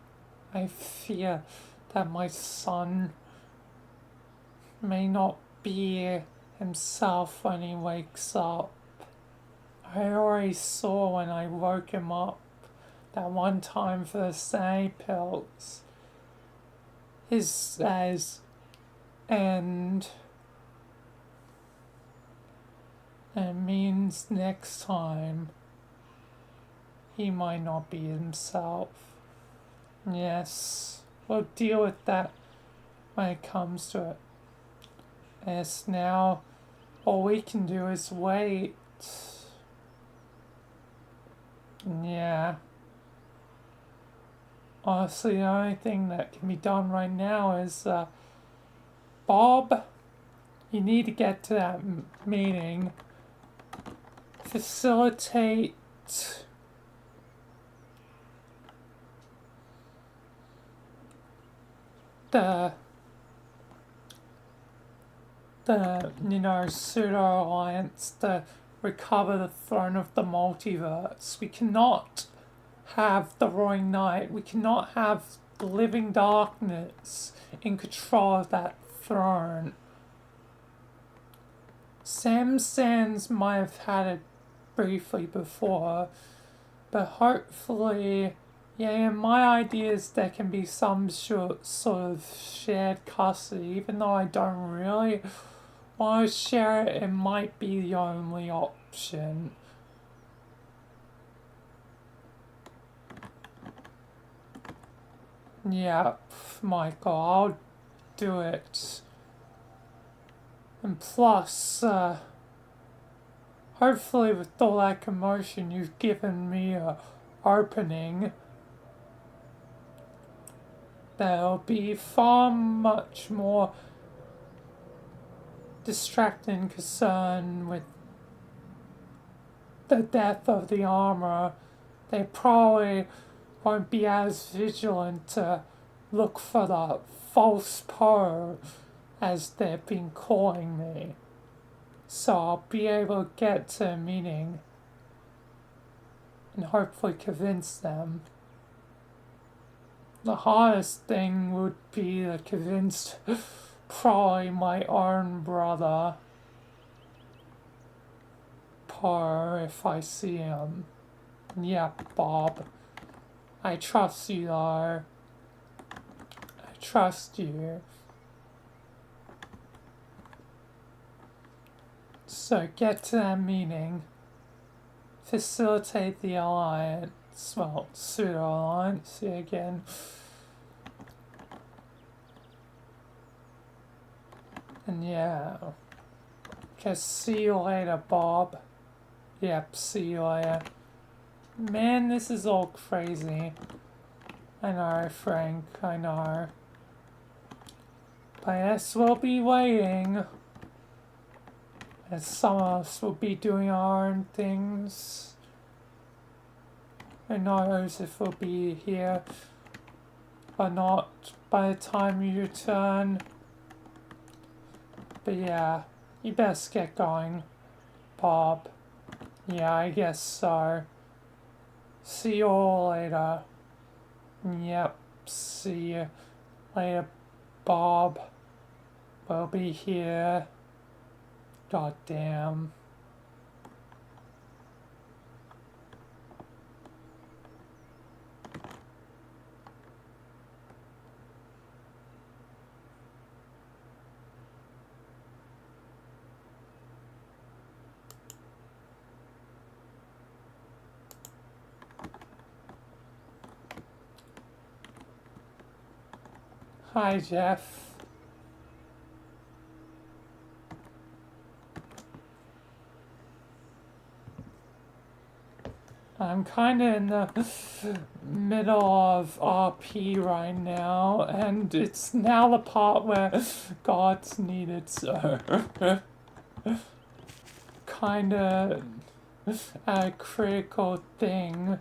I fear that my son may not be himself when he wakes up. I already saw when I woke him up that one time for the sanity pills. His eyes and it means next time he might not be himself. Yes, we'll deal with that when it comes to it. Yes, now all we can do is wait. Yeah. Honestly, the only thing that can be done right now is, Bob, you need to get to that meeting. Facilitate the pseudo-alliance to recover the throne of the multiverse. We cannot have the Roaring Knight. We cannot have the living darkness in control of that throne. Sam Sands might have had it briefly before, but hopefully Yeah, in my ideas there can be some sort of shared custody, even though I don't really want to share it, it might be the only option. Yeah, Michael, I'll do it. And plus, hopefully with all that commotion you've given me a opening that'll be far much more distracting concern with the death of the armor. They probably won't be as vigilant to look for the false pearl as they've been calling me. So I'll be able to get to a meeting and hopefully convince them. The hardest thing would be to convince probably my own brother, Per, if I see him. Yeah, Bob. I trust you, though. I trust you. So get to that meeting. Facilitate the alliance. Well, pseudo-alliance again. And yeah. Just see you later, Bob. Yep, see you later. Man, this is all crazy. I know, Frank, I know. But yes, we'll be waiting. As some of us will be doing our own things. Who knows if we'll be here or not by the time you return. But yeah, you best get going, Bob. Yeah, I guess so. See you all later. Yep, see you later, Bob. We'll be here. God damn. Hi, Jeff. I'm kinda in the middle of RP right now, and it's now the part where God's needed, so kinda a critical thing.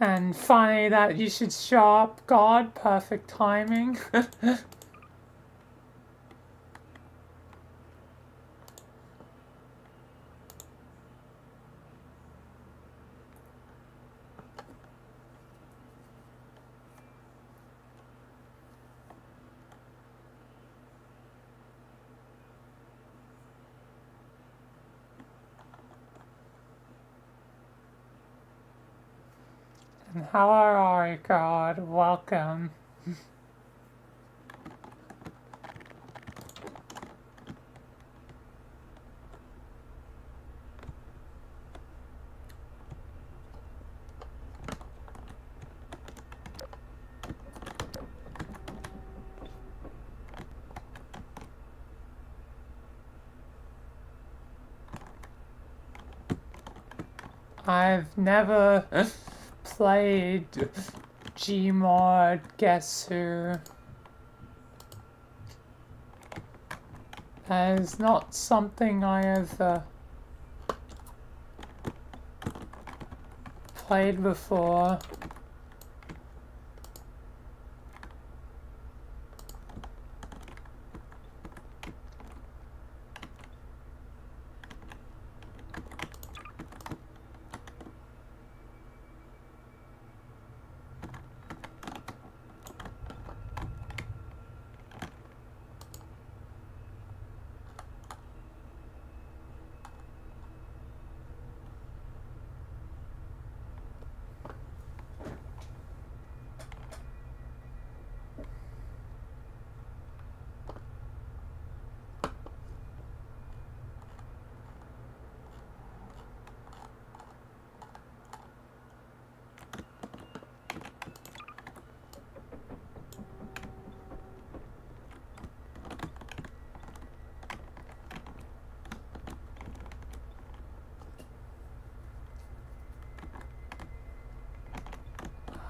And funny that you should show up, God, perfect timing. And how are you, God? Welcome. I've never played Gmod Guess Who. That is not something I have played before.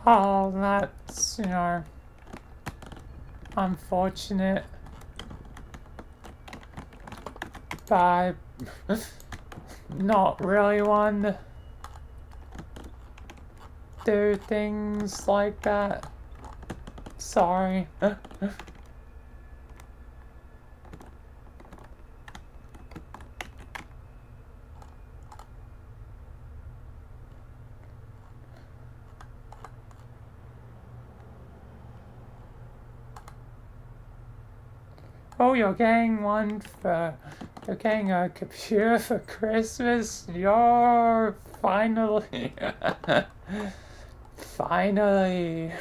Oh, that's, you know, unfortunate. But I'm not really one to do things like that. Sorry. Oh, you're getting you're getting a computer for Christmas? You're finally, finally.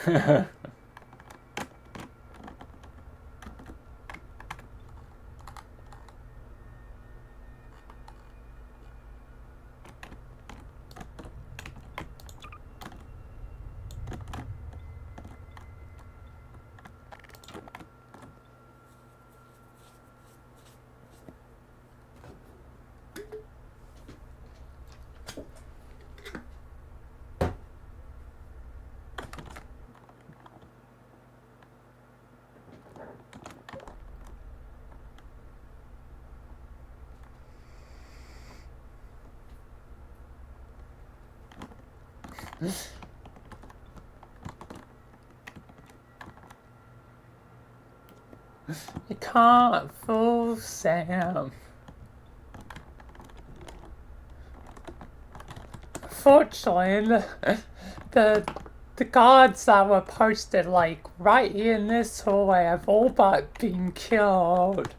You can't fool Sam. Fortunately, the guards that were posted like right in this hallway have all but been killed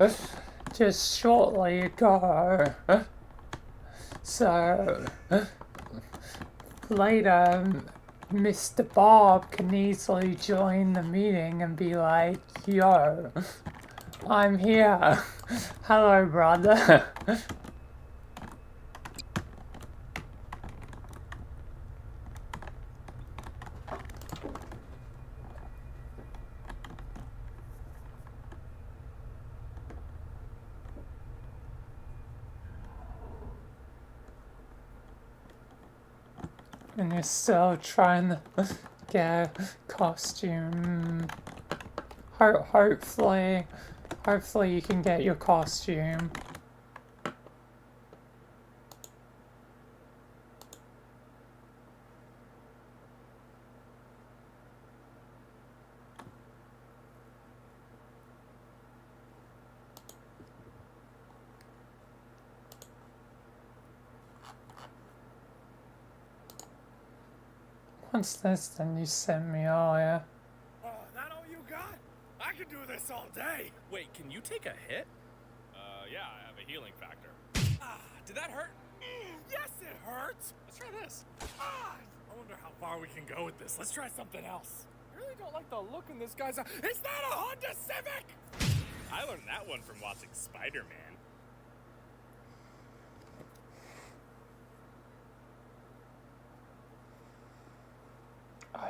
just shortly ago. So later, Mr. Bob can easily join the meeting and be like, yo, I'm here. Hello, brother. And you're still trying to get a costume. Hopefully you can get your costume. What's this thing you sent me earlier? Oh, that all you got? I could do this all day. Wait, can you take a hit? Yeah, I have a healing factor. Did that hurt? Yes, it hurts. Let's try this. I wonder how far we can go with this. Let's try something else. I really don't like the look in this guy's eye. Is that a Honda Civic? I learned that one from watching Spider-Man.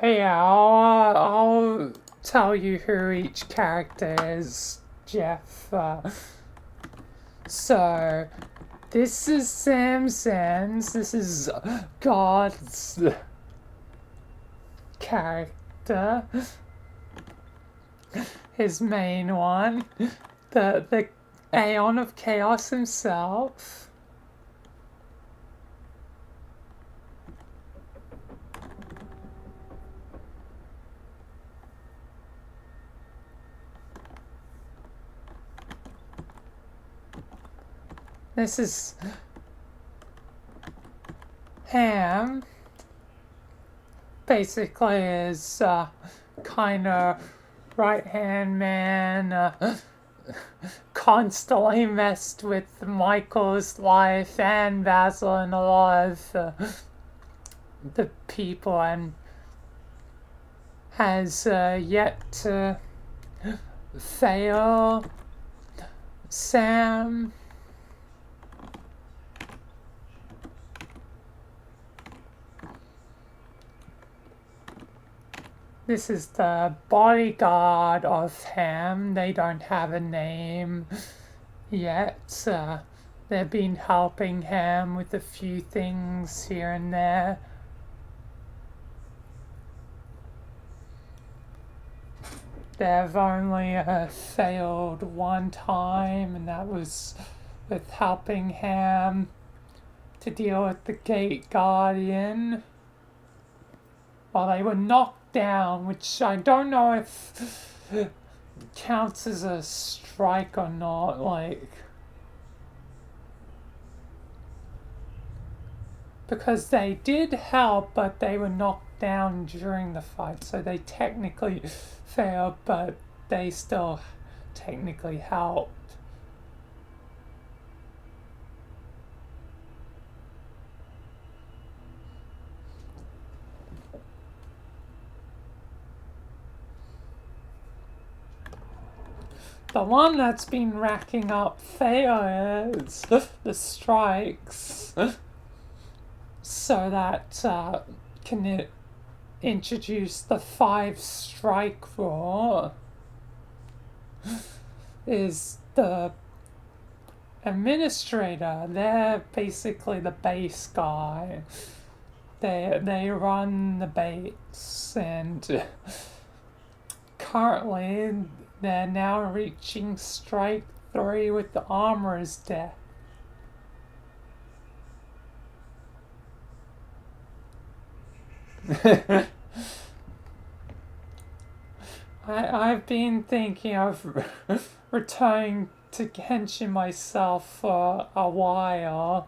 Yeah, I'll tell you who each character is, Jeff. So, this is Sam Sands. This is God's character. His main one. The Aeon of Chaos himself. This is Ham. Basically is kind of right-hand man, constantly messed with Michael's life and Basil and a lot of the people, and has yet to fail Sam. This is the bodyguard of Ham. They don't have a name yet. They've been helping Ham with a few things here and there. They've only failed one time, and that was with helping Ham to deal with the Gate Guardian. Well, they were knocked down, which I don't know if counts as a strike or not, like, because they did help, but they were knocked down during the fight, so they technically failed, but they still technically helped. The one that's been racking up failures, the strikes, so that can introduce the 5-strike rule, is the administrator. They're basically the base guy. They run the base, and currently they're now reaching strike 3 with the armorer's death. I've been thinking of returning to Genshin myself for a while.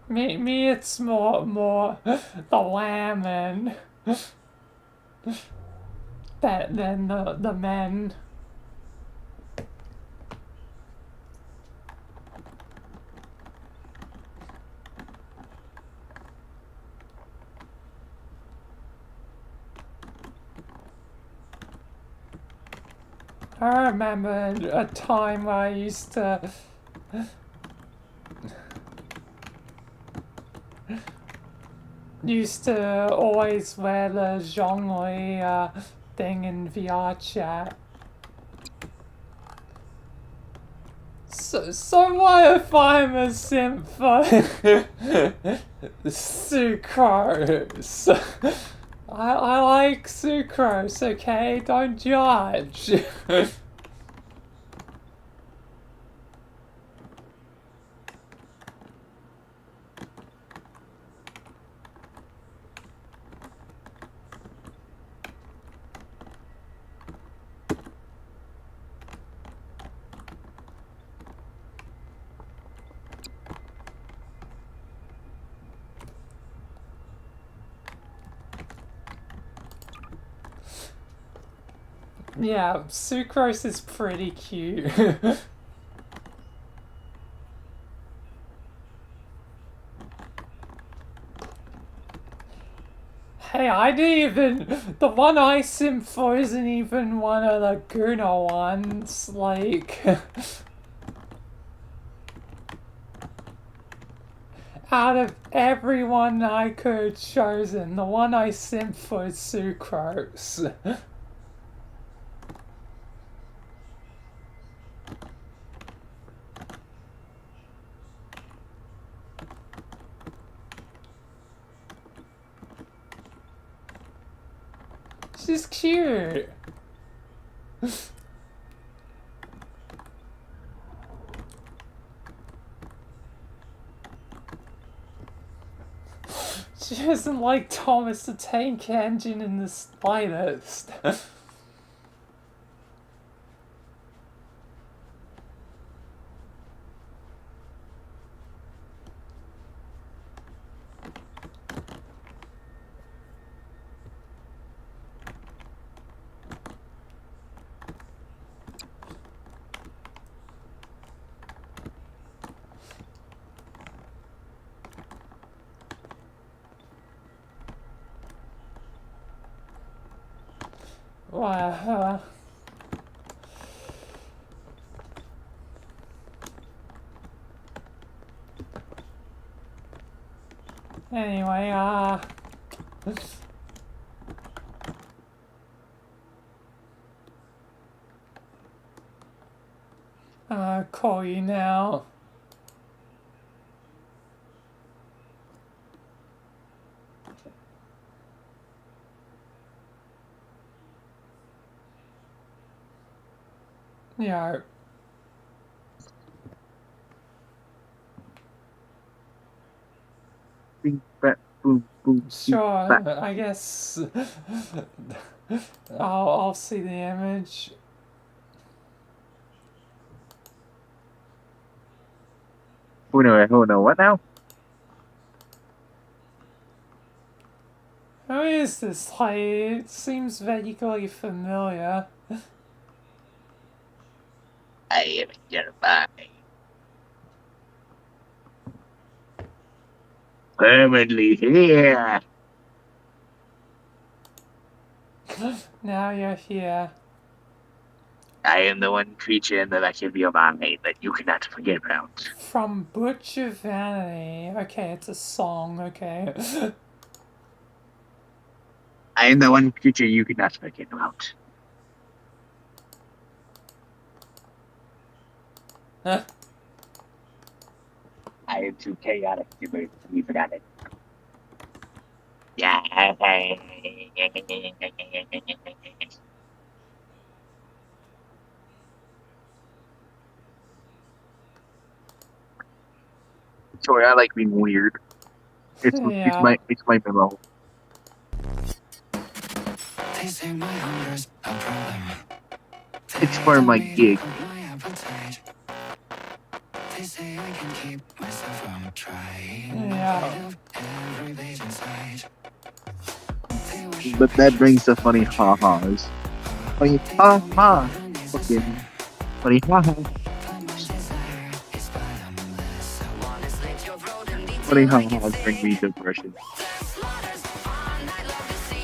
Me, it's more the lamb than the men. I remember a time where I used to always wear the Zhongli thing in VR chat. So what if I'm a simp for sucrose? I like sucrose, okay? Don't judge. Yeah, sucrose is pretty cute. Hey, I didn't even... The one I simp for isn't even one of the Guna ones, like... Out of everyone I could have chosen, the one I simp for is sucrose. She's cute. She doesn't like Thomas the Tank Engine in the slightest. Wow. Anyway, call you now. Yeah. Bing, bap, boom, boom, Sure, bap. I guess I'll see the image. Who know what now? Who is this lady? It seems vaguely familiar. I am nearby. Permanently here. Now you're here. I am the one creature in the back of your mind that you cannot forget about. From Butcher Vanity. Okay, it's a song, okay. I am the one creature you cannot forget about. Huh? I am too chaotic to be forgotten. Yeah. Sorry, I like being weird. It's Yeah. my memo. They say my hunger's a problem. It's part of my gig. They say I can keep myself from trying. Yeah. Every page inside. But that brings the funny ha-has. Funny ha-ha. Fucking funny ha-ha. Funny ha-has bring me depression.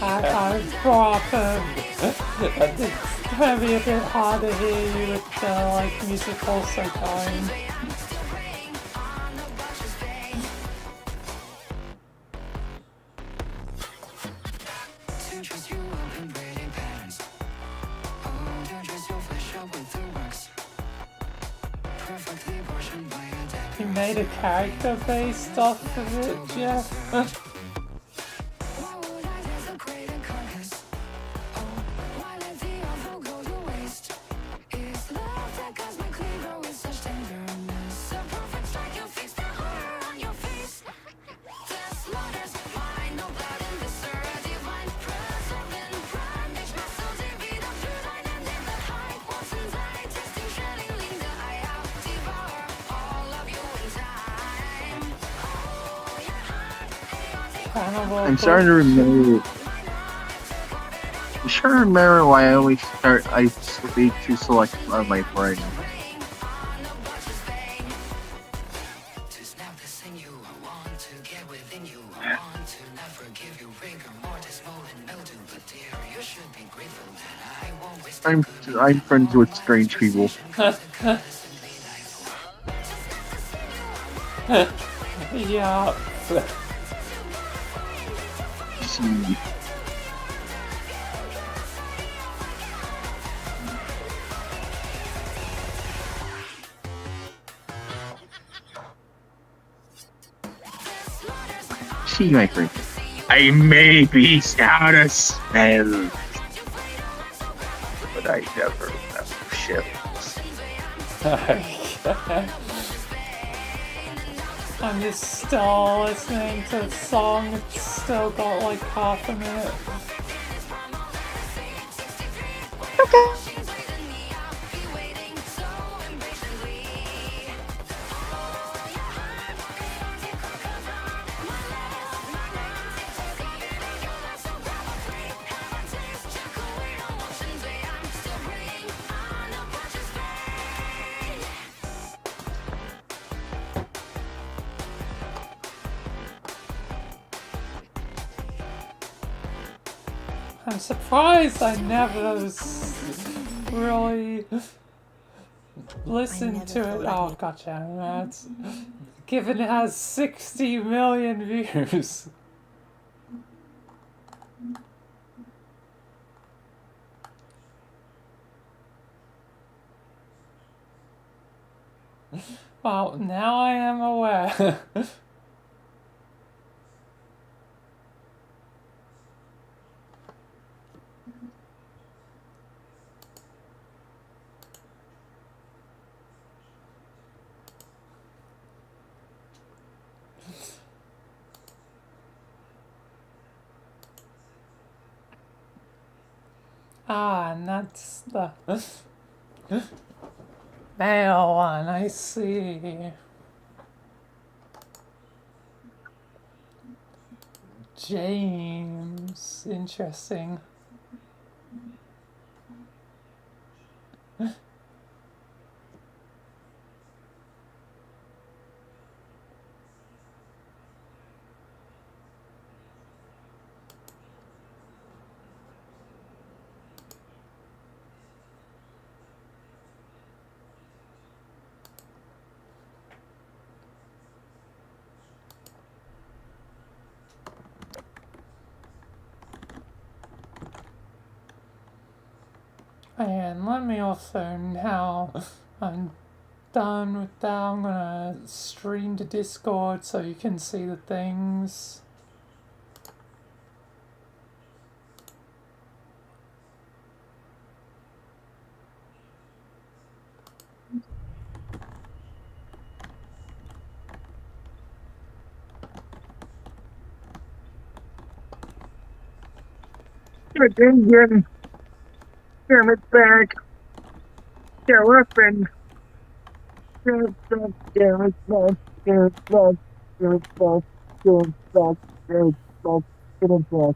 I brought it's gonna be a bit hard to hear you with the like music also going. You made a character based off of it, Jeff? I'm starting to remember. I'm trying to remember why I speak to select on my brain. I'm friends with strange people. Yeah. See, my friend, I may be out of spell, but I never have shells. I'm just still listening to the song. It's still got like half a minute. I'm surprised I never really listened to it. Oh, gotcha. That's given it has 60 million views. Well, now I am aware. Ah, and that's the male one, I see. James, interesting. And let me also, now I'm done with that, I'm gonna stream to Discord so you can see the things. Damn it back. Yeah, weapon. Damn it back. Damn it back. Damn it back. Damn it back. Damn it back. Damn it back. Damn it back.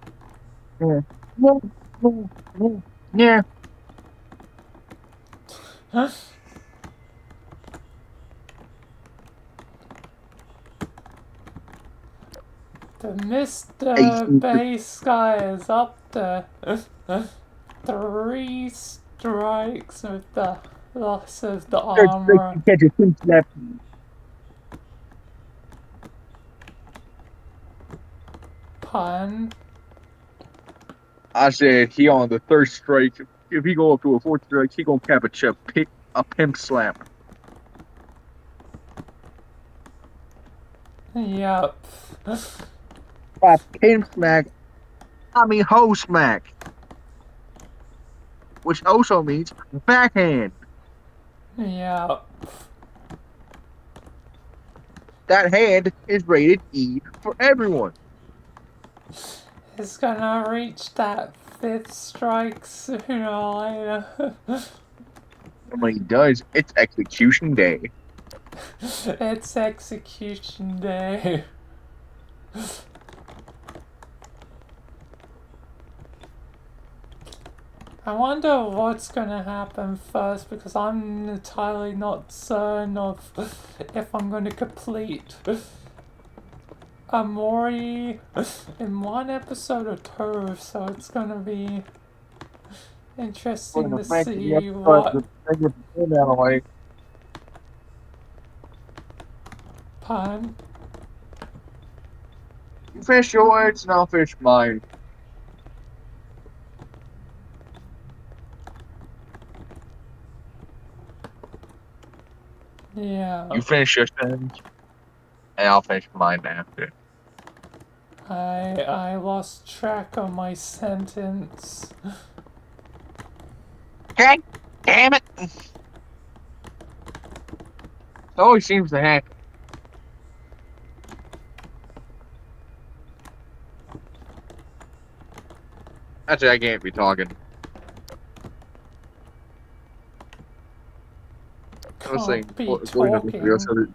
Yeah. No, no, no. Yeah. Huh? The Mr. Bass guy is up to 3 strikes with the loss of the armor. Catch a pink slap. Pun. I said he on the third strike. If he go up to a fourth strike, he gonna cap a pimp slap. Yep. By pimp smack, I mean hoe smack. Which also means backhand. Yep. That hand is rated E for everyone. It's gonna reach that 5th strike sooner or later. When he does, it's execution day. It's execution day. I wonder what's gonna happen first, because I'm entirely not certain of if I'm gonna complete Amori in one episode or two, so it's gonna be interesting to see what. Pun? You fish your words and I'll fish mine. Yeah. You finish your sentence and I'll finish mine after. I lost track of my sentence. God damn it! It always seems to happen. Actually, I can't be talking. I was saying, Can't be according to this video, talking. so that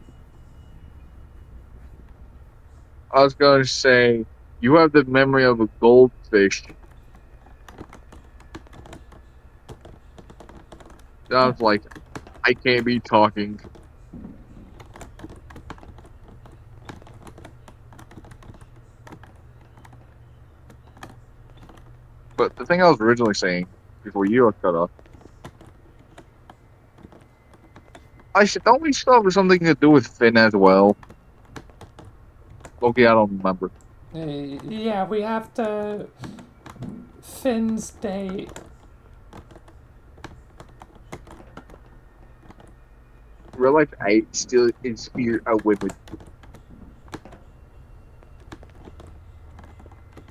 I was going to say, you have the memory of a goldfish. I was like, I can't be talking. But the thing I was originally saying, before you got cut off, don't we still have something to do with Finn as well? Okay, I don't remember. Yeah, we have to Finn's date. Real life, I still inspire a women.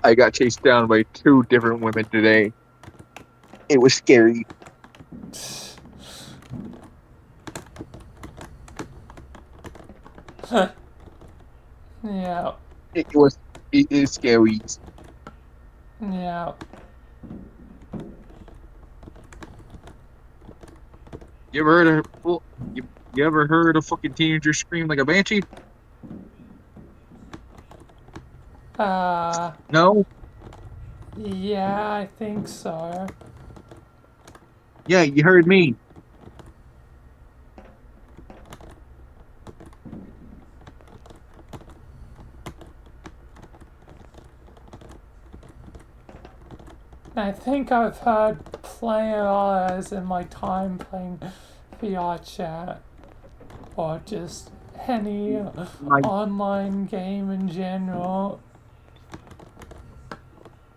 I got chased down by 2 different women today. It was scary. Yeah. It is scary. Yeah. You ever heard of you ever heard a fucking teenager scream like a banshee? No? Yeah, I think so. Yeah, you heard me. I think I've heard plenty of others in my time playing VR chat. Or just any online game in general.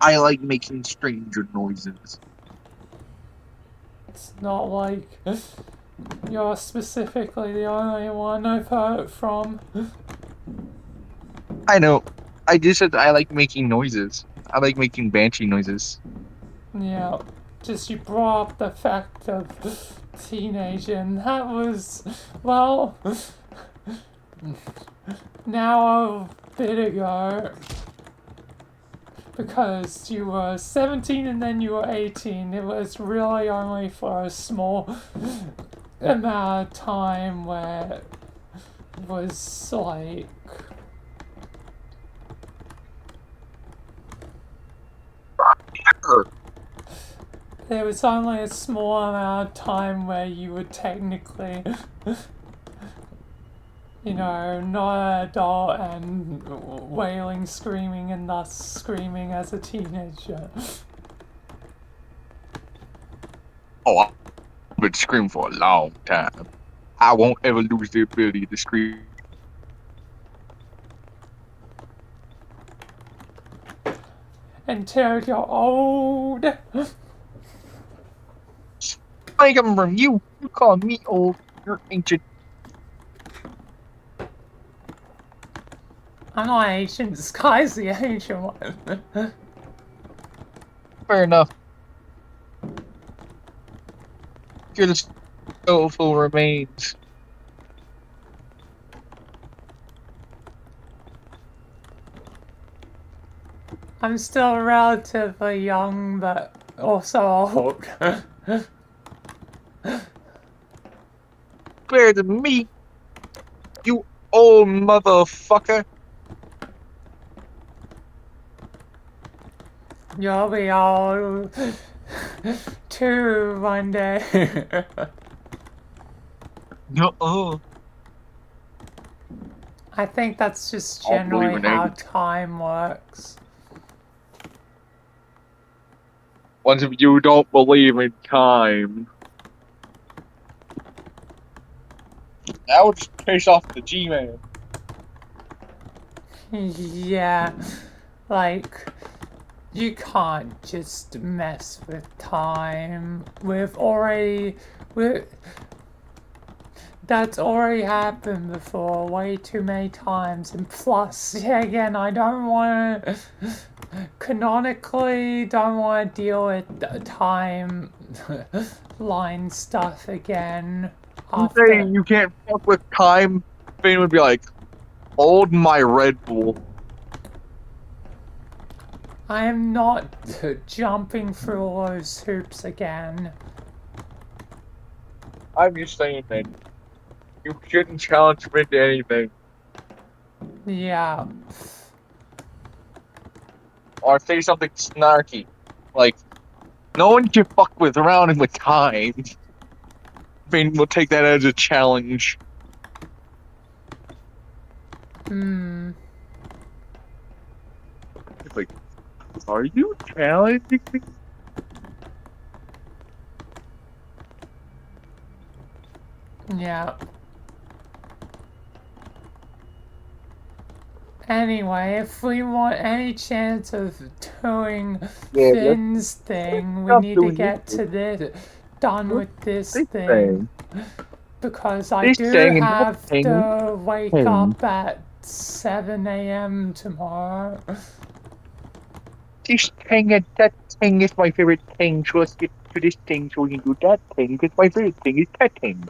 I like making stranger noises. It's not like you're specifically the only one I've heard from. I know. I just said I like making noises. I like making banshee noises. Yeah, just you brought up the fact of teenager, and that was, well, now a bit ago. Because you were 17 and then you were 18. It was really only for a small amount of time where it was like... There was only a small amount of time where you were technically, you know, not an adult and wailing, screaming, and thus screaming as a teenager. Oh, I've been screaming for a long time. I won't ever lose the ability to scream. Until you're old. I come from you. You call me old. You're ancient. I'm not ancient. The sky's the ancient one. Fair enough. You're the skeletal remains. I'm still relatively young, but also old. Better than me, you old motherfucker. You'll be old too one day. No. I think that's just generally how time works. Once if you don't believe in time, I would just chase off the G-Man. Yeah, like, you can't just mess with time. That's already happened before way too many times, and plus, yeah, again, I don't want to, canonically, don't want to deal with timeline stuff again. You say you can't fuck with time, Finn would be like, hold my Red Bull. I am not jumping through all those hoops again. I'm just saying that you shouldn't challenge me to anything. Yeah. Or say something snarky. Like, no one can fuck with around with time. Then we'll take that as a challenge. Hmm. It's like, are you challenging me? Yeah. Anyway, if we want any chance of doing Yeah, Finn's thing, we stop need to doing get this. to this, done with this This thing. Because I This do thing and that have thing. to wake Thing. up at 7 a.m. tomorrow. This thing and that thing is my favorite thing, so let's get to this thing so we can do that thing, because my favorite thing is that thing.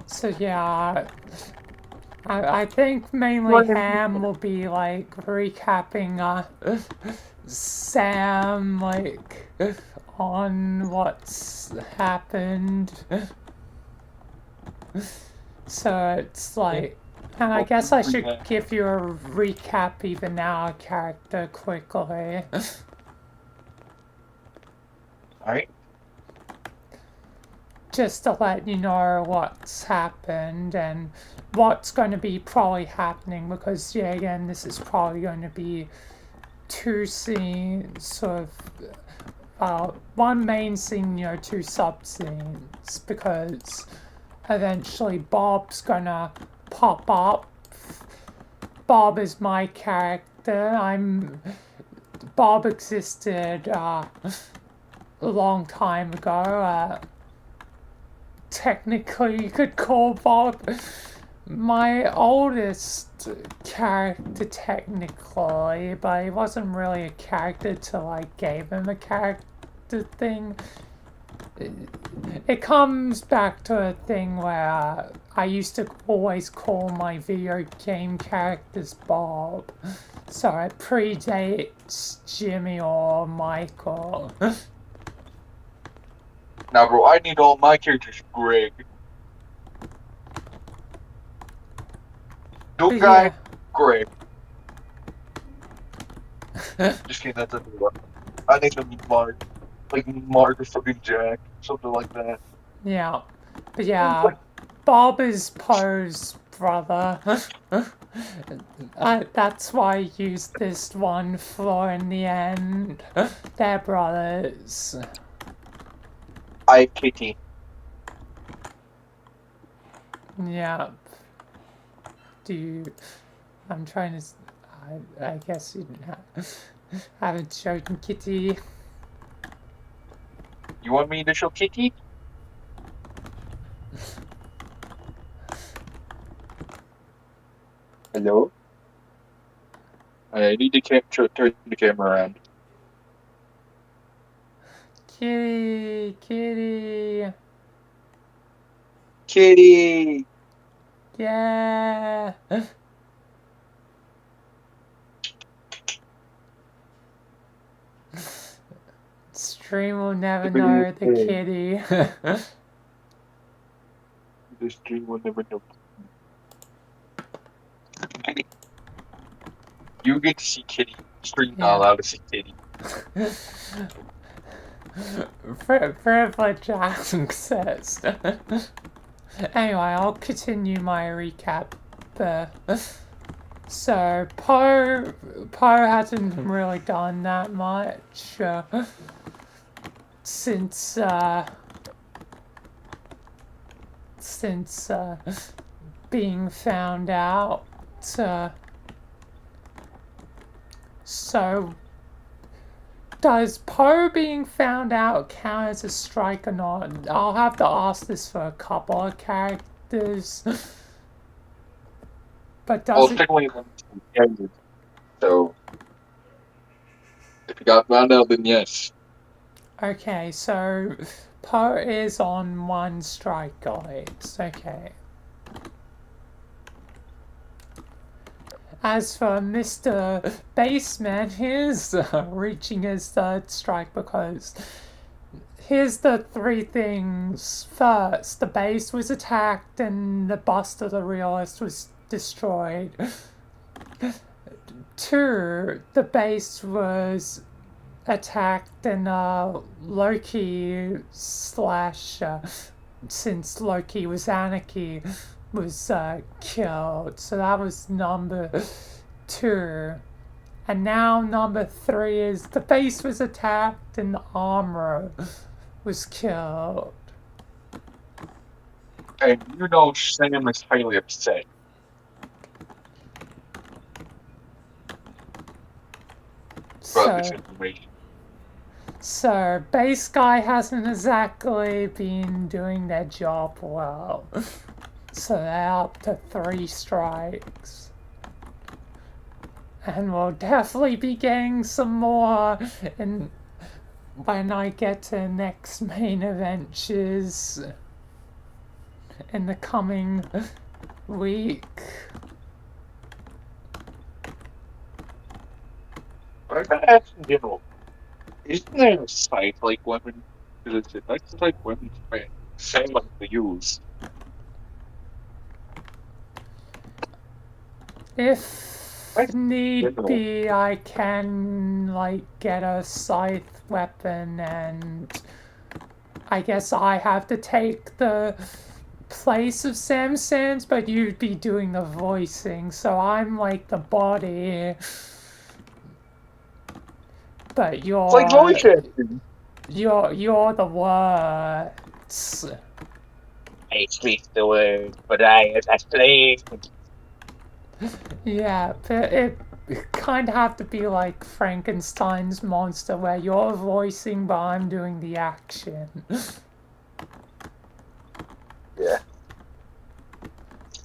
So yeah, I think mainly Ham will be like recapping Sam like on what's happened. So it's like, and I guess I should give you a recap even now character quickly. Alright. Just to let you know what's happened and what's going to be probably happening, because yeah, again, this is probably going to be two scenes, sort of, one main scene, you know, two sub scenes, because eventually Bob's gonna pop up. Bob is my character. Bob existed a long time ago. Technically, you could call Bob my oldest character, technically, but he wasn't really a character till I gave him a character thing. It comes back to a thing where I used to always call my video game characters Bob, so it predates Jimmy or Michael. Now, bro, I need all my characters Greg. New guy, Yeah. Greg. Just kidding, that's a new one. I think it'll be Mark. Like Mark or fucking Jack. Something like that. Yeah. But yeah, Bob is Poe's brother. That's why I used this one floor in the end. They're brothers. I Kitty. Yeah. I'm trying to... I guess you haven't shown Kitty. You want me to show Kitty? Hello? I need to turn the camera around. Kitty, Kitty. Kitty! Yeah. Stream will never know the kitty. The stream will never know. You get to see Kitty. Stream not allowed to see Kitty. Privilege access. Anyway, I'll continue my recap. So Poe hasn't really done that much since being found out. So does Poe being found out count as a strike or not? I'll have to ask this for a couple of characters. But does it... technically, so if you got found out, then yes. Okay, so Poe is on one strike, guys. Okay. as for Mr. Baseman, he's reaching his third strike because here's the three things. First, the base was attacked and the bust of the realist was destroyed. 2, the base was attacked and Loki slash since Loki was Anarchy was killed. So that was number 2. And now number 3 is the base was attacked and the armor was killed. And you know Sam is highly upset. About this information. So, base guy hasn't exactly been doing their job well. So they're up to 3 strikes. And we'll definitely be getting some more when I get to next main adventures in the coming week. I gotta ask in general, isn't there a site like women? Is it like women same like the use? If need be, I can like get a scythe weapon, and I guess I have to take the place of Sam Sands, but you'd be doing the voicing, so I'm like the body. But you're it's like voice acting. You're the words. I speak the words, but I explain. Yeah, but it kind of have to be like Frankenstein's monster, where you're voicing, but I'm doing the action. Yeah.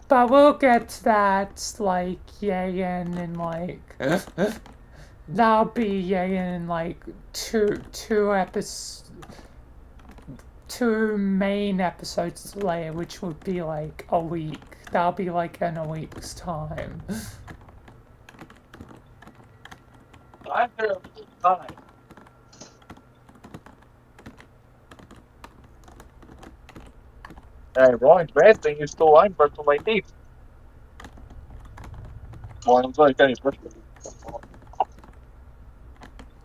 But we'll get to that, like, Yagan and, like, that'll be Yagan in, like, two main episodes later, which would be, like, a week. That'll be, like, in a week's time. I'm there time. Wrong, bad thing is still I'm brushing my teeth. Well, I'm sorry, kind of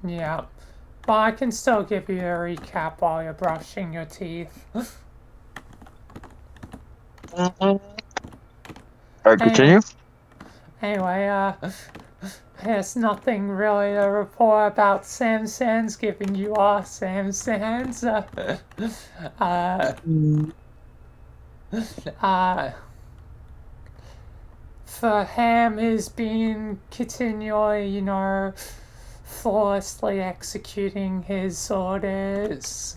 Yeah. But I can still give you a recap while you're brushing your teeth. Continue? Anyway, there's nothing really to report about Sam Sands, giving you our Sam Sands. For him, he's been continually, you know, flawlessly executing his orders,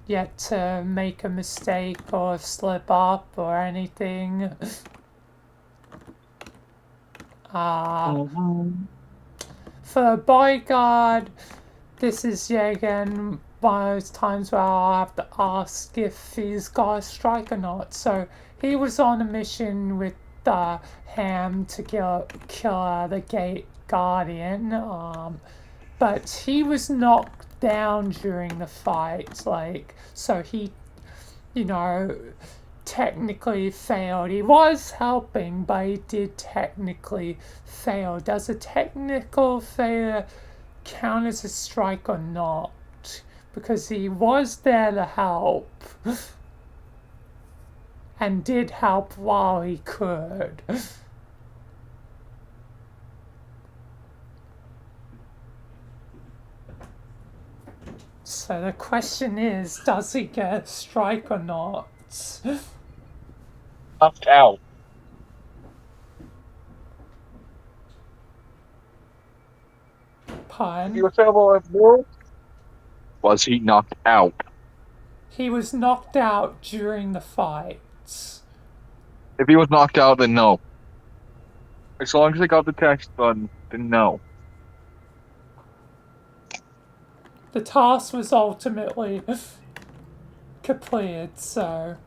yet to make a mistake or slip up or anything. For Bodyguard, this is yet again one of those times where I'll have to ask if he's got a strike or not. So he was on a mission with Ham to kill the Gate Guardian, but he was knocked down during the fight, like, so he, you know, technically failed. He was helping, but he did technically fail. Does a technical failure count as a strike or not? Because he was there to help and did help while he could. So the question is, does he get a strike or not? Knocked out. Pun? You available at world? Was he knocked out? He was knocked out during the fight. If he was knocked out, then no. As long as I got the text done, then no. The task was ultimately completed, so...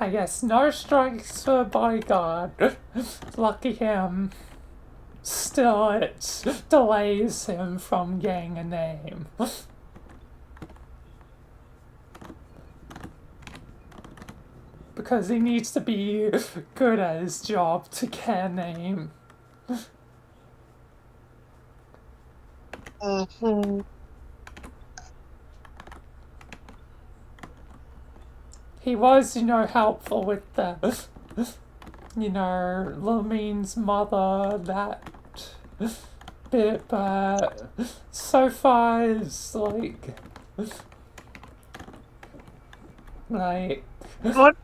I guess no strikes for bodyguard. Lucky him. Still, it delays him from getting a name. Because he needs to be good at his job to get a name. He was, helpful with the, Lamine's mother, that bit, but so far it's like, What?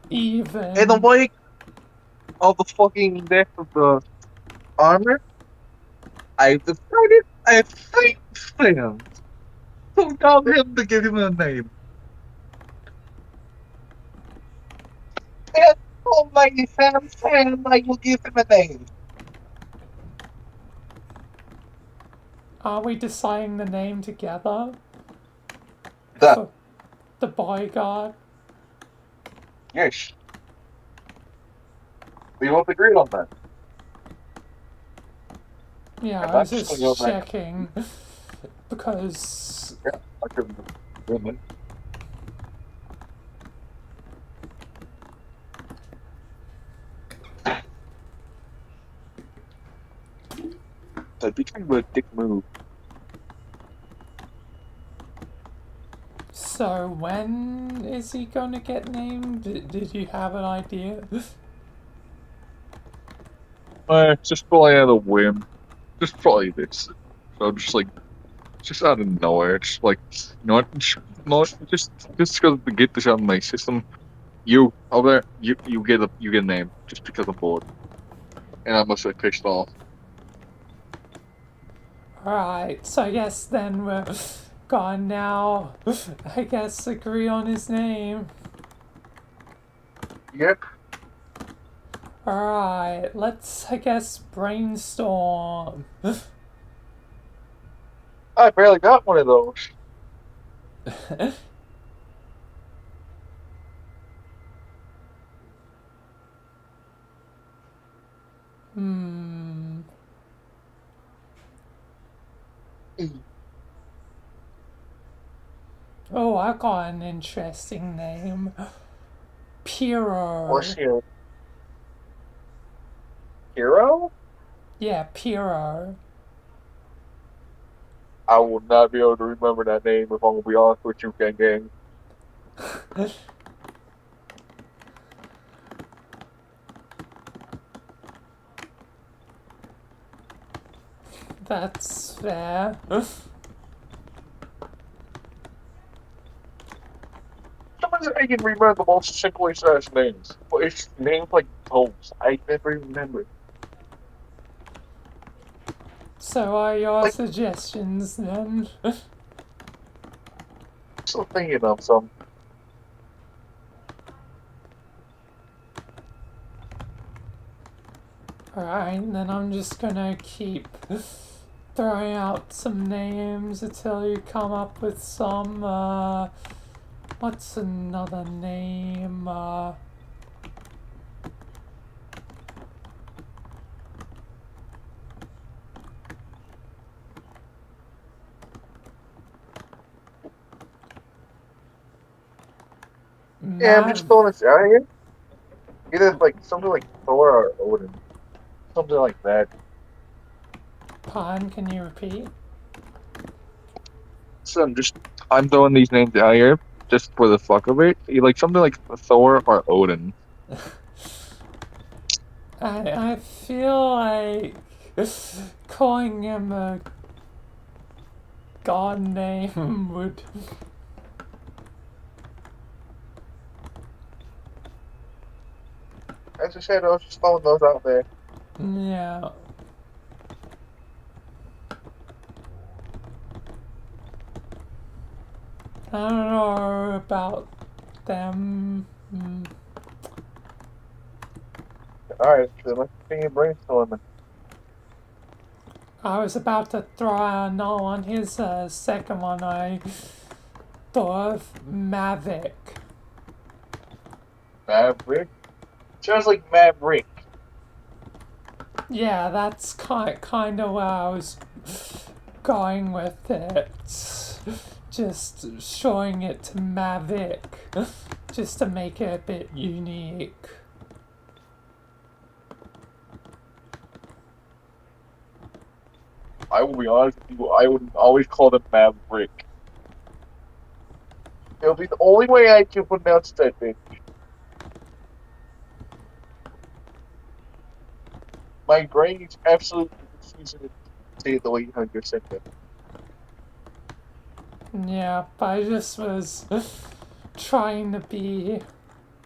even. In the wake of the fucking death of the armor, I've decided I think him. So tell him to give him a name. And almighty Sam, I will give him a name. Are we deciding the name together? The The bodyguard? Yes. We both agreed on that. Yeah, And I was that's just checking. Because... Yeah, I couldn't remember. That'd be kind of a dick move. So when is he gonna get named? Did you have an idea? Just probably out of whim. Just probably this. So just out of nowhere. Just like, just because to get this out of my system. You over there, you get a name just because I'm bored, and I must have pissed off. Alright, so I guess then we're gone now. I guess agree on his name. Yep. Alright, let's, I guess, brainstorm. I barely got one of those. Oh, I got an interesting name. Piro. What's your hero? Yeah, Piro. I will not be able to remember that name if I'm gonna be honest with you, gang. That's fair. Sometimes I can remember the most simplest ass names, but it's names like those I never remember. So are your suggestions then? Still thinking of some. Alright, then I'm just gonna keep throwing out some names until you come up with some, what's another name, Yeah, I'm just throwing this out here. Either like something like Thor or Odin. Something like that. Pardon, can you repeat? So I'm throwing these names out here just for the fuck of it. Like something like Thor or Odin. I feel like calling him a god name would... As I said, I was just throwing those out there. Yeah. I don't know about them. Alright, so let's continue brainstorming. I was about to throw out another one. Here's a second one I thought of. Mavic. Maverick? Sounds like Maverick. Yeah, that's kind of where I was going with it. Just showing it to Mavic, just to make it a bit unique. I will be honest with you, I would always call them Maverick. It'll be the only way I can pronounce that bitch. My brain is absolutely refusing to say it the way you said that. Yeah, but I just was trying to be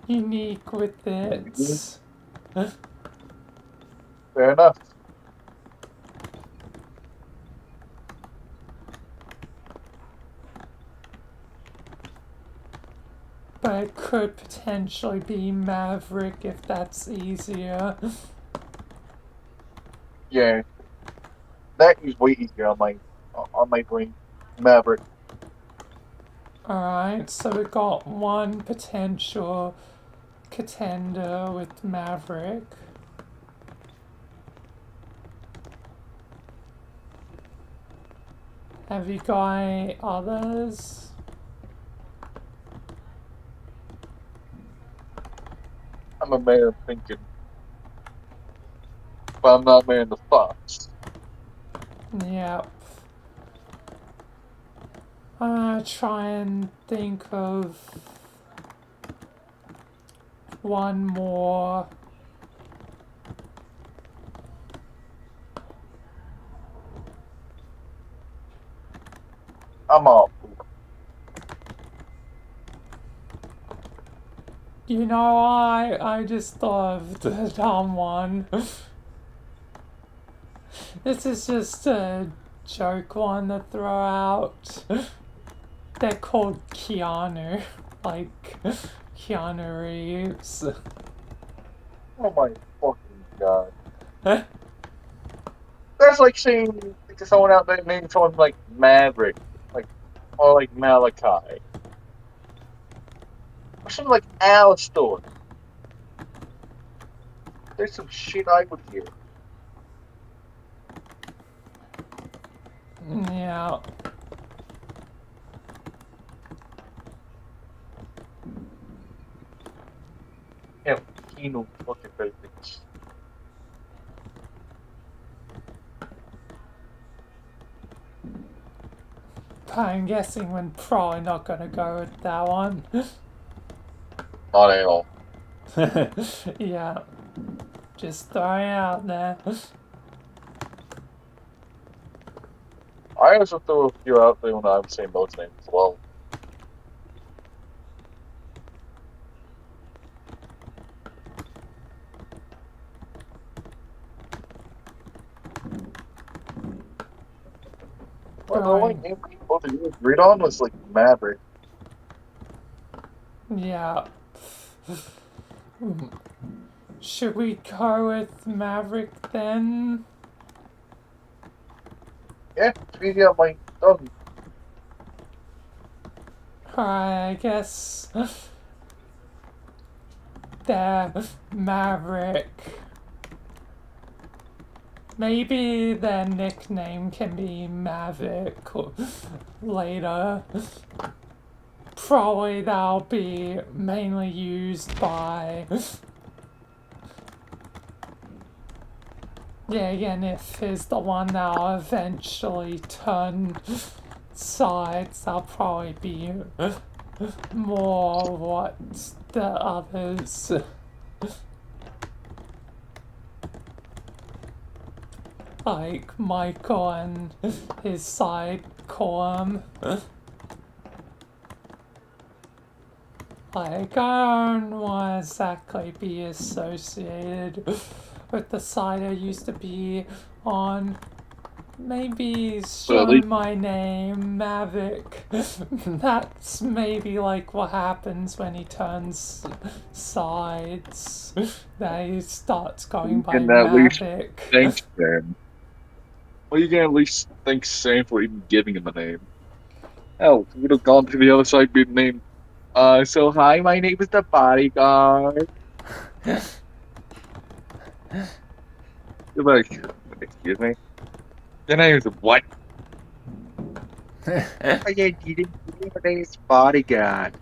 unique with it. Fair enough. But it could potentially be Maverick if that's easier. Yeah, that is way easier on my brain. Maverick. Alright, so we got one potential contender with Maverick. Have you got any others? I'm a man of thinking, but I'm not a man of thoughts. Yep. I'm gonna try and think of one more. I'm off. You know, I just thought of the dumb one. This is just a joke one to throw out. They're called Keanu, like Keanu Reeves. Oh my fucking god. That's like saying to someone out there, name someone like Maverick, or like Malachi, or something like Alistor. There's some shit I would hear. Yeah. Yeah, Kino fucking things. I'm guessing we're probably not gonna go with that one. Not at all. Yeah. Just throwing it out there. I also threw a few out there when I was saying those names as well. Well, the only name we both of you agreed on was like Maverick. Yeah. Should we go with Maverick then? Yeah, speaking of my dog. I guess the Maverick. Maybe their nickname can be Maverick later. Probably that'll be mainly used by... Yeah, again, if he's the one that'll eventually turn sides, I'll probably be more what the others. Like Michael and his side call him. Like, I don't want to exactly be associated with the side I used to be on. Maybe show my name, Mavic. That's maybe like what happens when he turns sides. That he starts going by Mavic. Thanks, Sam. Well, you can at least thank Sam for even giving him a name. Hell, he would have gone to the other side being named So hi, my name is the bodyguard. You're like, excuse me? Your name is what? I didn't your name is bodyguard.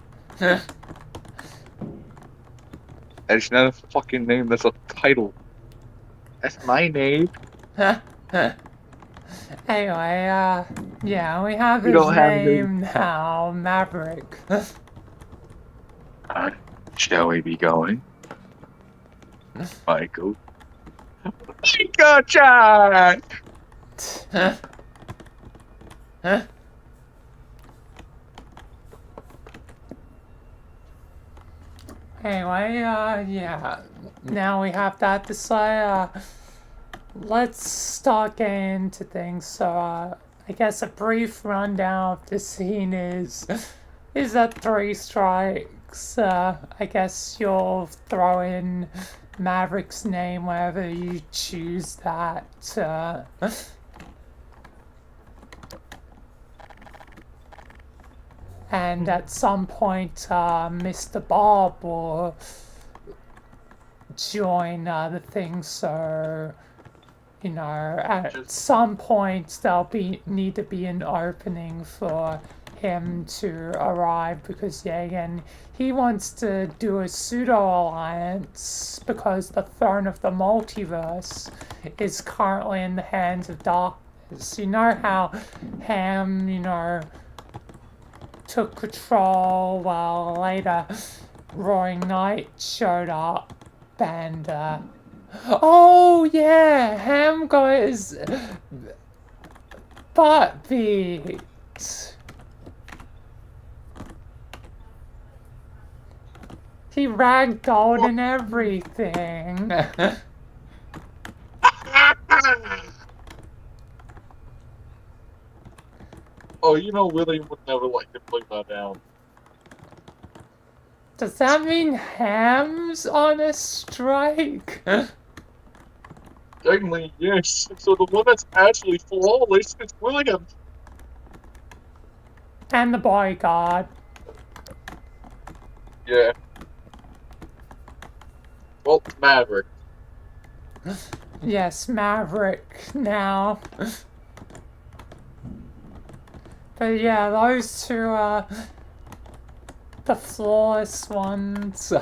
That's not a fucking name, that's a title. That's my name. Anyway, yeah, we have You his don't have any. name now, Maverick. Shall we be going? Michael. Michael John! Anyway, yeah, now we have that to say, let's start getting into things. So, I guess a brief rundown of the scene is that 3 strikes. I guess you'll throw in Maverick's name wherever you choose that. And at some point, Mr. Bob will join the thing, so you know, at some point there'll need to be an opening for him to arrive, because yeah, again, he wants to do a pseudo alliance because the throne of the multiverse is currently in the hands of darkness. You know how Ham, you know, took control while later Roaring Knight showed up and oh yeah, Ham got his butt beat. He ragdolled and everything. Oh, you know William would never like to play that down. Does that mean Ham's on a strike? Technically, yes. So the one that's actually flawless is William. And the bodyguard. Yeah. Well, Maverick. Yes, Maverick now. But yeah, those two are the flawless ones.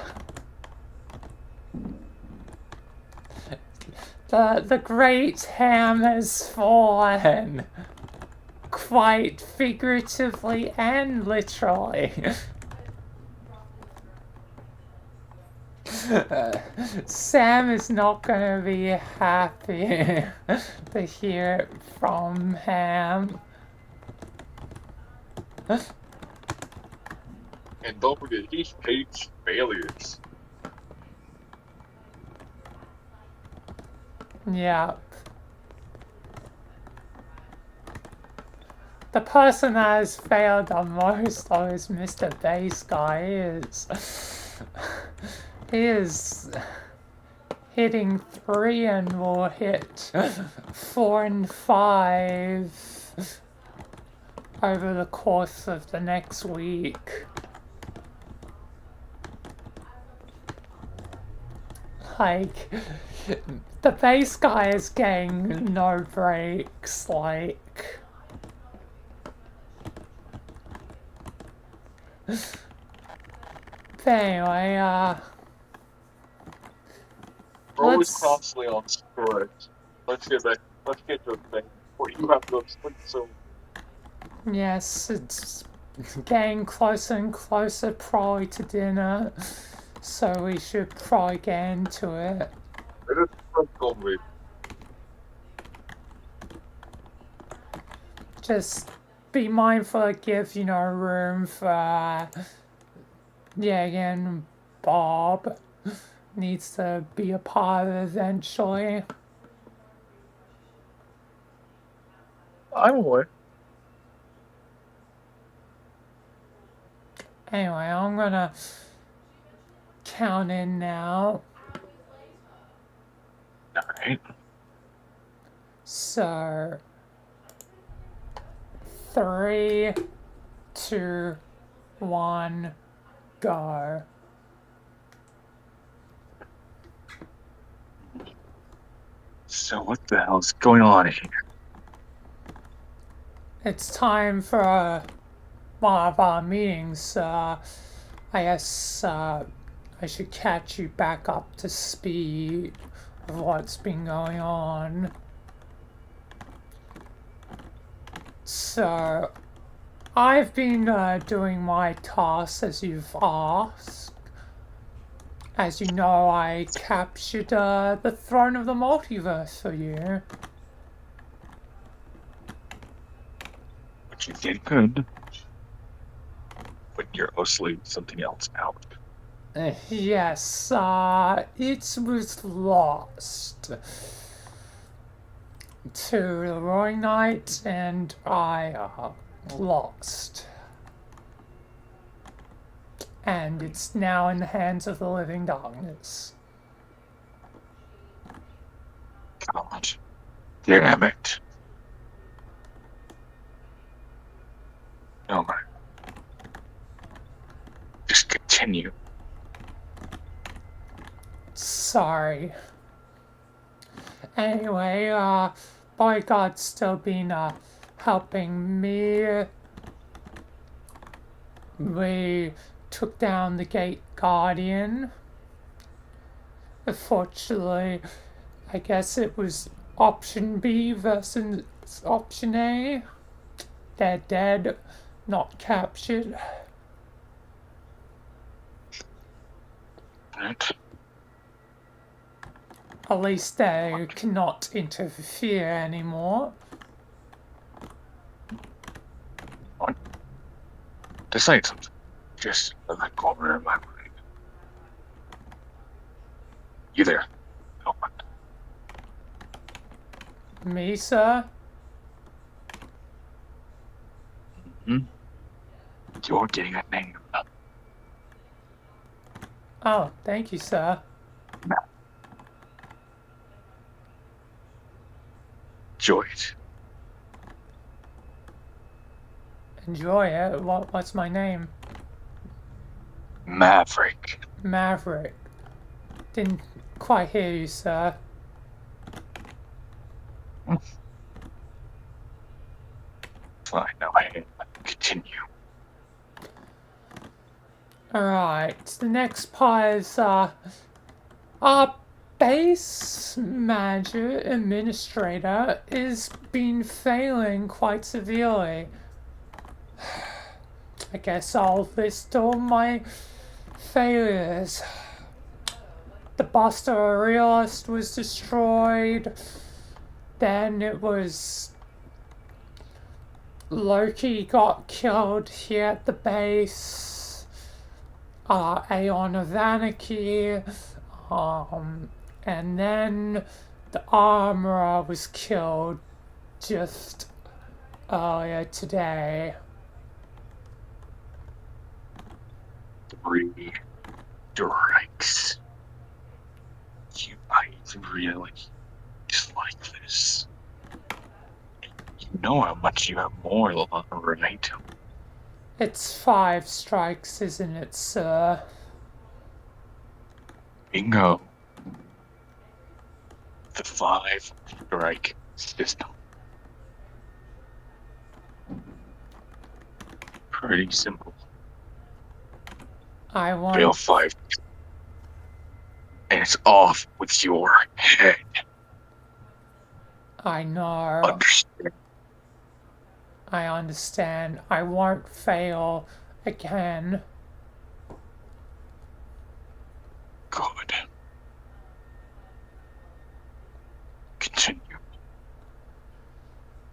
The great Ham has fallen. Quite figuratively and literally. Sam is not gonna be happy to hear it from Ham. And don't forget, he hates failures. Yep. The person that has failed the most though is Mr. Bass Guy. He is hitting 3 and will hit 4 and 5 over the course of the next week. Like, the Bass Guy is getting no breaks, like. But anyway, We're always constantly on strike. Let's get to the thing. Or you have to go to sleep soon. Yes, it's getting closer and closer probably to dinner, so we should probably get into it. It is going to be. Just be mindful to give, you know, room for, yeah, again, Bob needs to be a part of it eventually. I'm aware. Anyway, I'm gonna count in now. Alright. So, 3, 2, 1, go. So what the hell's going on here? It's time for one of our meetings. I guess I should catch you back up to speed of what's been going on. So, I've been doing my tasks as you've asked. As you know, I captured the throne of the multiverse for you. Which you did good. But you're mostly something else out. Yes, it was lost to the Roaring Knight, and I lost. And it's now in the hands of the living darkness. God damn it. No, man. Just continue. Sorry. Anyway, Bodyguard's still been helping me. We took down the Gate Guardian. Unfortunately, I guess it was option B versus option A. They're dead, not captured. Right. At least they cannot interfere anymore. Decide something. Just in the corner of my mind. You there? Open. Me, sir? Mm-hmm. You're getting a name. Oh, thank you, sir. Enjoy it. Enjoy it. What's my name? Maverick. Maverick. Didn't quite hear you, sir. Fine, now I continue. Alright, the next part is, our base manager, administrator, is been failing quite severely. I guess I'll list all my failures. The Buster Realist was destroyed. Then it was Loki got killed here at the base. Aeon of Anarchy. And then the Armorer was killed just earlier today. 3 strikes. You might really dislike this. You know how much you have more love, right? It's 5 strikes, isn't it, sir? Bingo. The 5 strike system. Pretty simple. I want... Fail 5. And it's off with your head. I know. Understand? I understand. I won't fail again. Good. Continue.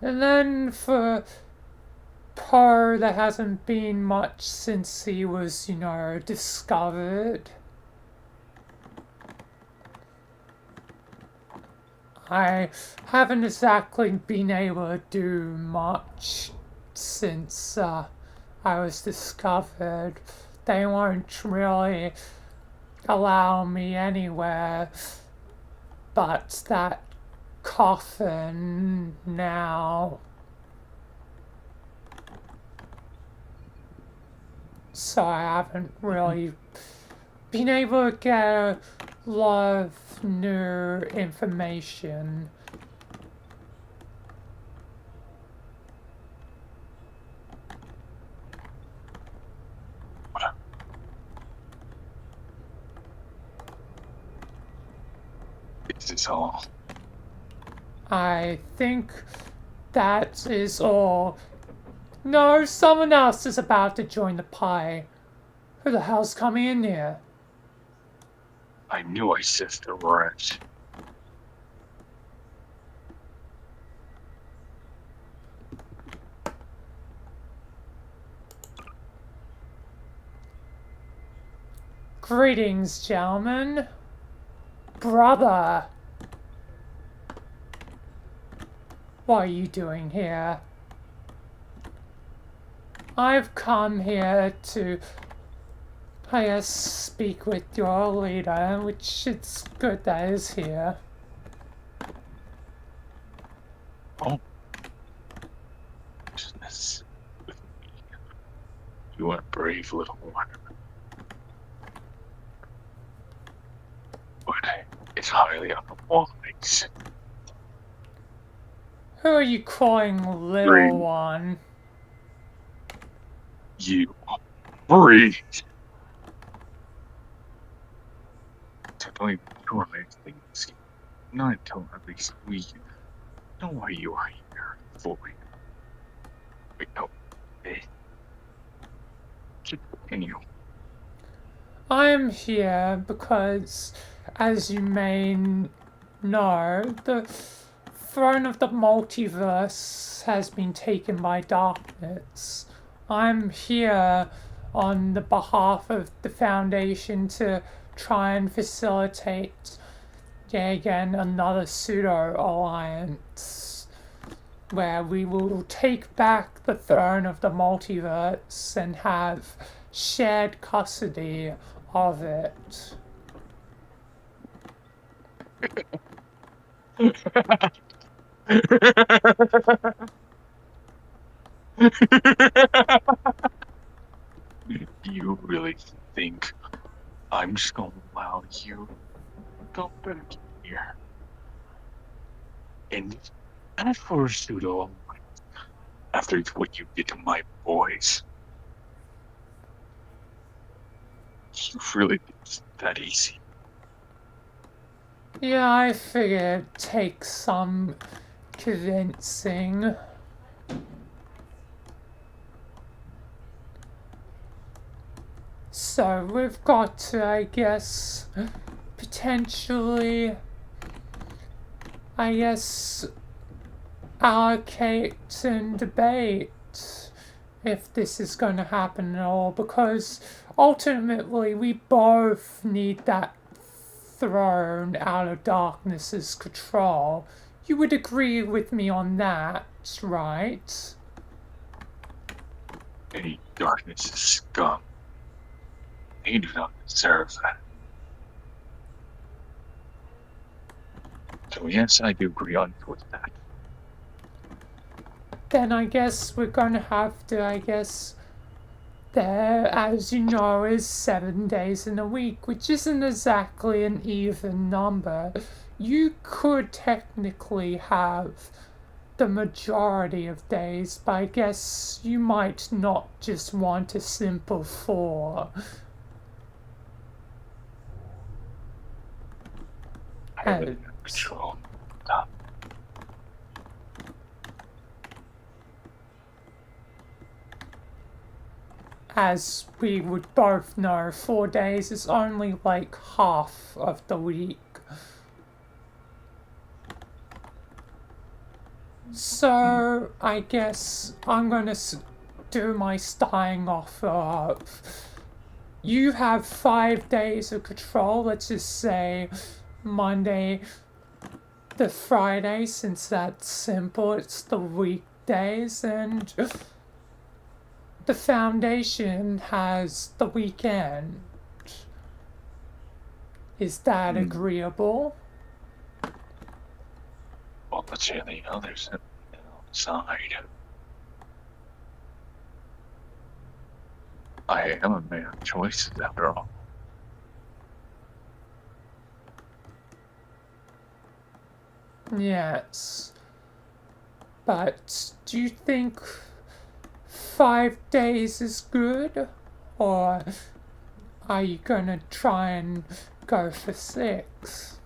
And then for Poe, there hasn't been much since he was, you know, discovered. I haven't exactly been able to do much since I was discovered. They won't really allow me anywhere but that coffin now. so I haven't really been able to get a lot of new information. Is this all? I think that is all. No, someone else is about to join the pie. Who the hell's coming in here? I knew I said the rest. Greetings, gentlemen. Brother. What are you doing here? I've come here to, I guess, speak with your leader, which it's good that is here. Oh. Business with me. You are a brave little one. But it's highly unwise. Who are you calling little one? You breathe. To don't even try things. Not until at least we know why you are here for. We know it. Continue. I am here because, as you may know, the throne of the multiverse has been taken by darkness. I'm here on the behalf of the Foundation to try and facilitate, yet again, another pseudo-alliance where we will take back the throne of the multiverse and have shared custody of it. You really think I'm just gonna allow you to come back here? And as for a pseudo, after what you did to my boys, you really think it's that easy? Yeah, I figure it takes some convincing. So we've got to, I guess, potentially, allocate and debate if this is going to happen at all, because ultimately we both need that throne out of darkness's control. You would agree with me on that, right? Any darkness is scum. They do not deserve that. So yes, I do agree on with that. Then I guess we're gonna have to, there, as you know, is 7 days in a week, which isn't exactly an even number. You could technically have the majority of days, but I guess you might not just want a simple 4. I have it under control. Stop. As we would both know, 4 days is only like half of the week. So, I guess I'm gonna do my starting off of... You have 5 days of control, let's just say Monday to Friday, since that's simple, it's the weekdays, and the Foundation has the weekend. Is that agreeable? Well, let's hear the others outside. I am a man of choices, after all. Yes. But do you think 5 days is good? Or are you gonna try and go for 6?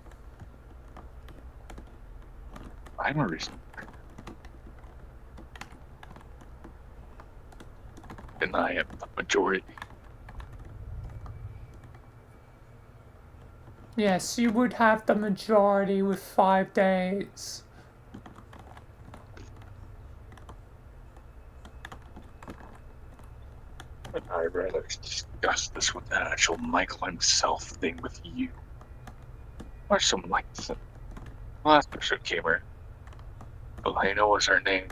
I'm a reason. And I am the majority. Yes, you would have the majority with 5 days. But I'd rather discuss this with the actual Michael himself thing with you. Or someone like the last person came here. Elena was her name.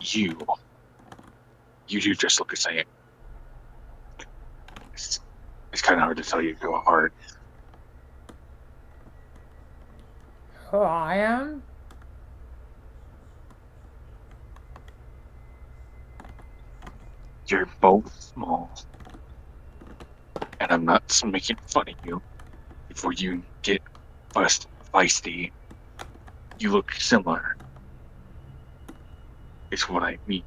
You do just look the same. It's kind of hard to tell you go hard. Who I am? You're both small. And I'm not making fun of you. Before you get feisty, you look similar. Is what I mean.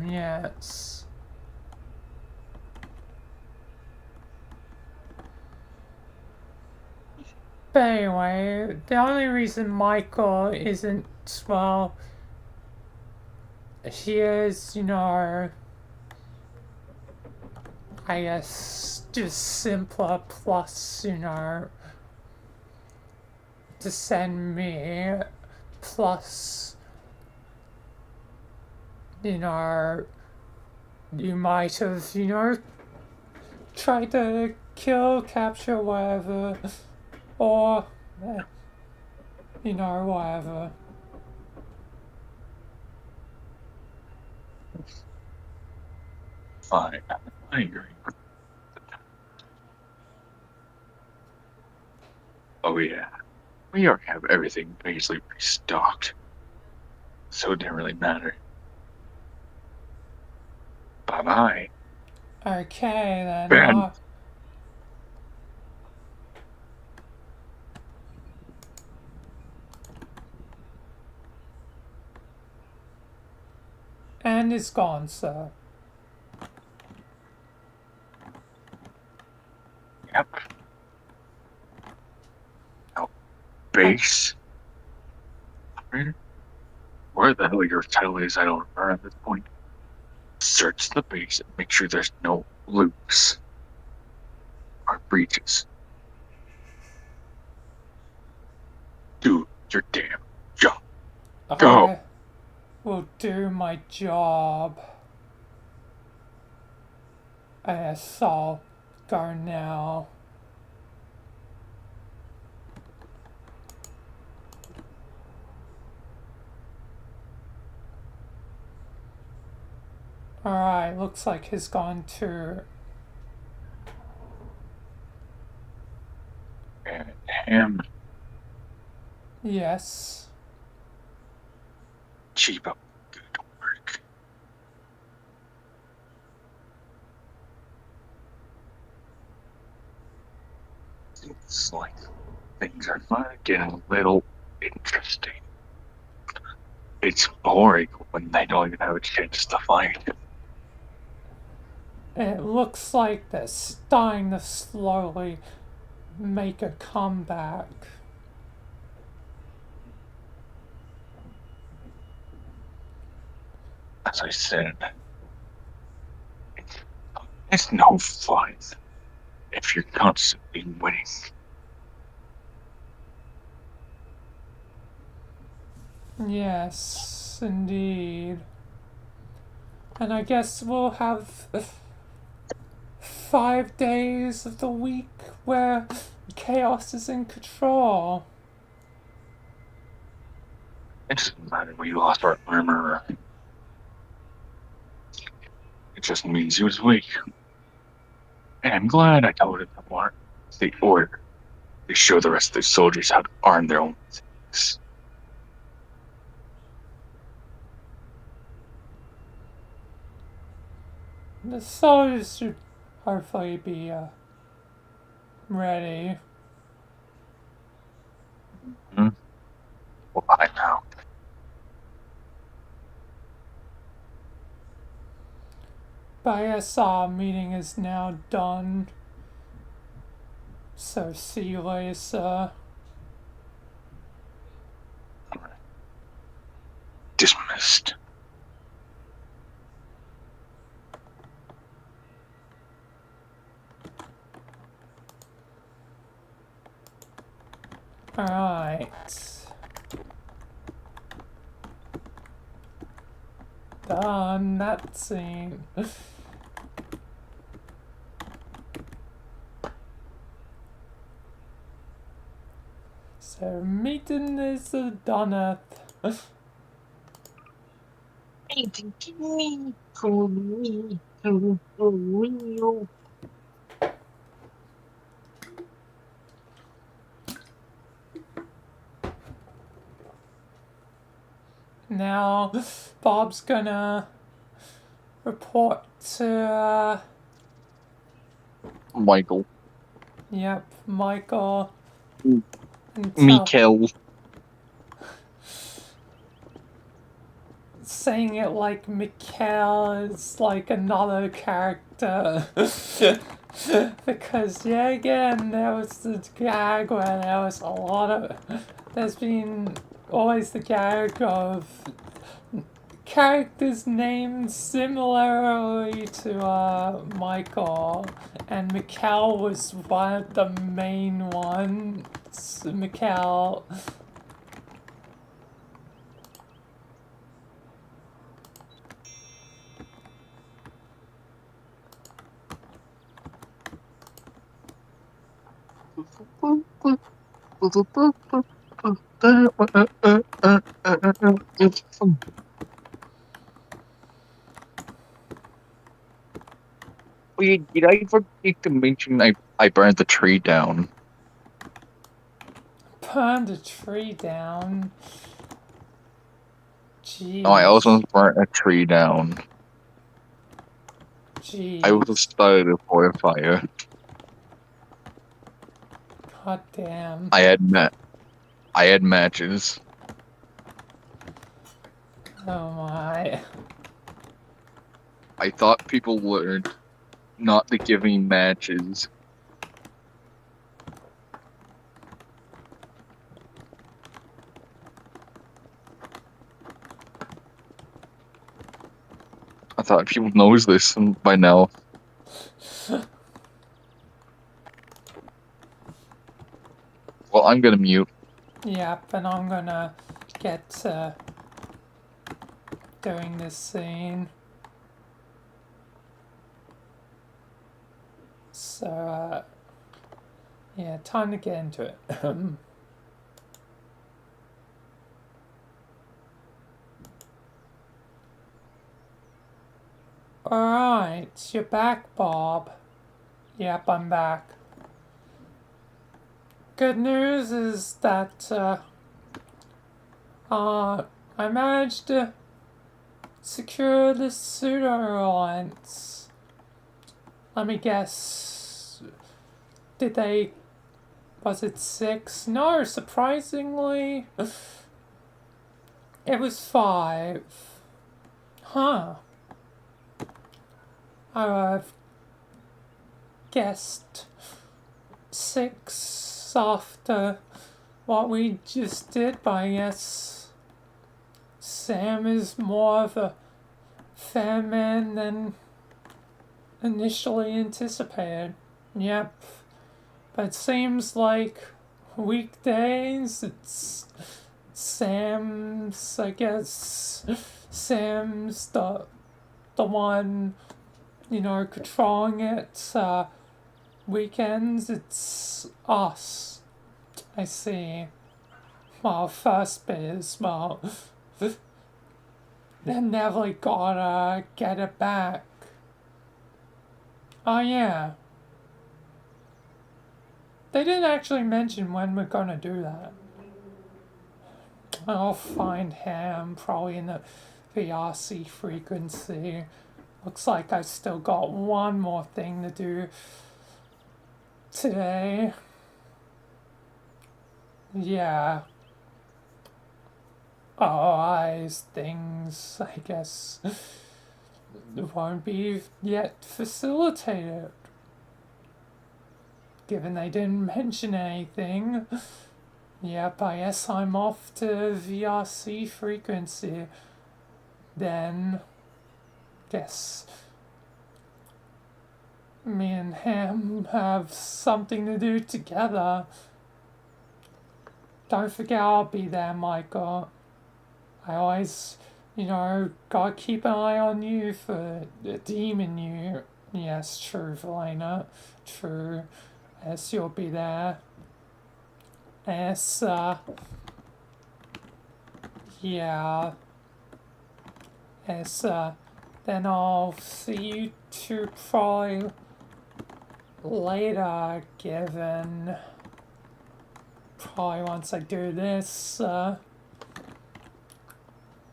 Yes. But anyway, the only reason Michael isn't, well, he is, I guess, just simpler, plus, to send me, plus, you might have, tried to kill, capture, whatever, or, whatever. Fine, I agree. Oh yeah, we already have everything basically restocked, so it didn't really matter. Bye-bye. Okay, then. Ben. And it's gone, sir. Yep. Now, base. Where the hell your title is, I don't remember at this point. Search the base and make sure there's no loops or breaches. Do your damn job. Go! I will do my job. Yes, I'll go now. Alright, looks like he's gone too. And him. Yes. Keep up good work. It's like things are getting a little interesting. It's boring when they don't even have a chance to fight. It looks like they're starting to slowly make a comeback. As I said, it's no fun if you're constantly winning. Yes, indeed. And I guess we'll have 5 days of the week where chaos is in control. It doesn't matter we lost our armor. It just means he was weak. And I'm glad I told him the order. They show the rest of the soldiers how to arm their own things. The soldiers should hopefully be ready. Why now? But I guess our meeting is now done. So see you later. Dismissed. Alright. Done that scene. So meeting is done. Now Bob's gonna report to Michael. Yep, Michael. Mikkel. Saying it like Mikkel is like another character. Because, yeah, again, there was the gag where there was a lot of. There's been always the gag of characters named similarly to Michael, and Mikkel was one of the main ones. Mikkel. Wait, did I forget to mention I burned the tree down? Burned a tree down. Jeez. Oh, I also burnt a tree down. Jeez. I also started a forest fire. God damn. I had matches. Oh my. I thought people learned not to give me matches. I thought people knows this by now. Well, I'm gonna mute. Yep, and I'm gonna get doing this scene. So, yeah, time to get into it. Alright, you're back, Bob. Yep, I'm back. Good news is that, I managed to secure the pseudo alliance. Let me guess. Was it 6? No, surprisingly, it was 5. Huh. I would have guessed 6 after what we just did, but I guess Sam is more of a fair man than initially anticipated. Yep. But it seems like weekdays, it's Sam's, I guess, Sam's the one, you know, controlling it. Weekends, it's us. I see. Well, first bit is, well, they never gotta get it back. Oh, yeah. They didn't actually mention when we're gonna do that. I'll find him, probably in the VRC frequency. Looks like I still got one more thing to do today. Yeah. Otherwise, things, I guess, won't be yet facilitated. Given they didn't mention anything. Yep, I guess I'm off to VRC frequency. Then, guess me and Ham have something to do together. Don't forget I'll be there, Michael. I always, gotta keep an eye on you for the demon you. Yes, true, Valena. True. Yes, you'll be there. Yes, yeah. Yes, then I'll see you two probably later, given probably once I do this,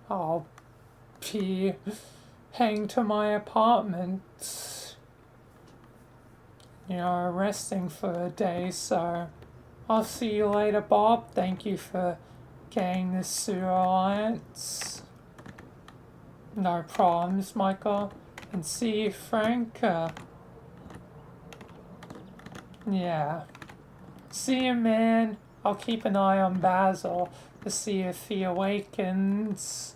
I'll be heading to my apartment, resting for a day, so I'll see you later, Bob. Thank you for getting this Sewer Alliance. No problems, Michael. And see you, Frank. Yeah. See you, man. I'll keep an eye on Basil to see if he awakens.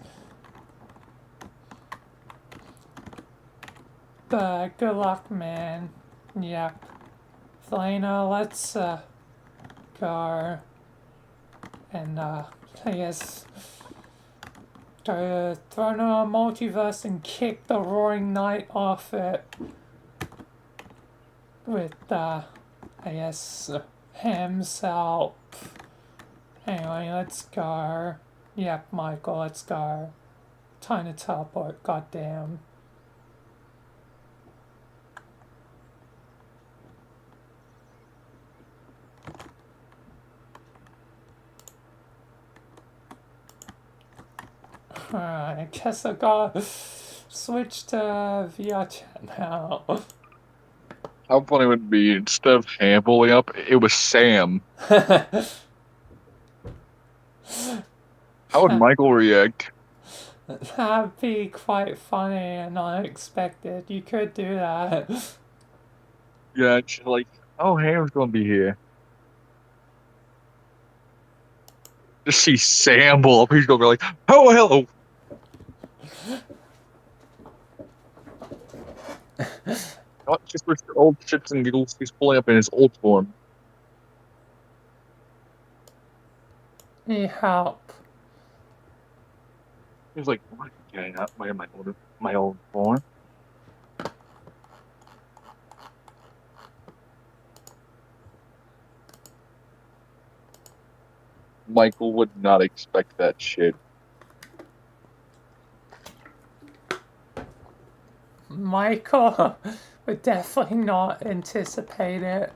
But good luck, man. Yeah. Valena, let's go and I guess go to Throne of the Multiverse and kick the Roaring Knight off it with I guess Ham's help. Anyway, let's go. Yep, Michael, let's go. Time to teleport, goddamn. Alright, I guess I gotta switch to VR chat now. How funny would it be, instead of Ham pulling up, it was Sam? How would Michael react? That'd be quite funny and unexpected. You could do that. Yeah, it's like, oh, Ham's gonna be here. Just see Sam pull up, he's gonna be like, oh, hello! Not just with your old shits and giggles, he's pulling up in his old form. Need help. He's like, what? Yeah, not my old form. Michael would not expect that shit. Michael would definitely not anticipate it.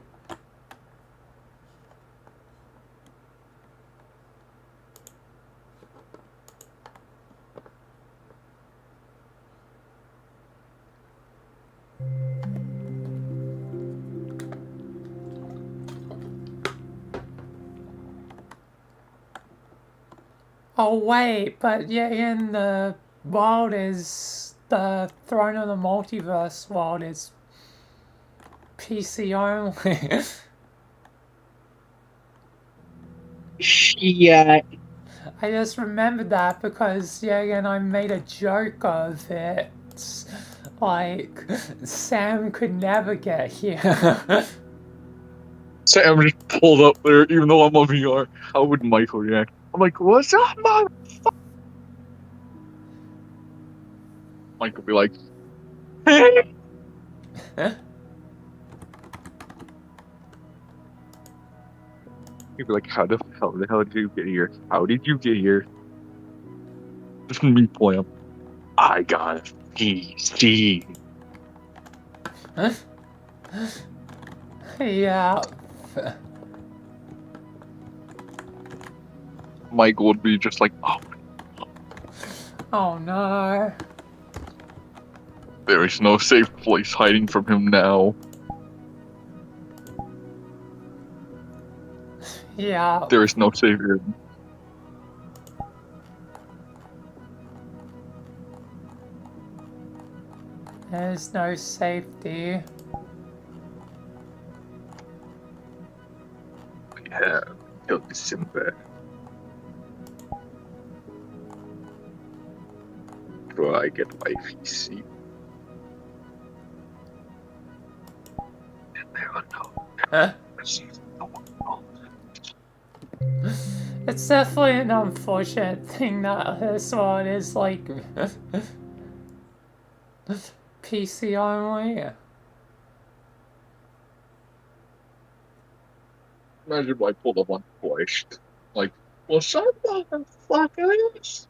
Oh wait, but yeah, in the world is the Throne of the Multiverse world is PC only. Yeah. I just remembered that because yeah, again I made a joke of it. Like Sam could never get here. Sam just pulled up there, even though I'm on VR. How would Michael react? I'm like, what's up, motherfucker? Mike would be like, hey! He'd be like, how the hell did you get here? How did you get here? Just me pulling up. I got a PC. Yeah. Michael would be just like, oh. Oh no. There is no safe place hiding from him now. Yeah. There is no savior. There's no safety. Yeah, kill Simba. Do I get wifey seat? Never know. Huh? It's definitely an unfortunate thing that this one is like PC only. Imagine if I pulled up on Flash. Like, well, some motherfuckers.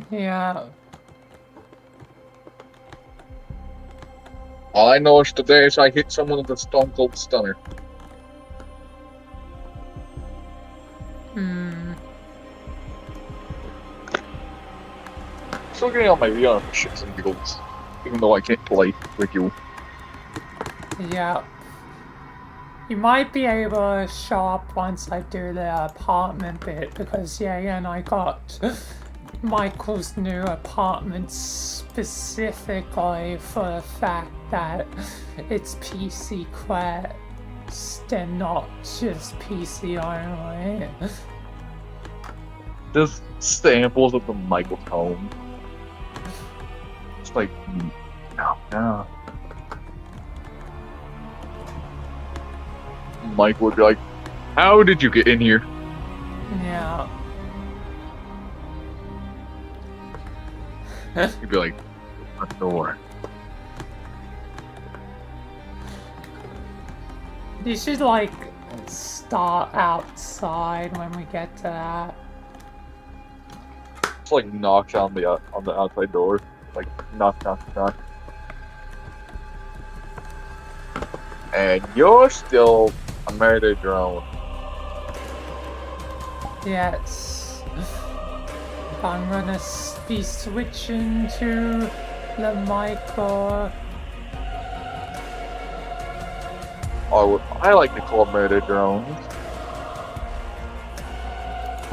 Yeah. All I know is today is I hit someone with a Stone Cold Stunner. Hmm. Still getting on my VR for shits and giggles, even though I can't play with you. Yeah. You might be able to show up once I do the apartment bit, because yeah, and I got Michael's new apartment specifically for the fact that it's PC Quest and not just PC only. Just samples of the Michael's home. It's like, no. Mike would be like, how did you get in here? Yeah. He'd be like, a door. You should like start outside when we get to that. Just like knocks on the outside door. Like, knock, knock, knock. And you're still a murder drone. Yes. I'm gonna be switching to the Michael. I like to call murder drones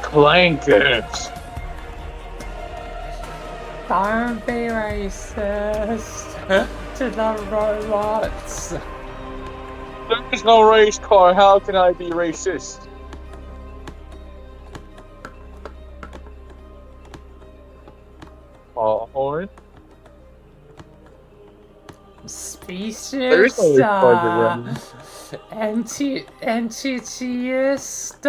clankers. Don't be racist to the robots. There is no race car. How can I be racist? Horn. Species. There is no race cars around. Anti-theist.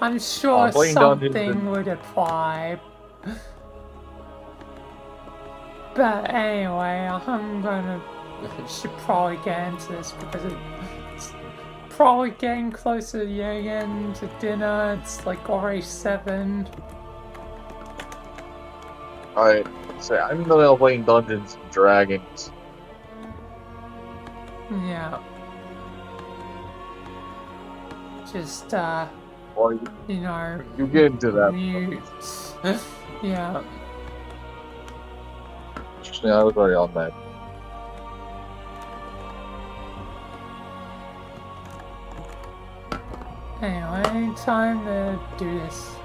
I'm sure something would apply. But anyway, should probably get into this because it's probably getting closer again to dinner. It's like already 7. Alright, so I'm in the middle of playing Dungeons and Dragons. Yeah. Just, Or you know, you get into that. mute. Yeah. Interesting, I was already on that. Anyway, time to do this.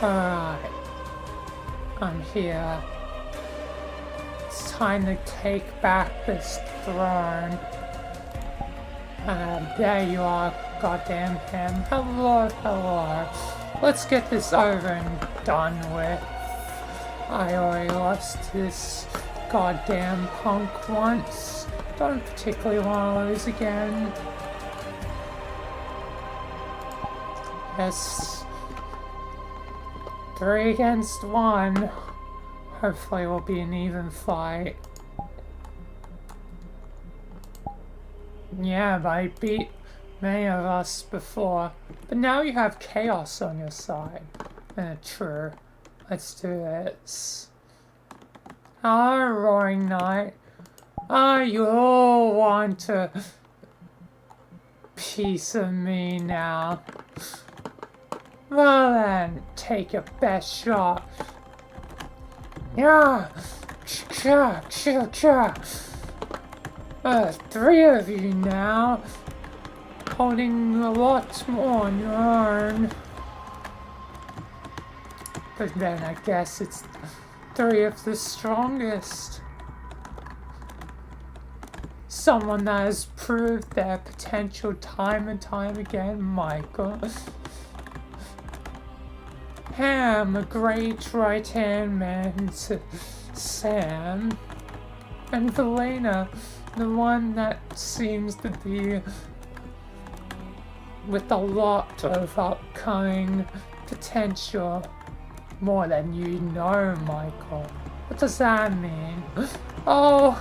Alright. I'm here. It's time to take back this throne. There you are, goddamn him. Hello, hello. Let's get this over and done with. I already lost this goddamn punk once. Don't particularly want to lose again. Yes. 3 against 1. Hopefully it will be an even fight. Yeah, but I beat many of us before, but now you have chaos on your side. True. Let's do this. Hello, Roaring Knight. You all want a piece of me now. Well then, take your best shot. Yeah! Cha! 3 of you now. Holding a lot more on your own. But then I guess it's 3 of the strongest. Someone that has proved their potential time and time again, Michael. Ham, a great right-hand man to Sam. And Valena, the one that seems to be with a lot of upcoming potential. More than you know, Michael. What does that mean? Oh,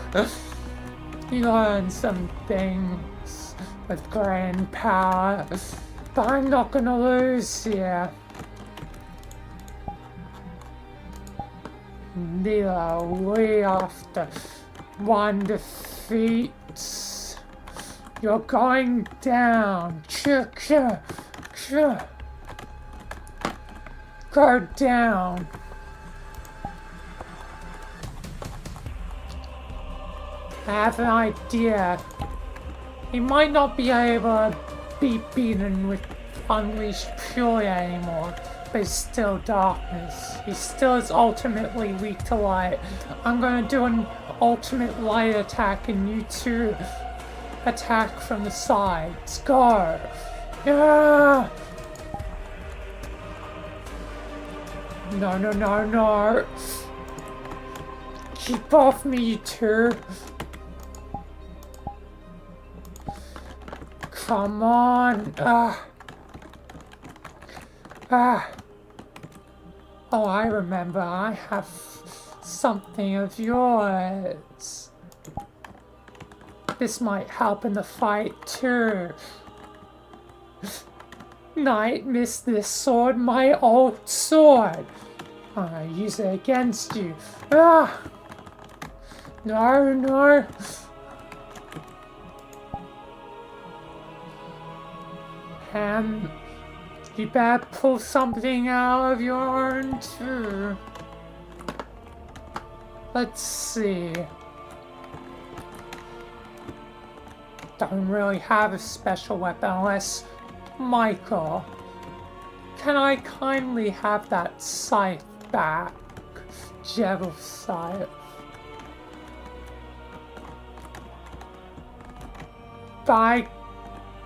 you learn some things with grand power, but I'm not gonna lose here. Neither are we after 1 defeat. You're going down. Go down. I have an idea. He might not be able to be beaten with Unleashed Fury anymore, but he's still darkness. He still is ultimately weak to light. I'm gonna do an ultimate light attack and you two attack from the sides. Go! Yeah! No. Keep off me, you two. Come on. Oh, I remember. I have something of yours. This might help in the fight, too. Knight, miss this sword, my old sword. I'm gonna use it against you. No. Ham, you better pull something out of your own, too. Let's see. Don't really have a special weapon unless... Michael, can I kindly have that scythe back? Jebel scythe. I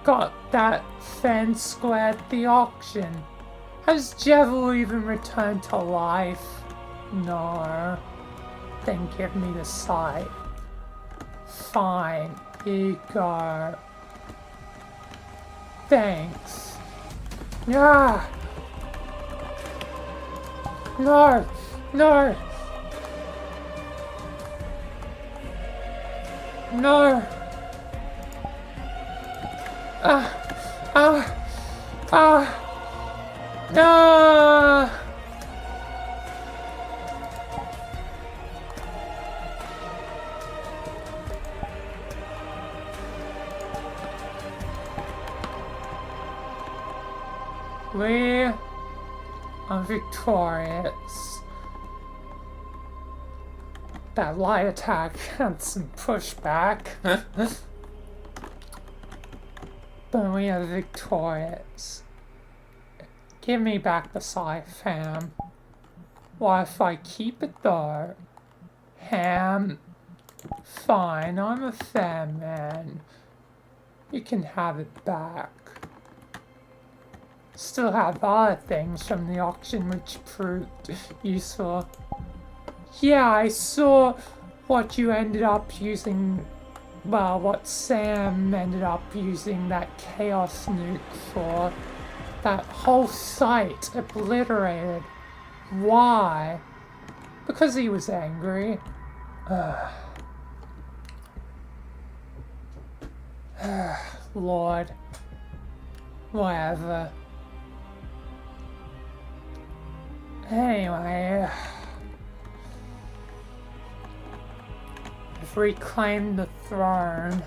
got that fair and square at the auction. Has Jebel even returned to life? No. Then give me the scythe. Fine, here you go. Thanks. Yeah. No. No. We are victorious. That light attack had some pushback. But we are victorious. Give me back the scythe, Ham. Why, if I keep it though? Ham. Fine, I'm a fair man. You can have it back. Still have other things from the auction which proved useful. Yeah, I saw what you ended up using, well, what Sam ended up using that chaos nuke for. That whole site obliterated. Why? Because he was angry. Lord. Whatever. Anyway, we've reclaimed the throne.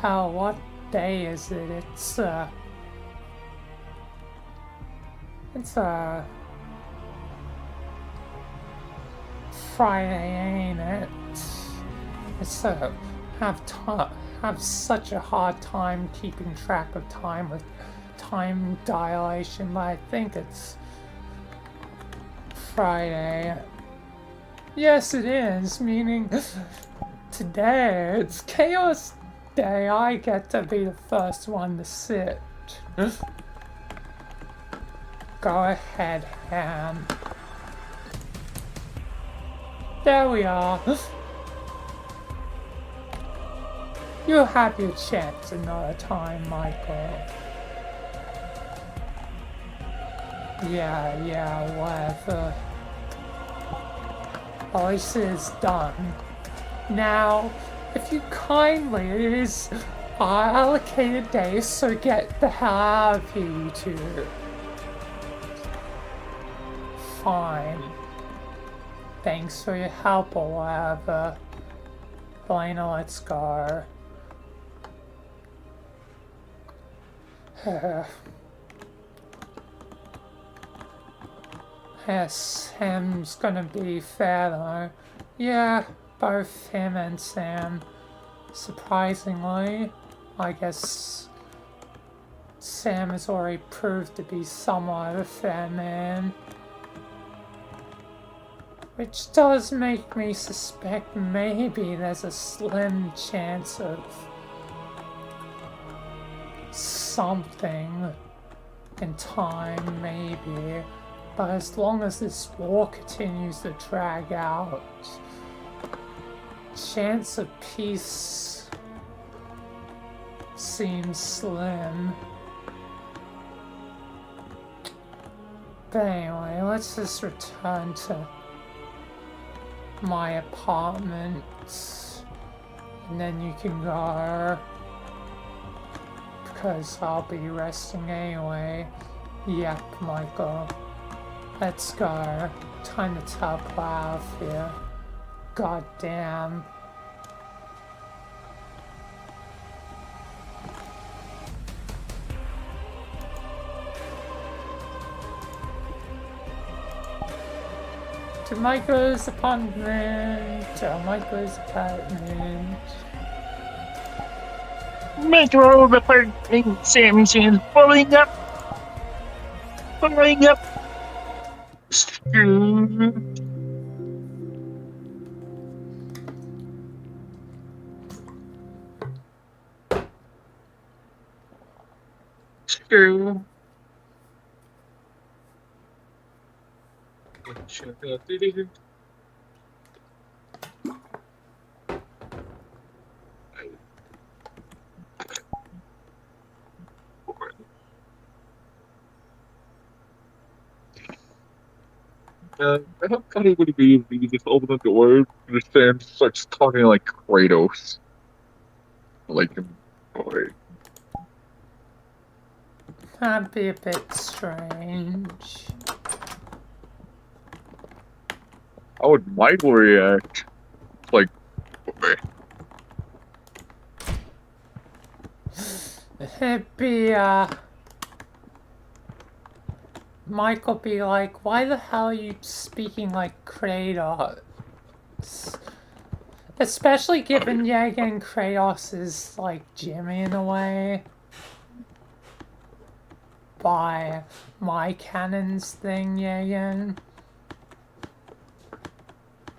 Hell, what day is it? It's Friday, ain't it? It's have such a hard time keeping track of time with time dilation, but I think it's Friday. Yes, it is, meaning today it's Chaos Day. I get to be the first one to sit. Go ahead, Ham. There we are. You'll have your chance another time, Michael. Yeah, whatever. At least it is done. Now, if you kindly, it is our allocated day, so get the hell out of here, you two. Fine. Thanks for your help or whatever. Elena, let's go. Yes, Sam's gonna be fair though. Yeah, both him and Sam. Surprisingly, I guess Sam has already proved to be somewhat of a fair man. Which does make me suspect maybe there's a slim chance of something in time, maybe. But as long as this war continues to drag out, chance of peace seems slim. But anyway, let's just return to my apartment, and then you can go, because I'll be resting anyway. Yep, Michael. Let's go. Time to teleport out of here. God damn. To Michael's apartment. To Michael's apartment. Metro apartment. Sam's pulling up. Pulling up. Screw. Screw. How funny would it be if you just open the door and Sam starts talking like Kratos? Like, boy. That'd be a bit strange. How would Michael react? Like, boy. It'd be, Michael be like, why the hell are you speaking like Kratos? Especially given, yeah, again, Kratos is like Jimmy in a way. By my canon's thing, yeah, again.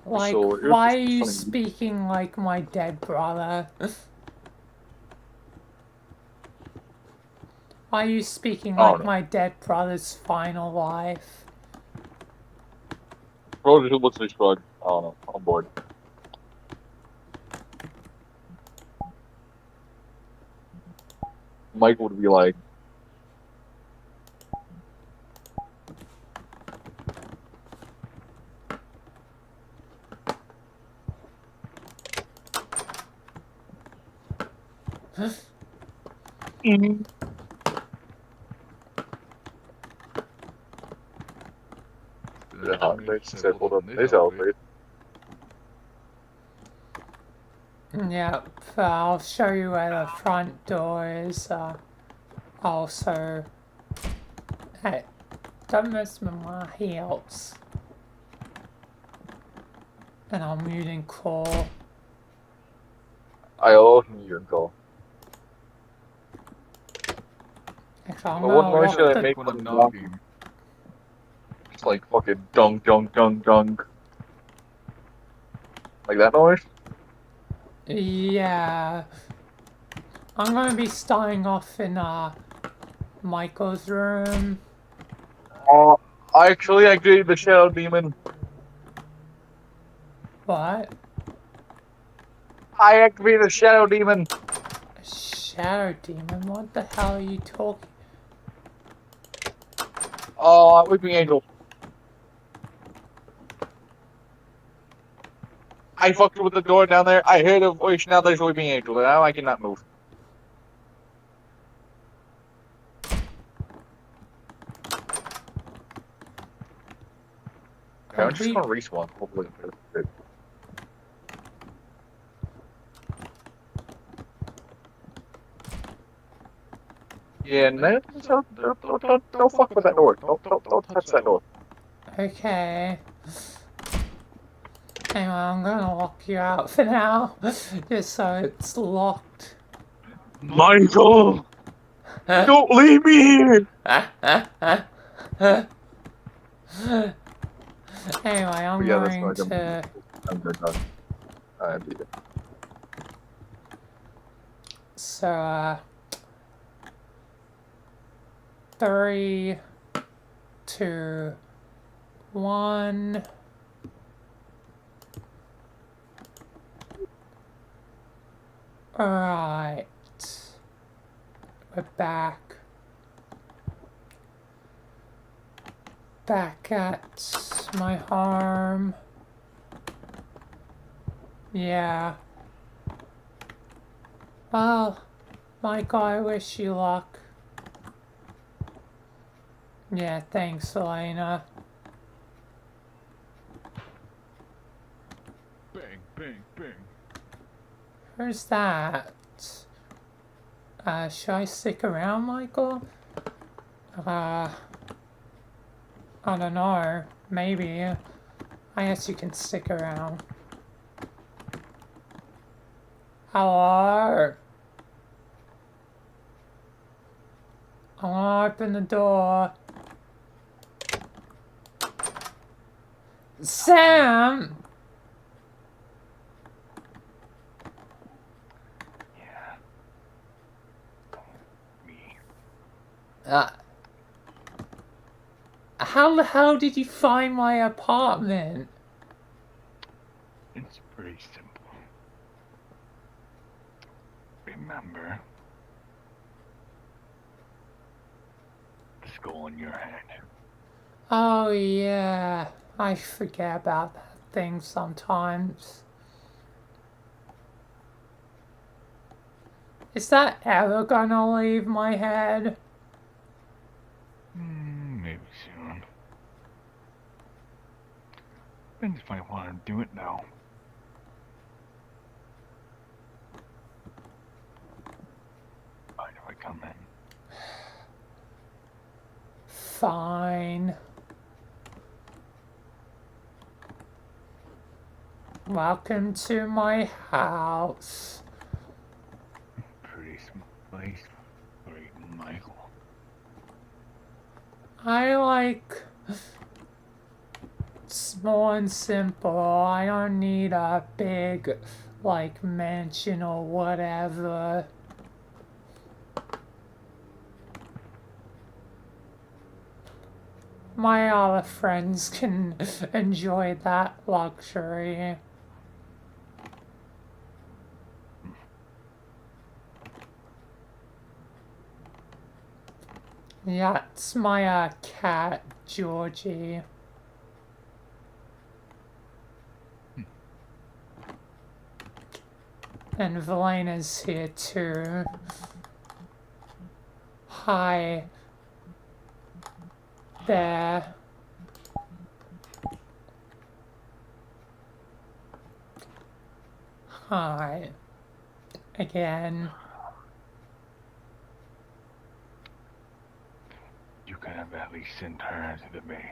Like, So, why are you speaking like my dead brother? Why are you speaking like my dead brother's final life? Bro just looks like shrug. I don't know. I'm bored. Mike would be like, The heartbeat circled up this outfit. Yep, I'll show you where the front door is. Also, hey, don't mess with my heels. And I'm muting call. I love your call. Actually, I'm What gonna noise lock should I the... make when I'm knocking? It's like fucking dunk, dunk, dunk, dunk. Like that noise? Yeah. I'm gonna be starting off in, Michael's room. Actually, I created the Shadow Demon. What? I activated the Shadow Demon. A shadow demon? What the hell are you talking? Oh, Weeping Angel. I fucked with the door down there. I heard a voice. Now there's a Weeping Angel. Now I cannot move. Okay, I'm just gonna respawn. Hopefully. Yeah, no, don't fuck with that door. Don't touch that door. Okay. Anyway, I'm gonna lock you out for now, just so it's locked. Michael! Don't leave me here! Anyway, I'm going to... So, 3, 2, 1... Alright. We're back. Back at my home. Yeah. Well, Michael, I wish you luck. Yeah, thanks, Elena. Bang, bang, bang. Who's that? Should I stick around, Michael? I don't know. Maybe. I guess you can stick around. Hello? I'm gonna open the door. Sam! How the hell did you find my apartment? It's pretty simple. Remember the skull in your head. Oh yeah, I forget about that thing sometimes. Is that ever gonna leave my head? Maybe soon. Depends if I want to do it now. Mind if I come in? Fine. Welcome to my house. Pretty place for Michael. I like small and simple. I don't need a big, like, mansion or whatever. My other friends can enjoy that luxury. Yeah, it's my cat, Georgie. And Velena's here too. Hi. There. Hi. Again. You could have at least sent her to the base.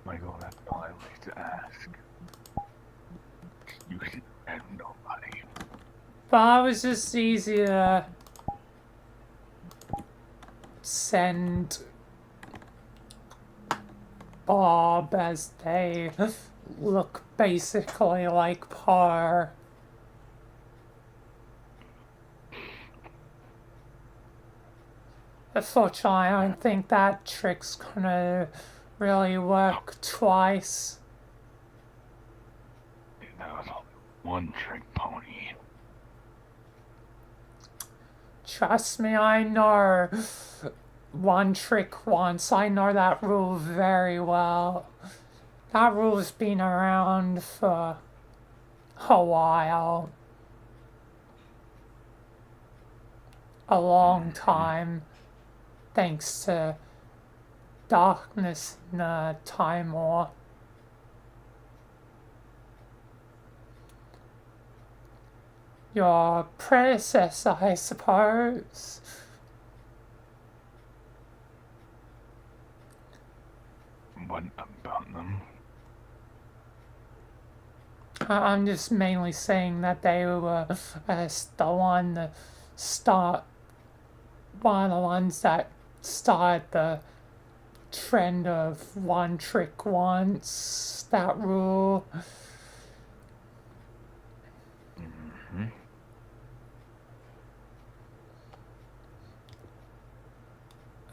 Michael, that's all I like to ask. You should have nobody. But it was just easier to send Bob as they look basically like her. Unfortunately, I don't think that trick's gonna really work twice. That was only one trick pony. Trust me, I know one trick once. I know that rule very well. That rule's been around for a while. A long time. Thanks to darkness in the Time War. Your predecessor, I suppose. What about them? I'm just mainly saying that they were one of the ones that started the trend of one trick once, that rule. Mm-hmm.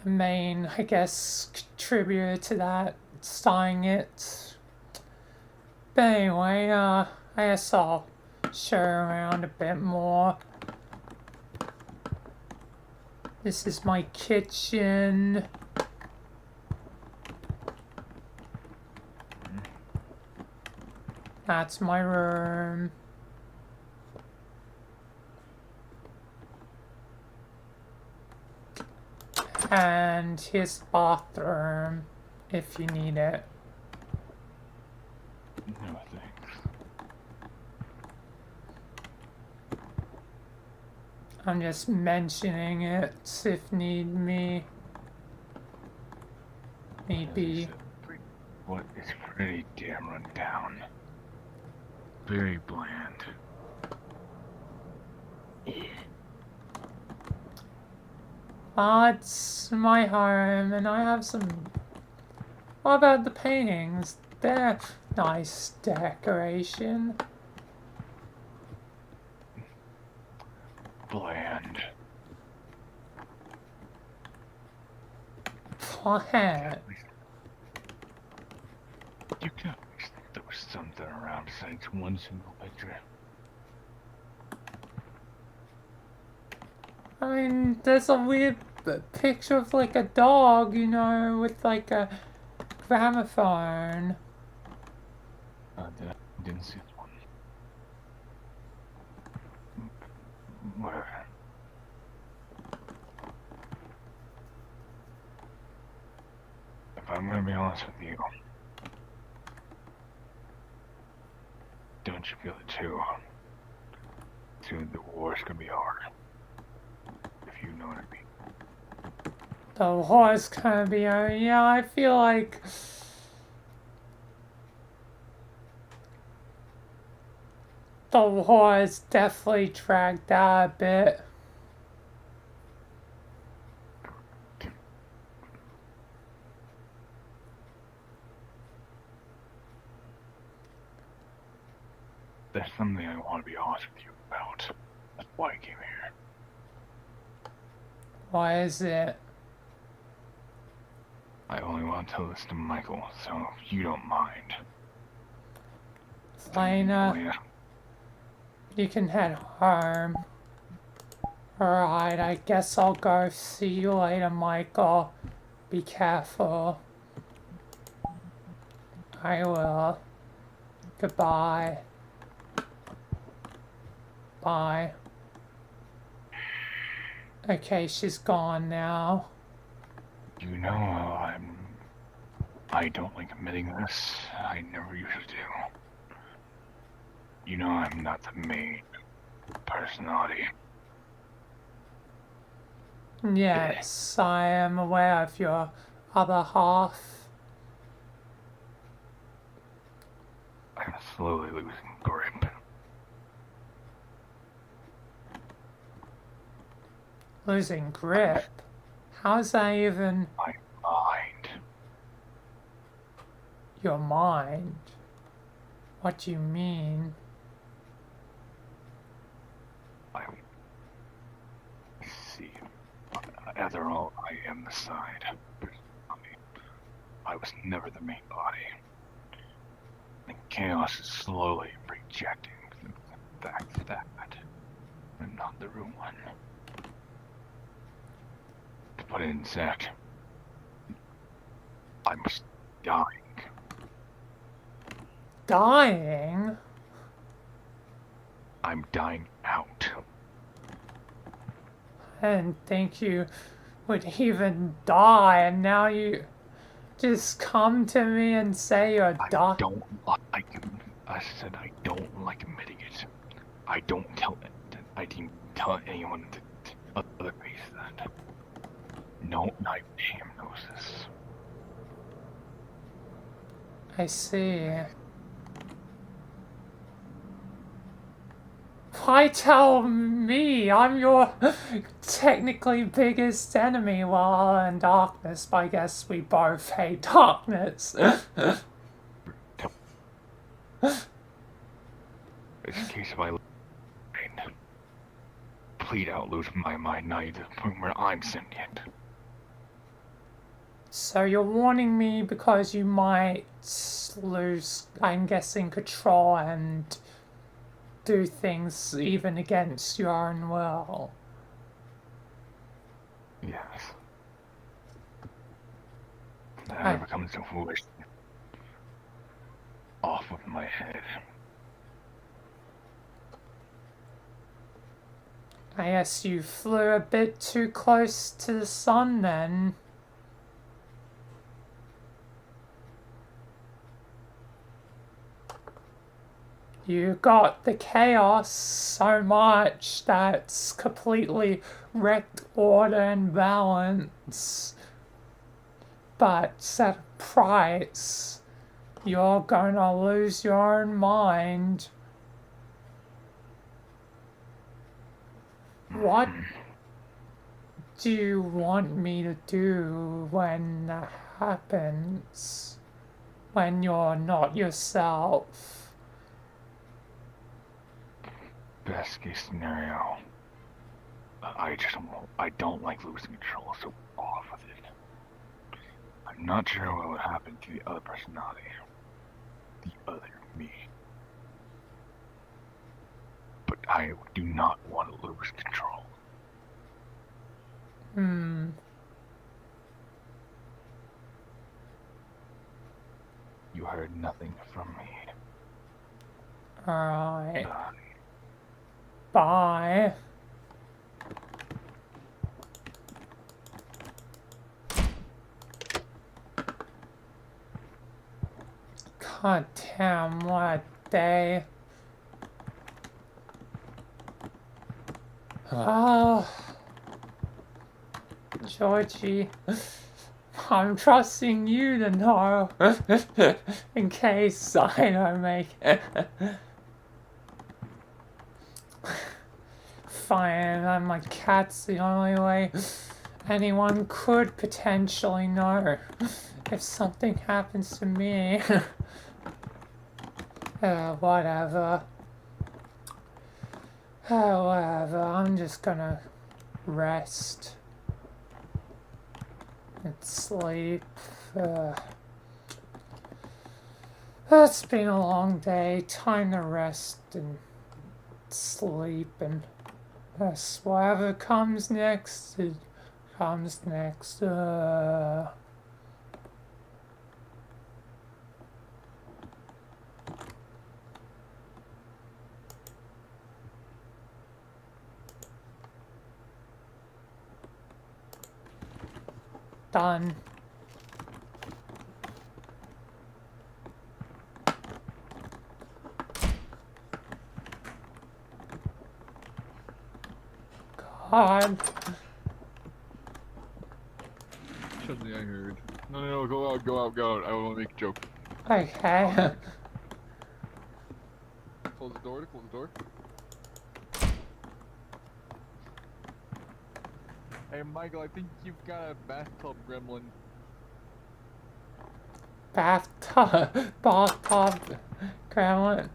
Main, I guess, contributor to that, starting it. But anyway, I guess I'll show around a bit more. This is my kitchen. That's my room. And here's the bathroom, if you need it. No thanks. I'm just mentioning it if need me. Maybe. What is pretty damn run down. Very bland. It's my home, and I have some. What about the paintings? They're nice decoration. Bland. Bland. You can at least think there was something around besides one single picture. I mean, there's a weird picture of like a dog, you know, with like a gramophone. Didn't see that one. Whatever. If I'm gonna be honest with you, don't you feel it too? Soon the war's gonna be hard. If you know what I mean. The war's gonna be yeah, I feel like the war is definitely dragged out a bit. There's something I want to be honest with you about. That's why I came here. Why is it? I only want to tell this to Michael, so if you don't mind. Lena, you can head home. Alright, I guess I'll go. See you later, Michael. Be careful. I will. Goodbye. Bye. Okay, she's gone now. You know, I don't like admitting this. I never usually do. You know I'm not the main personality. Yes, I am aware of your other half. I'm slowly losing grip. Losing grip? How's that even... My mind. Your mind? What do you mean? I see. After all, I am the side. I was never the main body. And chaos is slowly rejecting the fact that I'm not the real one. To put it in Zach, I'm dying. Dying? I'm dying out. I didn't think you would even die, and now you just come to me and say you're dying. I don't like. I said I don't like admitting it. I don't tell it. I didn't tell anyone the other base that. No, not even him knows this. I see. Why tell me? I'm your technically biggest enemy while in darkness, but I guess we both hate darkness. It's a case of I plead out, lose my mind, now to the point where I'm sentient. So you're warning me because you might lose, I'm guessing, control and do things even against your own will. Yes. That ever comes to fruition. Off with my head. I guess you flew a bit too close to the sun then. You got the chaos so much that's completely wrecked order and balance. But at a price, you're gonna lose your own mind. What do you want me to do when that happens? When you're not yourself? Best case scenario. I don't like losing control, so off with it. I'm not sure what would happen to the other personality. The other me. But I do not want to lose control. You heard nothing from me. Alright. Bye. God damn, what a day. Oh, Georgie, I'm trusting you to know in case I don't make it. Fine, and my cat's the only way anyone could potentially know if something happens to me. Whatever. Whatever, I'm just gonna rest and sleep. It's been a long day, time to rest and sleep, and whatever comes next, it comes next. done. God. Something I heard. No, go out, go out, go out. I want to make a joke. Okay. Close the door, close the door. Hey, Michael, I think you've got a bathtub gremlin. Bathtub gremlin.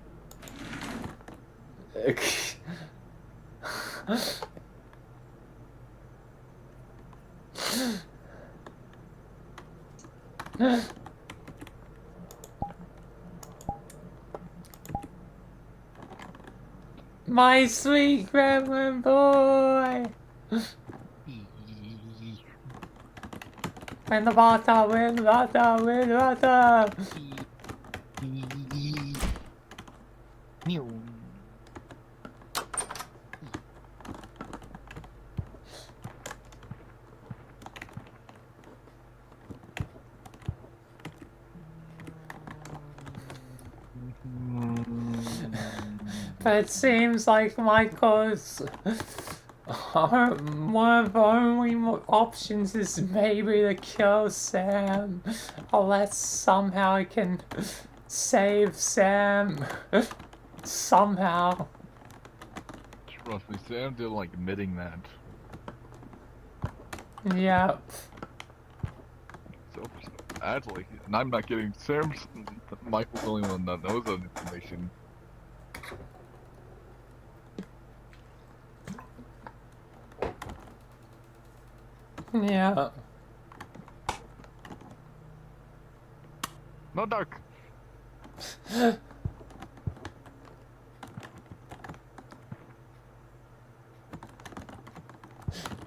My sweet gremlin boy! In the bathtub, in the bathtub, in the bathtub! But it seems like Michael's one of the only options is maybe to kill Sam, unless somehow I can save Sam somehow. Trust me, Sam didn't like admitting that. Yep. So actually, and I'm not kidding. Michael's the only one that knows that information. Yeah. No duck.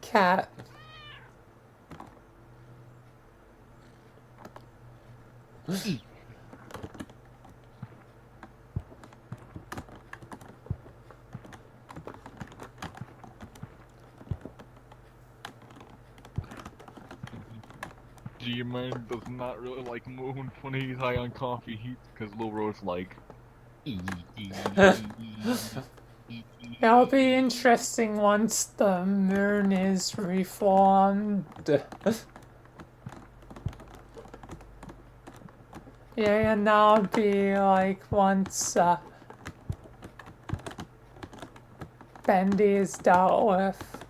Cat. G-Man does not really like Moon when he's high on coffee because Lil Rose like. It'll be interesting once the moon is reformed. Yeah, and that'll be like once Bendy is dealt with.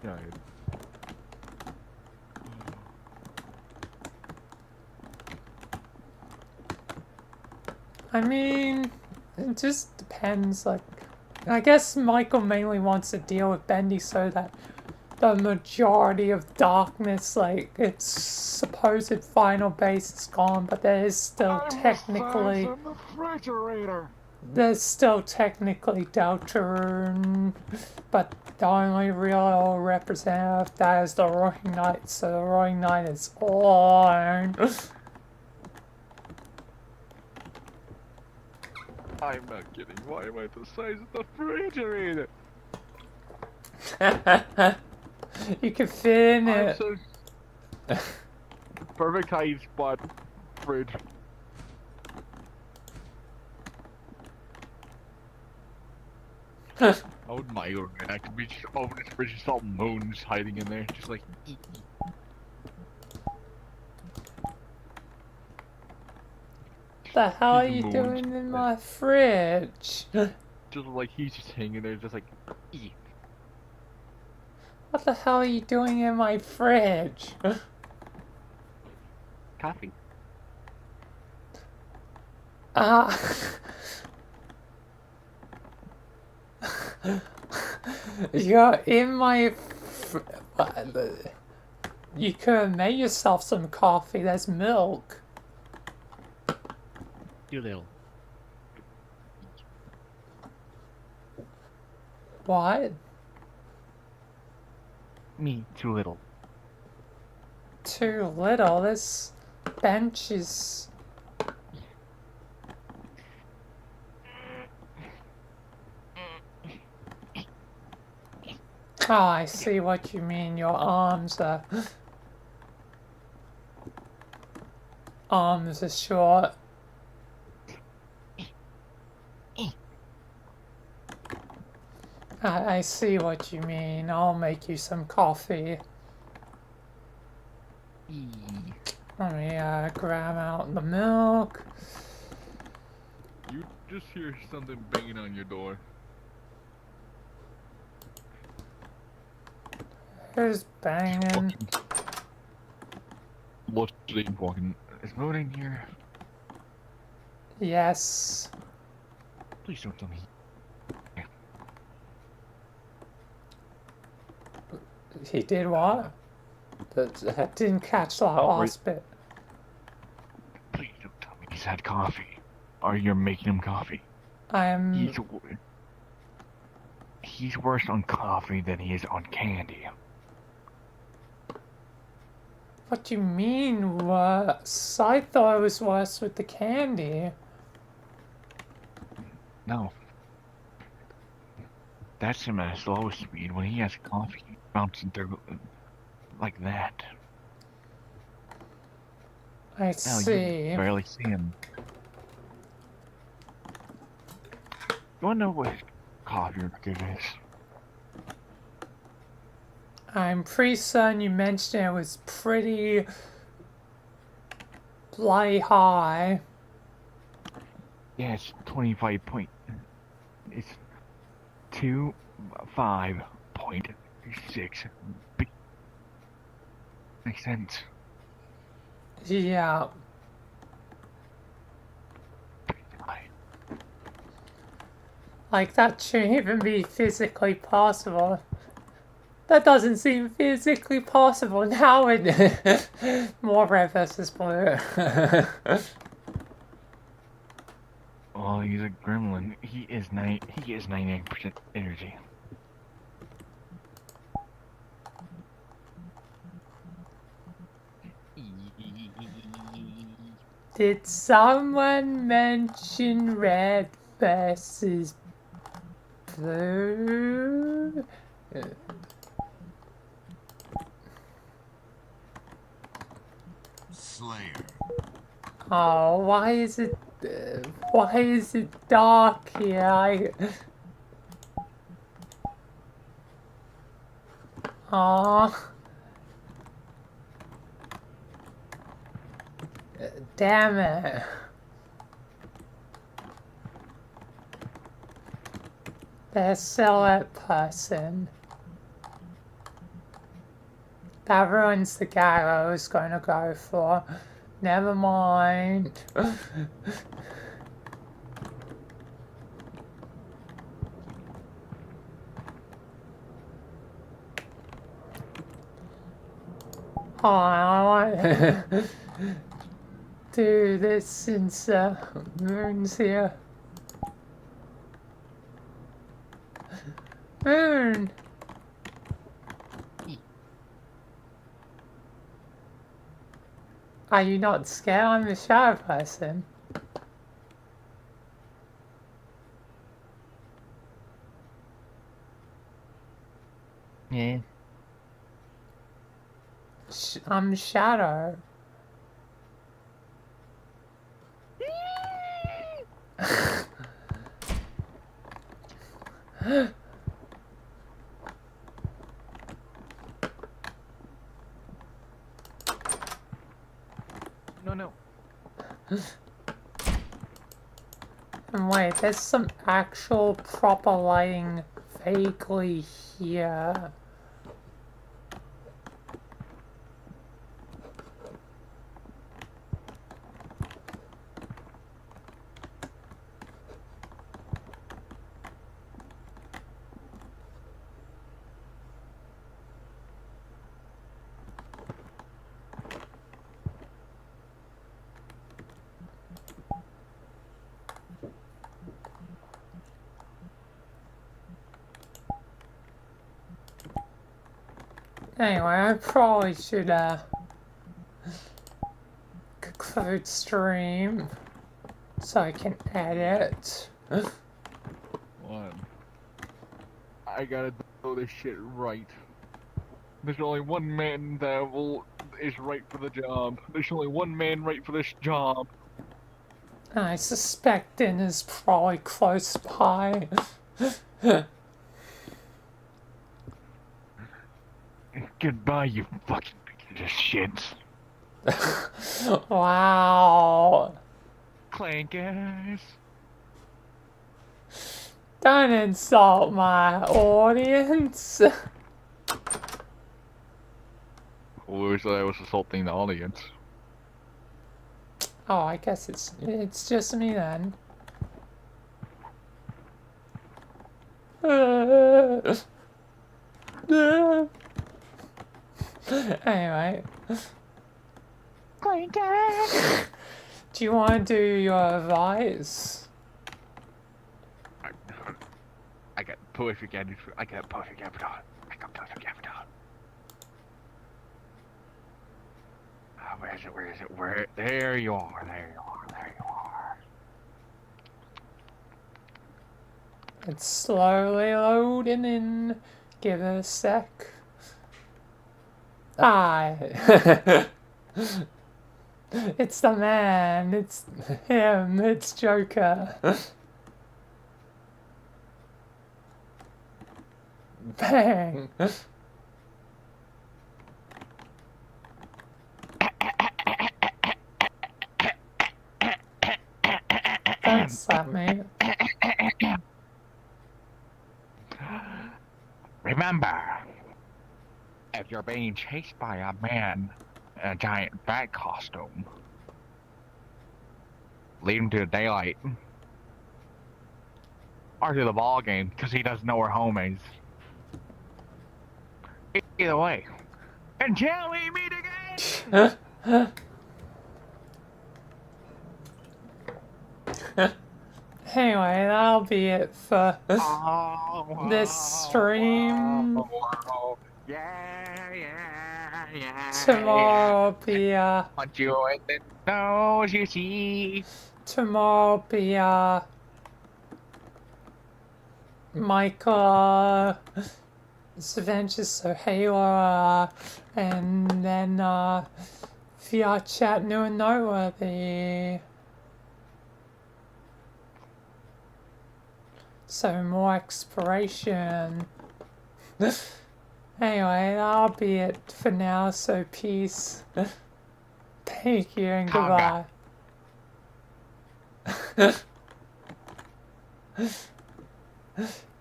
Yeah. I mean, it just depends, like, I guess Michael mainly wants to deal with Bendy so that the majority of darkness, like, its supposed final base is gone, but there is still technically... There's still technically Deltarune, but the only real representative of that is the Roaring Knight, so the Roaring Knight is alone. I'm not kidding. Why am I the size of the refrigerator? You can fit in it. So... Perfect height spot. Fridge. I would my own, man. I could be just open this fridge and saw moons hiding in there, just like. The hell are you doing in my fridge? Just like he's just hanging there, just like. What the hell are you doing in my fridge? Coffee. You're in my... You could have made yourself some coffee. There's milk. You little. What? Me, too little. Too little? This bench is... Oh, I see what you mean. Your arms are short. I see what you mean. I'll make you some coffee. Let me grab out the milk. You just hear something banging on your door. Who's banging? Literally walking. Is Moon in here? Yes. Please don't tell me. He did what? That didn't catch that last bit. Please don't tell me he's had coffee. Or you're making him coffee. He's worse on coffee than he is on candy. What do you mean worse? I thought it was worse with the candy. No. That's him at a slow speed. When he has coffee, he bounces through like that. I Now see. you barely see him. You wanna know what coffee record is? I'm pretty certain you mentioned it was pretty bloody high. Yeah, it's 25 point. It's 25.6. Makes sense. Yeah. Like, that shouldn't even be physically possible. That doesn't seem physically possible now. More red versus blue. Oh, he's a gremlin. He is 99% energy. Did someone mention red versus blue? Slayer. Oh, why is it dark here? Aw. Damn it. There's still that person. That ruins the guy I was going to go for. Never mind. Oh, I want to do this since Moon's here. Moon! Are you not scared? I'm a shadow person. Yeah. I'm shadow. No. And wait, there's some actual proper lighting vaguely here. Anyway, I probably should conclude stream so I can edit. What? I gotta Oh, this shit right. There's only one man that is right for the job. There's only one man right for this job. I suspect dinner's probably close by. Goodbye, you fucking piece of shit. Wow. Clankers. Don't insult my audience. Who said I was assaulting the audience? Oh, I guess it's just me then. Anyway. Do you want to do your advice? I got perfect attitude. I got perfect appetite. I got perfect appetite. Where is it? Where is it? Where? There you are. There you are. There you are. It's slowly loading in. Give it a sec. It's the man. It's him. It's Joker. Bang. Don't slap me. Remember, if you're being chased by a man in a giant bat costume, lead him to the daylight. Or to the ball game, because he doesn't know where home is. Either way, until we meet again! Anyway, that'll be it for this stream. Tomorrow will be Punch you in the nose, you see. Tomorrow will be Michael Adventures, so Halo, and then VR chat new and noteworthy. So more exploration. Anyway, that'll be it for now, so peace. Thank you and goodbye.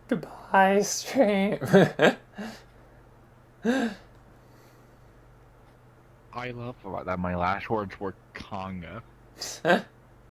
Goodbye, stream. I love that my last words were conga.